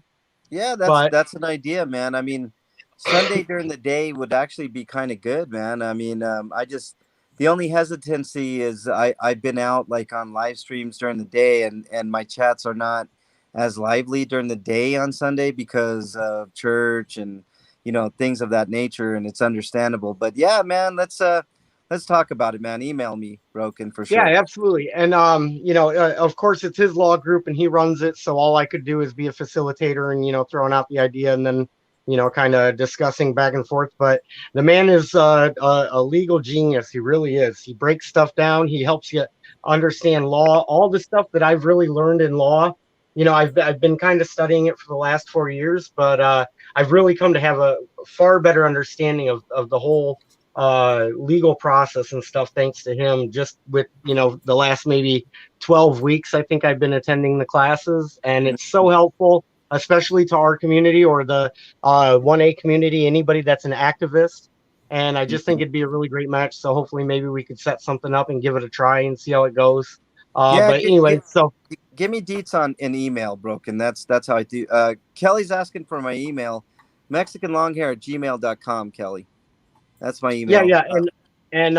yeah, But that's an idea, man. I mean, Sunday during the day would actually be kind of good, man. I mean, the only hesitancy is I've been out like on live streams during the day, and my chats are not as lively during the day on Sunday because of church and things of that nature, and it's understandable. But yeah, man, let's talk about it, man. Email me, Broken, for yeah, sure. absolutely. And of course it's his law group and he runs it, so all I could do is be a facilitator and throwing out the idea, and then kind of discussing back and forth. But the man is a legal genius. He really is. He breaks stuff down. He helps you understand law. All the stuff that I've really learned in law, I've been kind of studying it for the last 4 years, but I've really come to have a far better understanding of the whole legal process and stuff, thanks to him. Just with the last maybe 12 weeks, I think I've been attending the classes, and it's so helpful, especially to our community, or the 1A community, anybody that's an activist. And I just think it'd be a really great match. So hopefully maybe we could set something up and give it a try and see how it goes. Yeah, But anyway, so give me deets on an email, Broken. That's how I do. Kelly's asking for my email, mexicanlonghair@gmail.com. Kelly, that's my yeah, email. yeah. And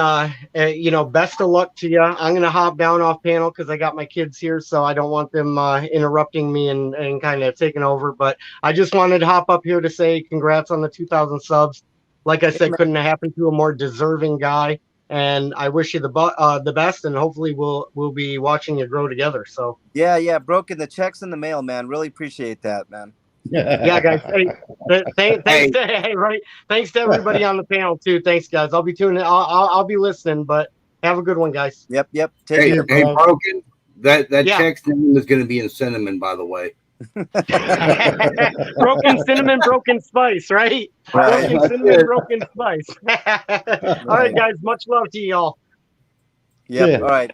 best of luck to you. I'm gonna hop down off panel because I got my kids here, so I don't want them interrupting me and kind of taking over. But I just wanted to hop up here to say congrats on the 2,000 subs. Like I Hey, said, man. couldn't have happened to a more deserving guy. And I wish you the best, and hopefully we'll be watching you grow together. So Yeah, Broken. The check's in the mail, man. Really appreciate that, man. yeah, guys. Hey, thanks Hey, to right. Thanks to everybody on the panel too. Thanks, guys. I'll be tuning. I'll be listening. But have a good one, guys. Yep. Take hey, care, hey, bro. Broken. That Yeah. check's name is going to be in cinnamon, by the way. Broken cinnamon, broken spice, right? Right, Broken That's cinnamon, it. broken spice. All right, right. guys. Much love to y'all. Yep. Yeah. All right.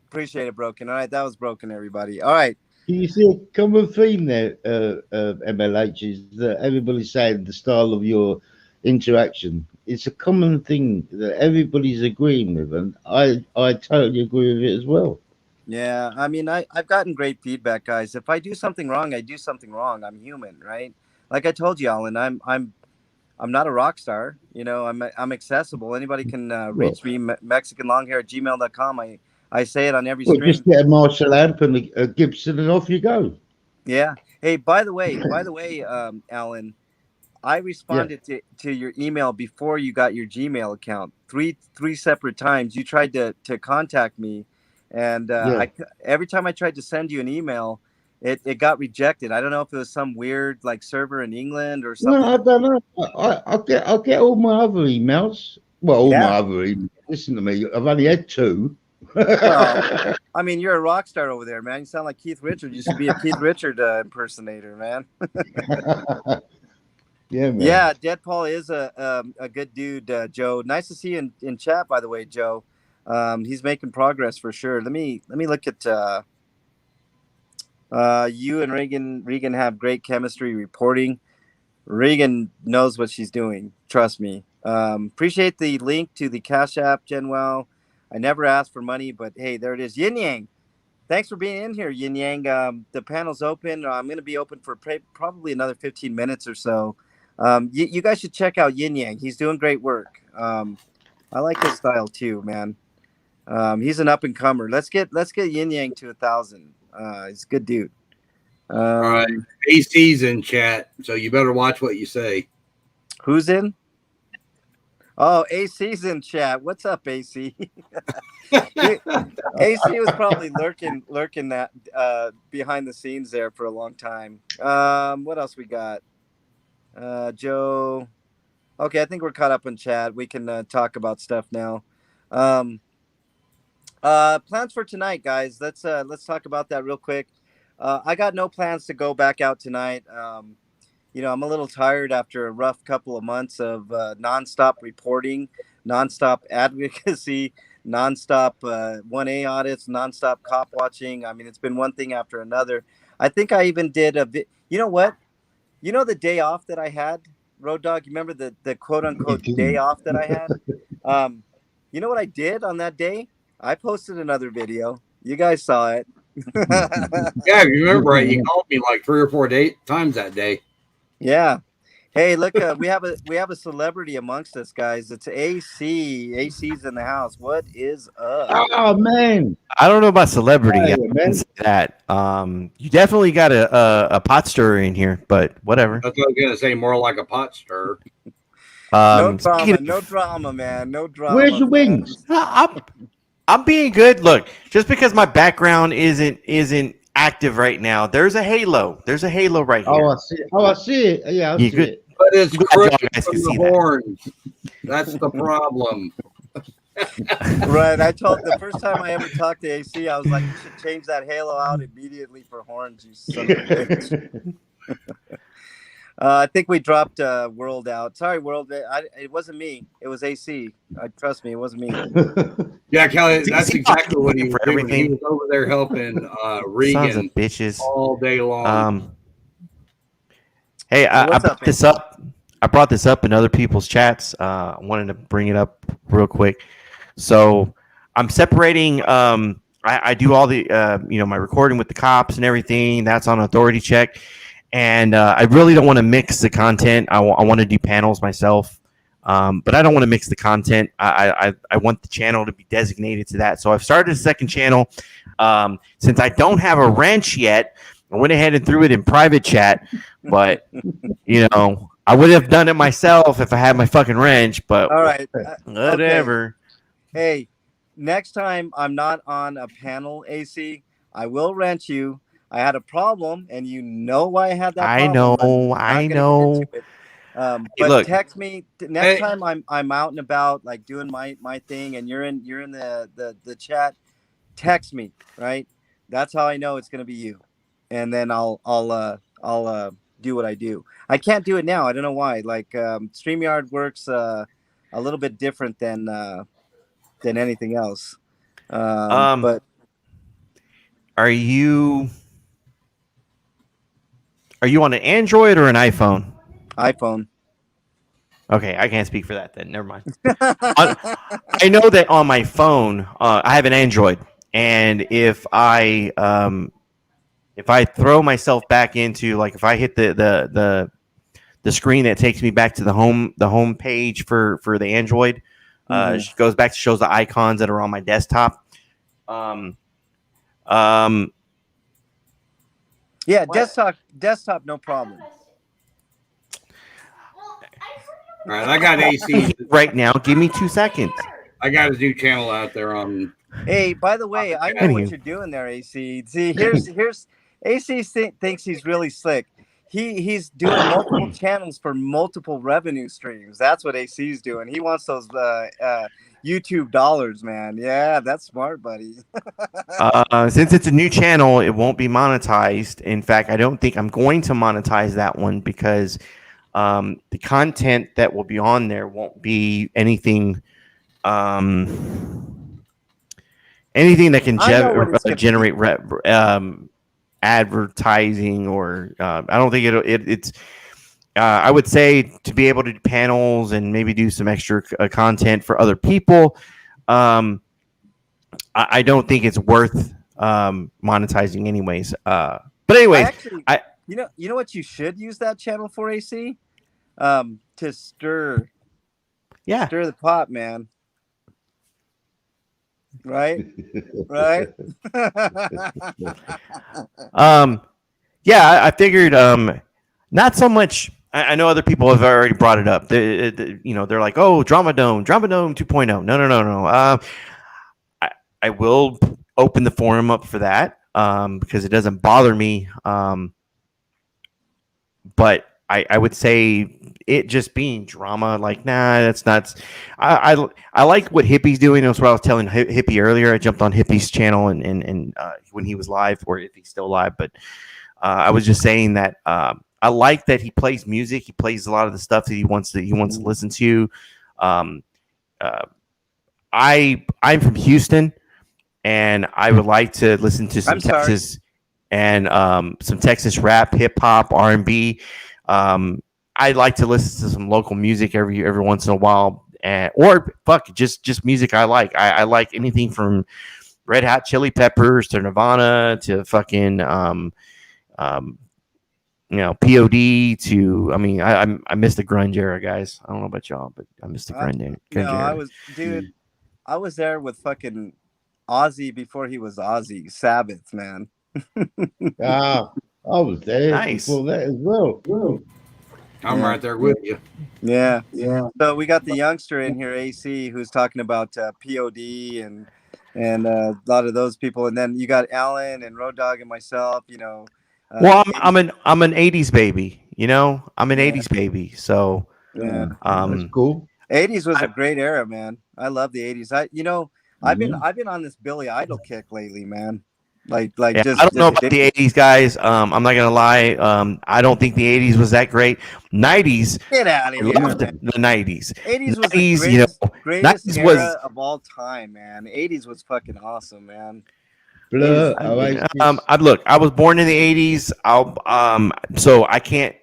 Appreciate it, Broken. All right, that was Broken, everybody. All right. You see a common theme there, MLH, is that everybody's saying the style of your interaction. It's a common thing that everybody's agreeing with, and I totally agree with it as well. Yeah, I mean, I've gotten great feedback, guys. If I do something wrong, I do something wrong. I'm human, right? Like I told you, Alan, I'm not a rock star. I'm accessible. Anybody can Well, reach me, mexicanlonghair@gmail.com. I say it on every well, just stream. get a Marshall amp and a Gibson, and off you go. Yeah. Hey, by the way, Alan, I Yeah, responded to your email before you got your Gmail account. Three separate times you tried to contact me, and yeah. every time I tried to send you an email, it got rejected. I don't know if it was some weird like server in England or No, something. I don't know. I'll get all my other emails. Well, all my Yeah. other emails. Listen to me. I've only had two. Well, I mean, you're a rock star over there, man. You sound like Keith Richards. You should be a Keith Richard impersonator, man. Yeah, man. Yeah, Deadpool is a good dude, Joe. Nice to see you in chat, by the way, Joe. He's making progress for sure. Let me look at you and Regan have great chemistry reporting. Regan knows what she's doing. Trust me. Appreciate the link to the Cash App, Genwell. I never asked for money, but hey, there it is. Yin Yang. Thanks for being in here, Yin Yang. The panel's open. I'm going to be open for probably another 15 minutes or so. You guys should check out Yin Yang. He's doing great work. I like his style too, man. He's an up and comer. Let's get Yin Yang to 1,000. He's a good dude. All right, AC's in chat, so you better watch what you say. Who's in? Oh, AC's in chat. What's up, AC? AC was probably lurking that behind the scenes there for a long time. What else we got? Joe. Okay, I think we're caught up in chat. We can talk about stuff now. Plans for tonight, guys. Let's talk about that real quick. I got no plans to go back out tonight. I'm a little tired after a rough couple of months of nonstop reporting, nonstop advocacy, nonstop 1A audits, nonstop cop watching. I mean, it's been one thing after another. I think I even did you know what? You know the day off that I had, Road Dog? You remember the quote unquote day off that I had? You know what I did on that day? I posted another video. You guys saw it. Yeah, you remember right? You called me like 3 or 4 times that day. Yeah. Hey, look, we have a celebrity amongst us, guys. It's AC. AC's in the house. What is up? Oh man, I don't know about celebrity. Hey, I can say that. You definitely got a pot stirrer in here, but whatever. That's what I was gonna say. More like a pot stirrer. No drama, man. No drama. Where's your wings? I'm being good. Look, just because my background isn't active right now, there's a halo. There's a halo right here. Oh, I see it. I see it. Yeah, I see it. But it's crooked guys from can the see that. horns. That's the problem. Right. I told the first time I ever talked to AC, I was like, you should change that halo out immediately for horns, you son of a bitch. I think we dropped World out. Sorry, World. It wasn't me. It was AC. Trust me, it wasn't me. Yeah, Kelly, that's exactly what he was for doing. everything. He was over there helping Regan Sons of bitches all day long. Hey, I What's brought up, this AC? up. I brought this up in other people's chats. I wanted to bring it up real quick. So I'm separating. I do all the my recording with the cops and everything. That's on authority check. And I really don't want to mix the content. I want to do panels myself, but I don't want to mix the content. I want the channel to be designated to that. So I've started a second channel. Since I don't have a wrench yet, I went ahead and threw it in private chat. But, I would have done it myself if I had my fucking wrench. But all right, whatever. Okay. Hey, next time I'm not on a panel, AC, I will wrench you. I had a problem, and you know why I had that problem. I know. But look. text me next time I'm out and about, like doing my thing, and you're in the chat. Text me, right? That's how I know it's gonna be you, and then I'll do what I do. I can't do it now. I don't know why. Like StreamYard works a little bit different than anything else. But are you on an Android or an iPhone? iPhone. Okay, I can't speak for that then. Never mind. I know that on my phone, I have an Android, and if I throw myself back into, like, if I hit the screen that takes me back to the home page for the Android, it goes back to shows the icons that are on my desktop. Yeah, desktop, no problem. All right, I got AC right now. Give me 2 seconds. I got a new channel out there on. Hey, by the way, I know what you're doing there, AC. See, here's AC thinks he's really slick. He's doing multiple channels for multiple revenue streams. That's what AC's doing. He wants those YouTube dollars, man. Yeah, that's smart, buddy. Since it's a new channel, it won't be monetized. In fact, I don't think I'm going to monetize that one because the content that will be on there won't be anything anything that can I know what it's gonna generate advertising, or I don't think it's. I would say to be able to do panels and maybe do some extra content for other people. I don't think it's worth monetizing anyways. But anyways, actually, you know what you should use that channel for, AC? To stir the pot, man. Right? Right? Yeah, I figured not so much. I know other people have already brought it up. They're like, oh, Drama Dome 2.0. No. I will open the forum up for that because it doesn't bother me. But I would say it just being drama, like, nah, that's not. I like what Hippie's doing. That's what I was telling Hippie earlier. I jumped on Hippie's channel and when he was live, or if he's still live, but I was just saying that I like that he plays music. He plays a lot of the stuff that he wants to listen to. I'm from Houston, and I would like to listen to some Texas and some Texas rap, hip hop, R&B. I like to listen to some local music every once in a while, or just music I like. I like anything from Red Hot Chili Peppers to Nirvana to fucking POD to. I mean, I miss the grunge era, guys. I don't know about y'all, but I miss the grunge era. I was there with fucking Ozzy before he was Ozzy. Sabbath, man. I was there Nice. before that as well. I'm right there with you. Yeah. So we got the youngster in here, AC, who's talking about POD and a lot of those people, and then you got Alan and Road Dogg and myself. Well, I'm an '80s baby. I'm an '80s baby. So that's cool. '80s was a great era, man. I love the '80s. I've been on this Billy Idol kick lately, man. I don't know about the '80s, guys. I'm not gonna lie. I don't think the '80s was that great. '90s, get out of here. Loved the '90s. '80s was the greatest era of all time, man. '80s was fucking awesome, man. Look, I was born in the '80s. So I can't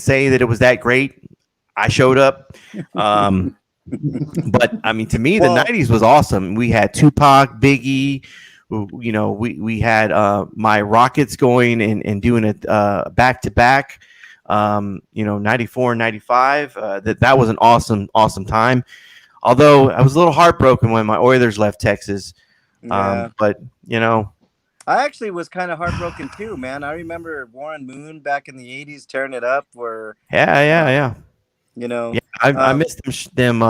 say that it was that great. I showed up. But I mean, to me, the '90s was awesome. We had Tupac, Biggie. We had my Rockets going and doing it back to back. 94 and 95. That was an awesome time. Although I was a little heartbroken when my Oilers left Texas. But I actually was kind of heartbroken too, man. I remember Warren Moon back in the '80s tearing it up. Yeah. I missed them.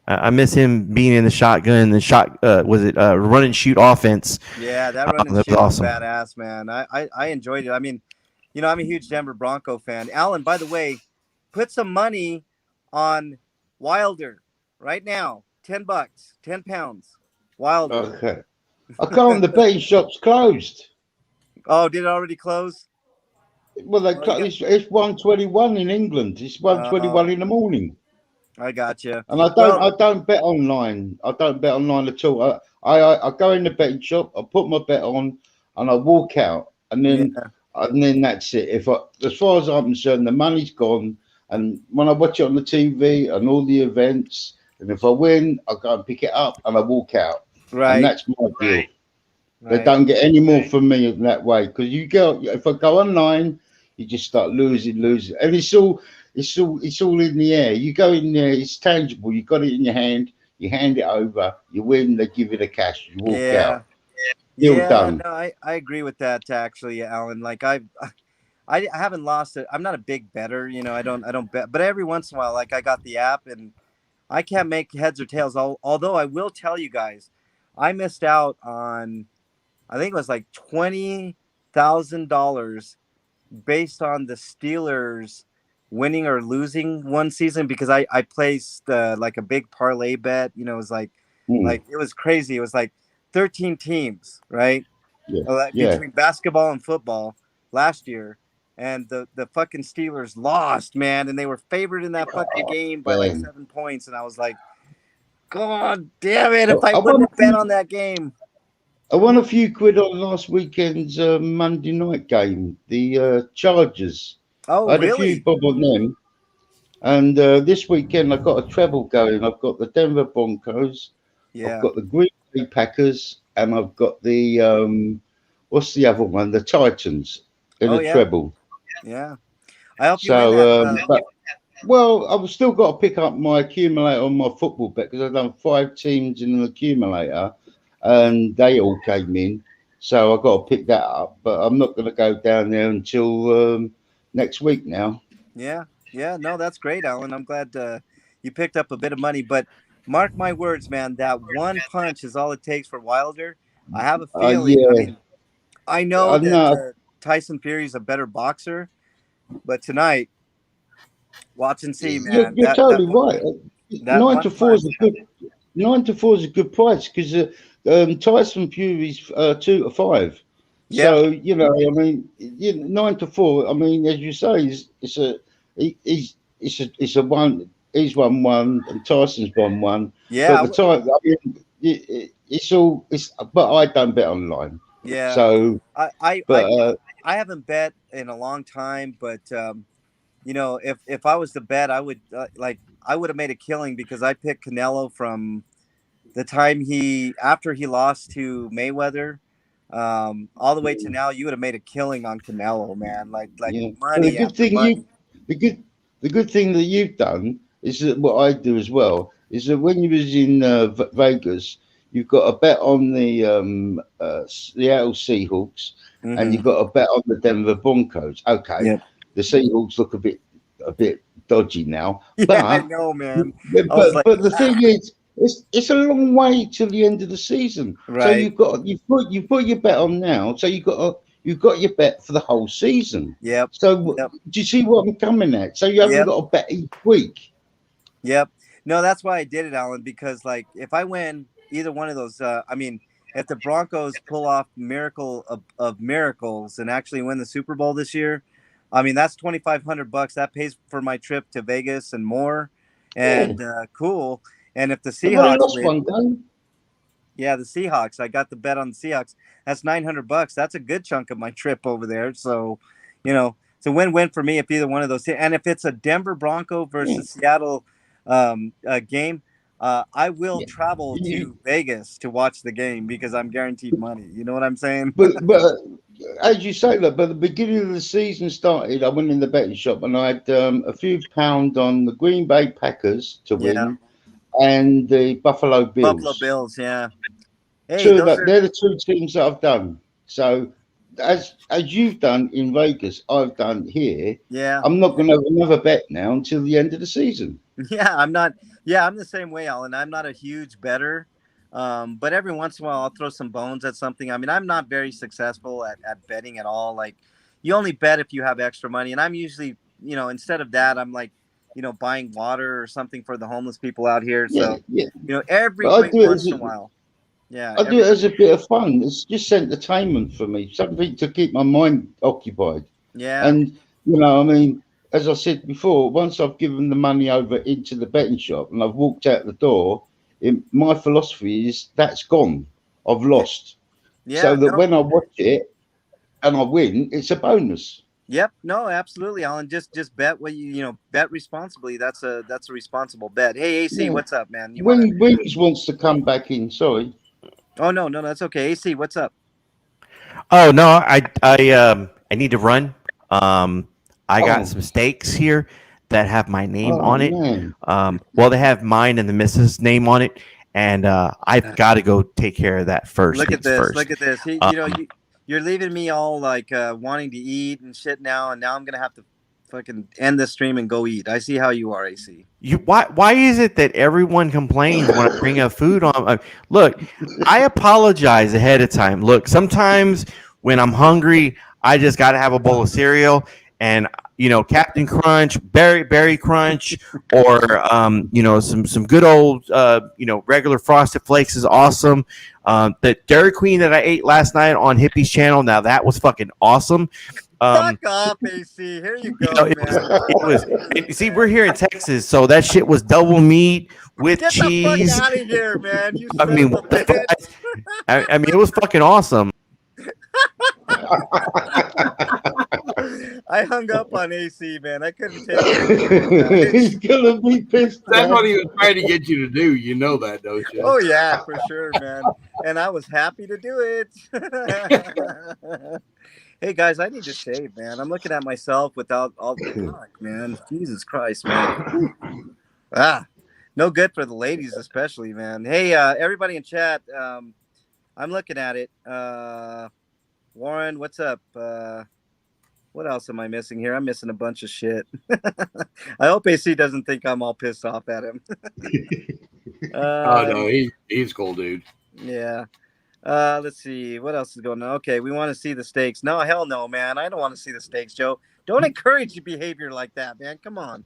I miss him being in the shotgun. Run and shoot offense? Yeah, that run and shoot was awesome. Badass, man. I enjoyed it. I mean, I'm a huge Denver Bronco fan. Alan, by the way, put some money on Wilder right now. $10, 10 pounds. Wilder. Okay. I can't. The betting shop's closed. Oh, did it already close? Well, it's 1:21 in England. It's 1:21 in the morning. I got you. And I don't bet online. I don't bet online at all. I go in the betting shop. I put my bet on, and I walk out, and then that's it. As far as I'm concerned, the money's gone. And when I watch it on the TV and all the events, and if I win, I go and pick it up and I walk out. Right. And that's my deal. Right. They don't get any more from me in that way, because if I go online, you just start losing, and it's all in the air. You go in there, it's tangible. You got it in your hand. You hand it over. You win. They give you the cash. You walk out. Deal done. No, I agree with that actually, Alan. Like I haven't lost it. I'm not a big bettor. I don't bet, but every once in a while, like I got the app and I can't make heads or tails. Although I will tell you guys, I missed out on, I think it was like $20,000 based on the Steelers winning or losing one season, because I placed like a big parlay bet. It was like it was crazy. It was like 13 teams, right? Between basketball and football last year. And the fucking Steelers lost, man, and they were favored in that fucking game by like 7 points. And I was like, God damn it! I, If I I wouldn't won. have bet on that game. I won a few quid on last weekend's Monday night game, the Chargers. Oh, I had a few really? bob on them, and this weekend I've got a treble going. I've got the Denver Broncos, I've Yeah. got the Green Bay Packers, and I've got the what's the other one? The Titans in Oh, a yeah. treble. Yeah. I hope you win that. So, well, I've still got to pick up my accumulator on my football bet because I've done 5 teams in an accumulator, and they all came in. So I've got to pick that up, but I'm not going to go down there until next week now. Yeah. Yeah. No, that's great, Alan. I'm glad you picked up a bit of money. But mark my words, man, that one punch is all it takes for Wilder. I have a feeling. I Yeah, mean, I know I that know. Tyson Fury is a better boxer, but tonight, watch and see, You're, man. you're totally right. That Nine one to four is punch. a good. 9 to 4 is a good price because Tyson Fury's 2 to 5. Yep. So I mean, 9 to 4. I mean, as you say, it's a it's a one. He's won one, and Tyson's won one. Yeah. But the time, I mean, it's all. It's but I don't bet online. Yeah. So, I I but I, I haven't bet in a long time, but if I was to bet, I would I would have made a killing because I picked Canelo from the time after he lost to Mayweather, all the way to now. You would have made a killing on Canelo, man. Like yeah, but money after money. the good, the good thing that you've done is that what I do as well is that when you was in Vegas, you've got a bet on the Seattle Seahawks, and Hmm. you've got a bet on the Denver Broncos. Okay, Yep. the Seahawks look a bit dodgy now, Yeah, I but know, man. I was but like, but the thing is. It's a long way till the end of the season, so right. you've put your bet on now, so you've got your bet for the whole season. Yep. So Yep. do you see what I'm coming at? So you haven't Yep. got to bet each week. Yep. No, that's why I did it, Alan, because like if I win either one of those, I mean, if the Broncos pull off miracle of miracles and actually win the Super Bowl this year, I mean that's $2,500. That pays for my trip to Vegas and more. Yeah, And cool. And if the I've only Seahawks lost win, one game. yeah, the Seahawks. I got the bet on the Seahawks. That's $900. That's a good chunk of my trip over there. So, it's a win-win for me if either one of those. And if it's a Denver Bronco Yeah, versus Seattle game, I will yeah. travel to Vegas to watch the game because I'm guaranteed money. You know what I'm saying? But as you say that, but the beginning of the season started. I went in the betting shop and I had a few pound on the Green Bay Packers to Yeah, win and the Buffalo Buffalo Bills. Bills. Yeah. Hey, Two of those that, are they're the 2 teams that I've done. So as you've done in Vegas, I've done here. yeah. I'm not going to have another bet now until the end of the season. Yeah, I'm not. Yeah, I'm the same way, Alan. I'm not a huge bettor, but every once in a while I'll throw some bones at something. I mean, I'm not very successful at betting at all. Like, you only bet if you have extra money, and I'm usually, instead of that, I'm like, buying water or something for the homeless people out here. Yeah, So, yeah. every But great once in a while. Yeah, I do every it as a bit of fun. It's just entertainment for me, something to keep my mind occupied. yeah, And I mean, as I said before, once I've given the money over into the betting shop and I've walked out the door, my philosophy is that's gone. I've yeah, lost. So yeah. that No, when I watch it and I win, it's a bonus. yep, no, absolutely, Alan. Just bet what bet responsibly. That's a responsible bet. Hey, AC, Yeah. what's up, man? You wanna? When Wings wants to come back in, sorry. Oh no, no, that's okay. AC, what's up? Oh no, I need to run. I got Oh, some steaks here that have my name oh on it. man. Well, they have mine and the missus' name on it, and I've got to go take care of that first Look at things this. first. Look at this. Um, You're leaving me all like wanting to eat and shit now, and now I'm gonna have to fucking end this stream and go eat. I see how you are, AC. why is it that everyone complains when I bring up food on? Look, I apologize ahead of time. Look, sometimes when I'm hungry, I just got to have a bowl of cereal, and Captain Crunch, Berry Crunch, or some good old regular Frosted Flakes is awesome. The Dairy Queen that I ate last night on Hippie's channel, now that was fucking awesome. Fuck off, AC. Here you go, it was, man. it was. See, we're here in Texas, so that shit was double meat with Get the fuck cheese. out of here, man. You I son mean, of a what the fuck? bitch. I mean, it was fucking awesome. I hung up on AC, man. I couldn't take it. He's gonna be pissed. That's man. what he was trying to get you to do. You know that, don't you? Oh yeah, for sure, man. And I was happy to do it. Hey guys, I need to shave, man. I'm looking at myself without all the fuck, man. Jesus Christ, man. No good for the ladies, especially, man. Hey, everybody in chat. I'm looking at it. Warren, what's up? What else am I missing here? I'm missing a bunch of shit. I hope AC doesn't think I'm all pissed off at him. Oh no, he's cool, dude. Yeah. Let's see what else is going on. Okay, we want to see the stakes. No, hell no, man. I don't want to see the stakes, Joe. Don't encourage your behavior like that, man. Come on.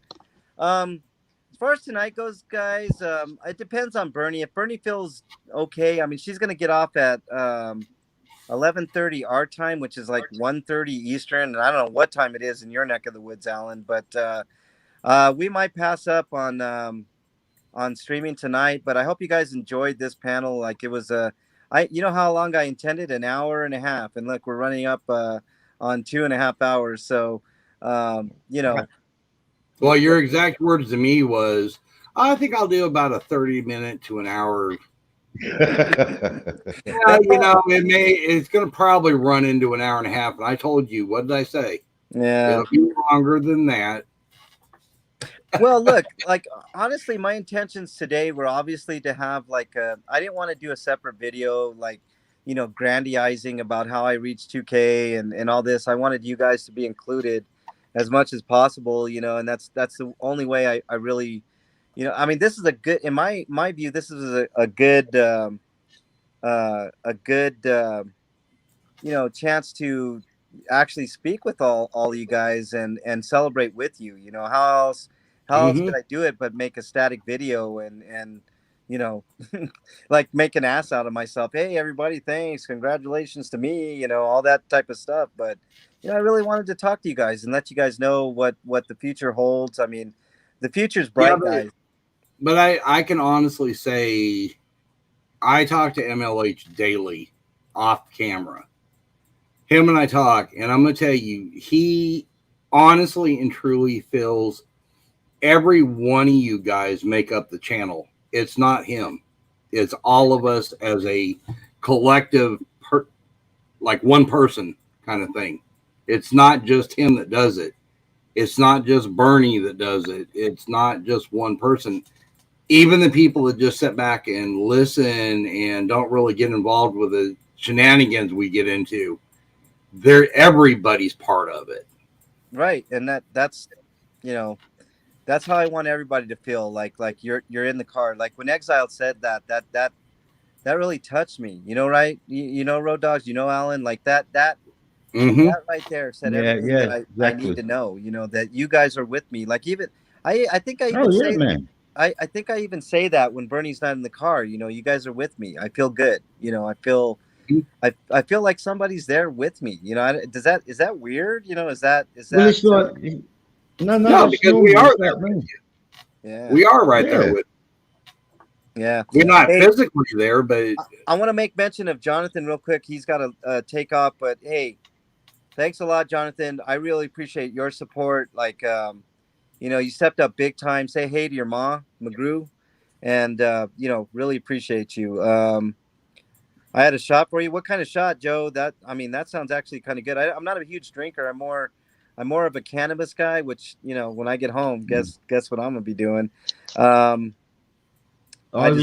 As far as tonight goes, guys, it depends on Bernie. If Bernie feels okay, I mean, she's gonna get off at 11:30 our time, which is like 1:30 Eastern, and I don't know what time it is in your neck of the woods, Alan. But we might pass up on streaming tonight. But I hope you guys enjoyed this panel. Like it was you know how long I intended? An hour and a half, and look, we're running up on 2.5 hours. So you know. Well, your exact words to me was, I think I'll do about a 30-minute to an hour. Yeah, you know, it's going to probably run into an hour and a half. And I told you, what did I say? Yeah, it'll be longer than that. Well, look, like honestly, my intentions today were obviously to have like I didn't want to do a separate video, like, you know, grandizing about how I reached 2K and all this. I wanted you guys to be included as much as possible, you know, and that's the only way I really, you know, I mean, this is a good, in my view, this is a good, you know, chance to actually speak with all you guys and celebrate with you. You know, how else could I do it but make a static video and you know, like make an ass out of myself. Hey, everybody, thanks, congratulations to me, you know, all that type of stuff. But you know, I really wanted to talk to you guys and let you guys know what the future holds. I mean, the future's bright, guys. But I can honestly say I talk to MLH daily off camera. Him and I talk, and I'm going to tell you, he honestly and truly feels every one of you guys make up the channel. It's not him. It's all of us as a collective, like one person kind of thing. It's not just him that does it. It's not just Bernie that does it. It's not just one person. Even the people that just sit back and listen and don't really get involved with the shenanigans we get into, everybody's part of it. Right. And that's, you know, that's how I want everybody to feel, like you're in the car. Like when Exile said that really touched me, you know, right? You know, Road Dogs, you know, Alan, like that right there said everything that I need to know, you know, that you guys are with me. Like even I think I even say man. I think I even say that when Bernie's not in the car, you know, you guys are with me. I feel good. You know, I feel like somebody's there with me. You know, is that weird? You know, is that well, it's like, no, because we are there with you. Yeah, we are right there with you. Yeah, we're not physically there, but I want to make mention of Jonathan real quick. He's got to take off, but hey, thanks a lot, Jonathan. I really appreciate your support. Like, you know, you stepped up big time. Say hey to your ma, McGrew, and you know, really appreciate you. I had a shot for you. What kind of shot, Joe? That sounds actually kind of good. I'm not a huge drinker. I'm more of a cannabis guy. Which, you know, when I get home, guess what I'm gonna be doing. Irish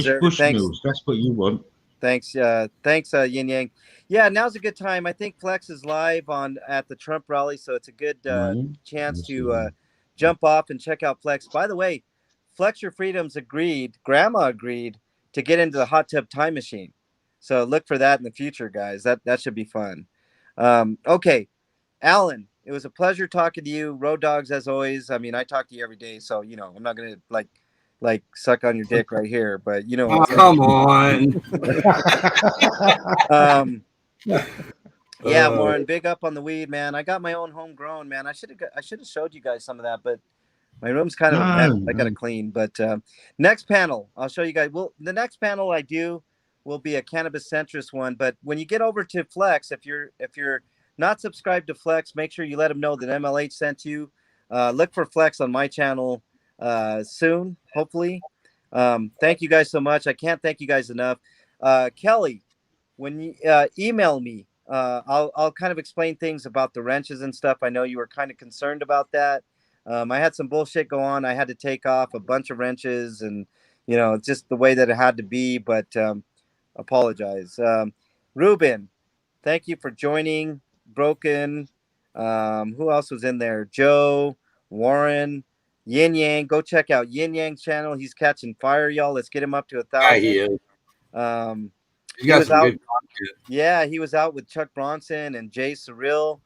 Bushmills. That's what you want. Thanks, Yin Yang. Yeah, now's a good time. I think Flex is live at the Trump rally, so it's a good chance to jump off and check out Flex. By the way, Flex Your Freedoms Grandma agreed to get into the hot tub time machine. So look for that in the future, guys. That should be fun. Okay, Alan, it was a pleasure talking to you. Road Dogs, as always. I mean, I talk to you every day, so you know I'm not gonna like suck on your dick right here, but you know. Oh, come on. Yeah, Warren, big up on the weed, man. I got my own homegrown, man. I should have showed you guys some of that, but my room's kind of a mess. I got to clean. But next panel, I'll show you guys. Well, the next panel I do will be a cannabis centrist one. But when you get over to Flex, if you're not subscribed to Flex, make sure you let them know that MLH sent you. Look for Flex on my channel soon, hopefully. Thank you guys so much. I can't thank you guys enough. Kelly, when you email me, I'll kind of explain things about the wrenches and stuff. I know you were kind of concerned about that. I had some bullshit go on. I had to take off a bunch of wrenches, and just the way that it had to be. But apologize, Ruben. Thank you for joining. Broken. Who else was in there? Joe, Warren, Yin Yang. Go check out Yin Yang's channel. He's catching fire, y'all. Let's get him up to 1,000. Yeah, he is. He got was some out. good content. Yeah, he was out with Chuck Bronson and Jay Surreal.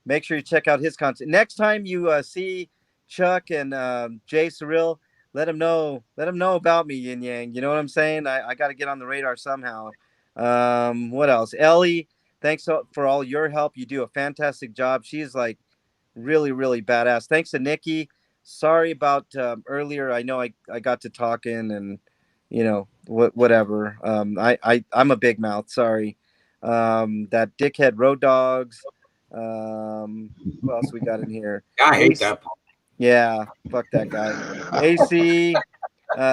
Make sure you check out his content. Next time you see Chuck and Jay Surreal, let him know about me, Yin Yang. You know what I'm saying? I got to get on the radar somehow. What else? Ellie, thanks for all your help. You do a fantastic job. She's like really, really badass. Thanks to Nikki. Sorry about earlier. I know I got to talking and whatever. I'm a big mouth. Sorry. That dickhead Road Dogs. Who else we got in here? I hate that. Yeah, fuck that guy. AC.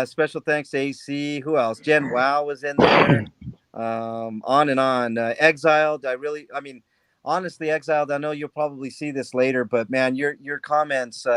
Special thanks to AC. Who else? Jen Wow was in there. On and on. Exiled. Honestly, Exiled, I know you'll probably see this later, but man, your comments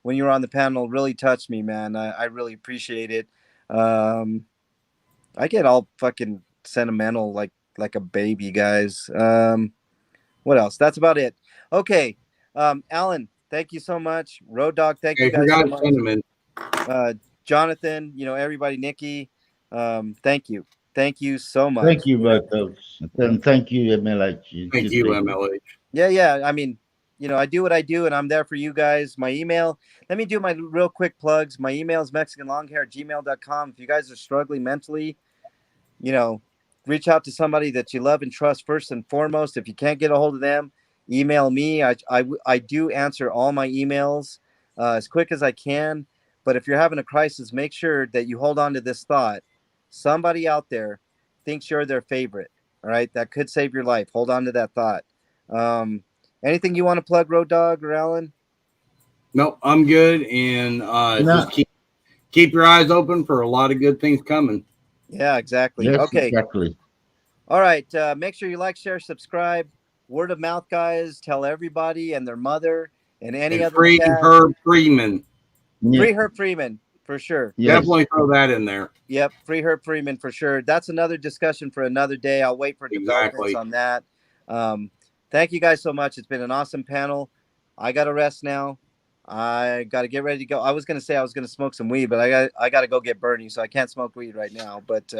when you were on the panel really touched me, man. I really appreciate it. I get all fucking sentimental like a baby, guys. What else? That's about it. Okay. Alan, thank you so much. Road Dog, thank you guys so much. Jonathan, everybody, Nikki, thank you. Thank you so much. Thank you, Road Dogs. And thank you, MLH. Thank you, MLH. Yeah. I mean, I do what I do, and I'm there for you guys. My email, let me do my real quick plugs. My email is mexicanlonghair@gmail.com. If you guys are struggling mentally, reach out to somebody that you love and trust first and foremost. If you can't get a hold of them, email me. I do answer all my emails as quick as I can. But if you're having a crisis, make sure that you hold on to this thought. Somebody out there thinks you're their favorite. All right. That could save your life. Hold on to that thought. Anything you want to plug, Road Dog or Alan? No, I'm good. And just keep your eyes open for a lot of good things coming. Yeah, exactly. Yes, okay. Exactly. All right. Make sure you like, share, subscribe. Word of mouth, guys. Tell everybody and their mother and any other. Free Herb Freeman. Yeah. Free Herb Freeman for sure. Yes. Definitely throw that in there. Yep, free Herb Freeman for sure. That's another discussion for another day. I'll wait for developments on that. Thank you guys so much. It's been an awesome panel. I got to rest now. I got to get ready to go. I was going to say I was going to smoke some weed, but I got to go get Bernie, so I can't smoke weed right now. But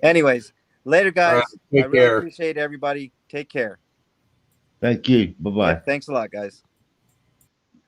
anyways, later, guys. Right, I really appreciate everybody. Take care. Thank you. Bye-bye. Thanks a lot, guys.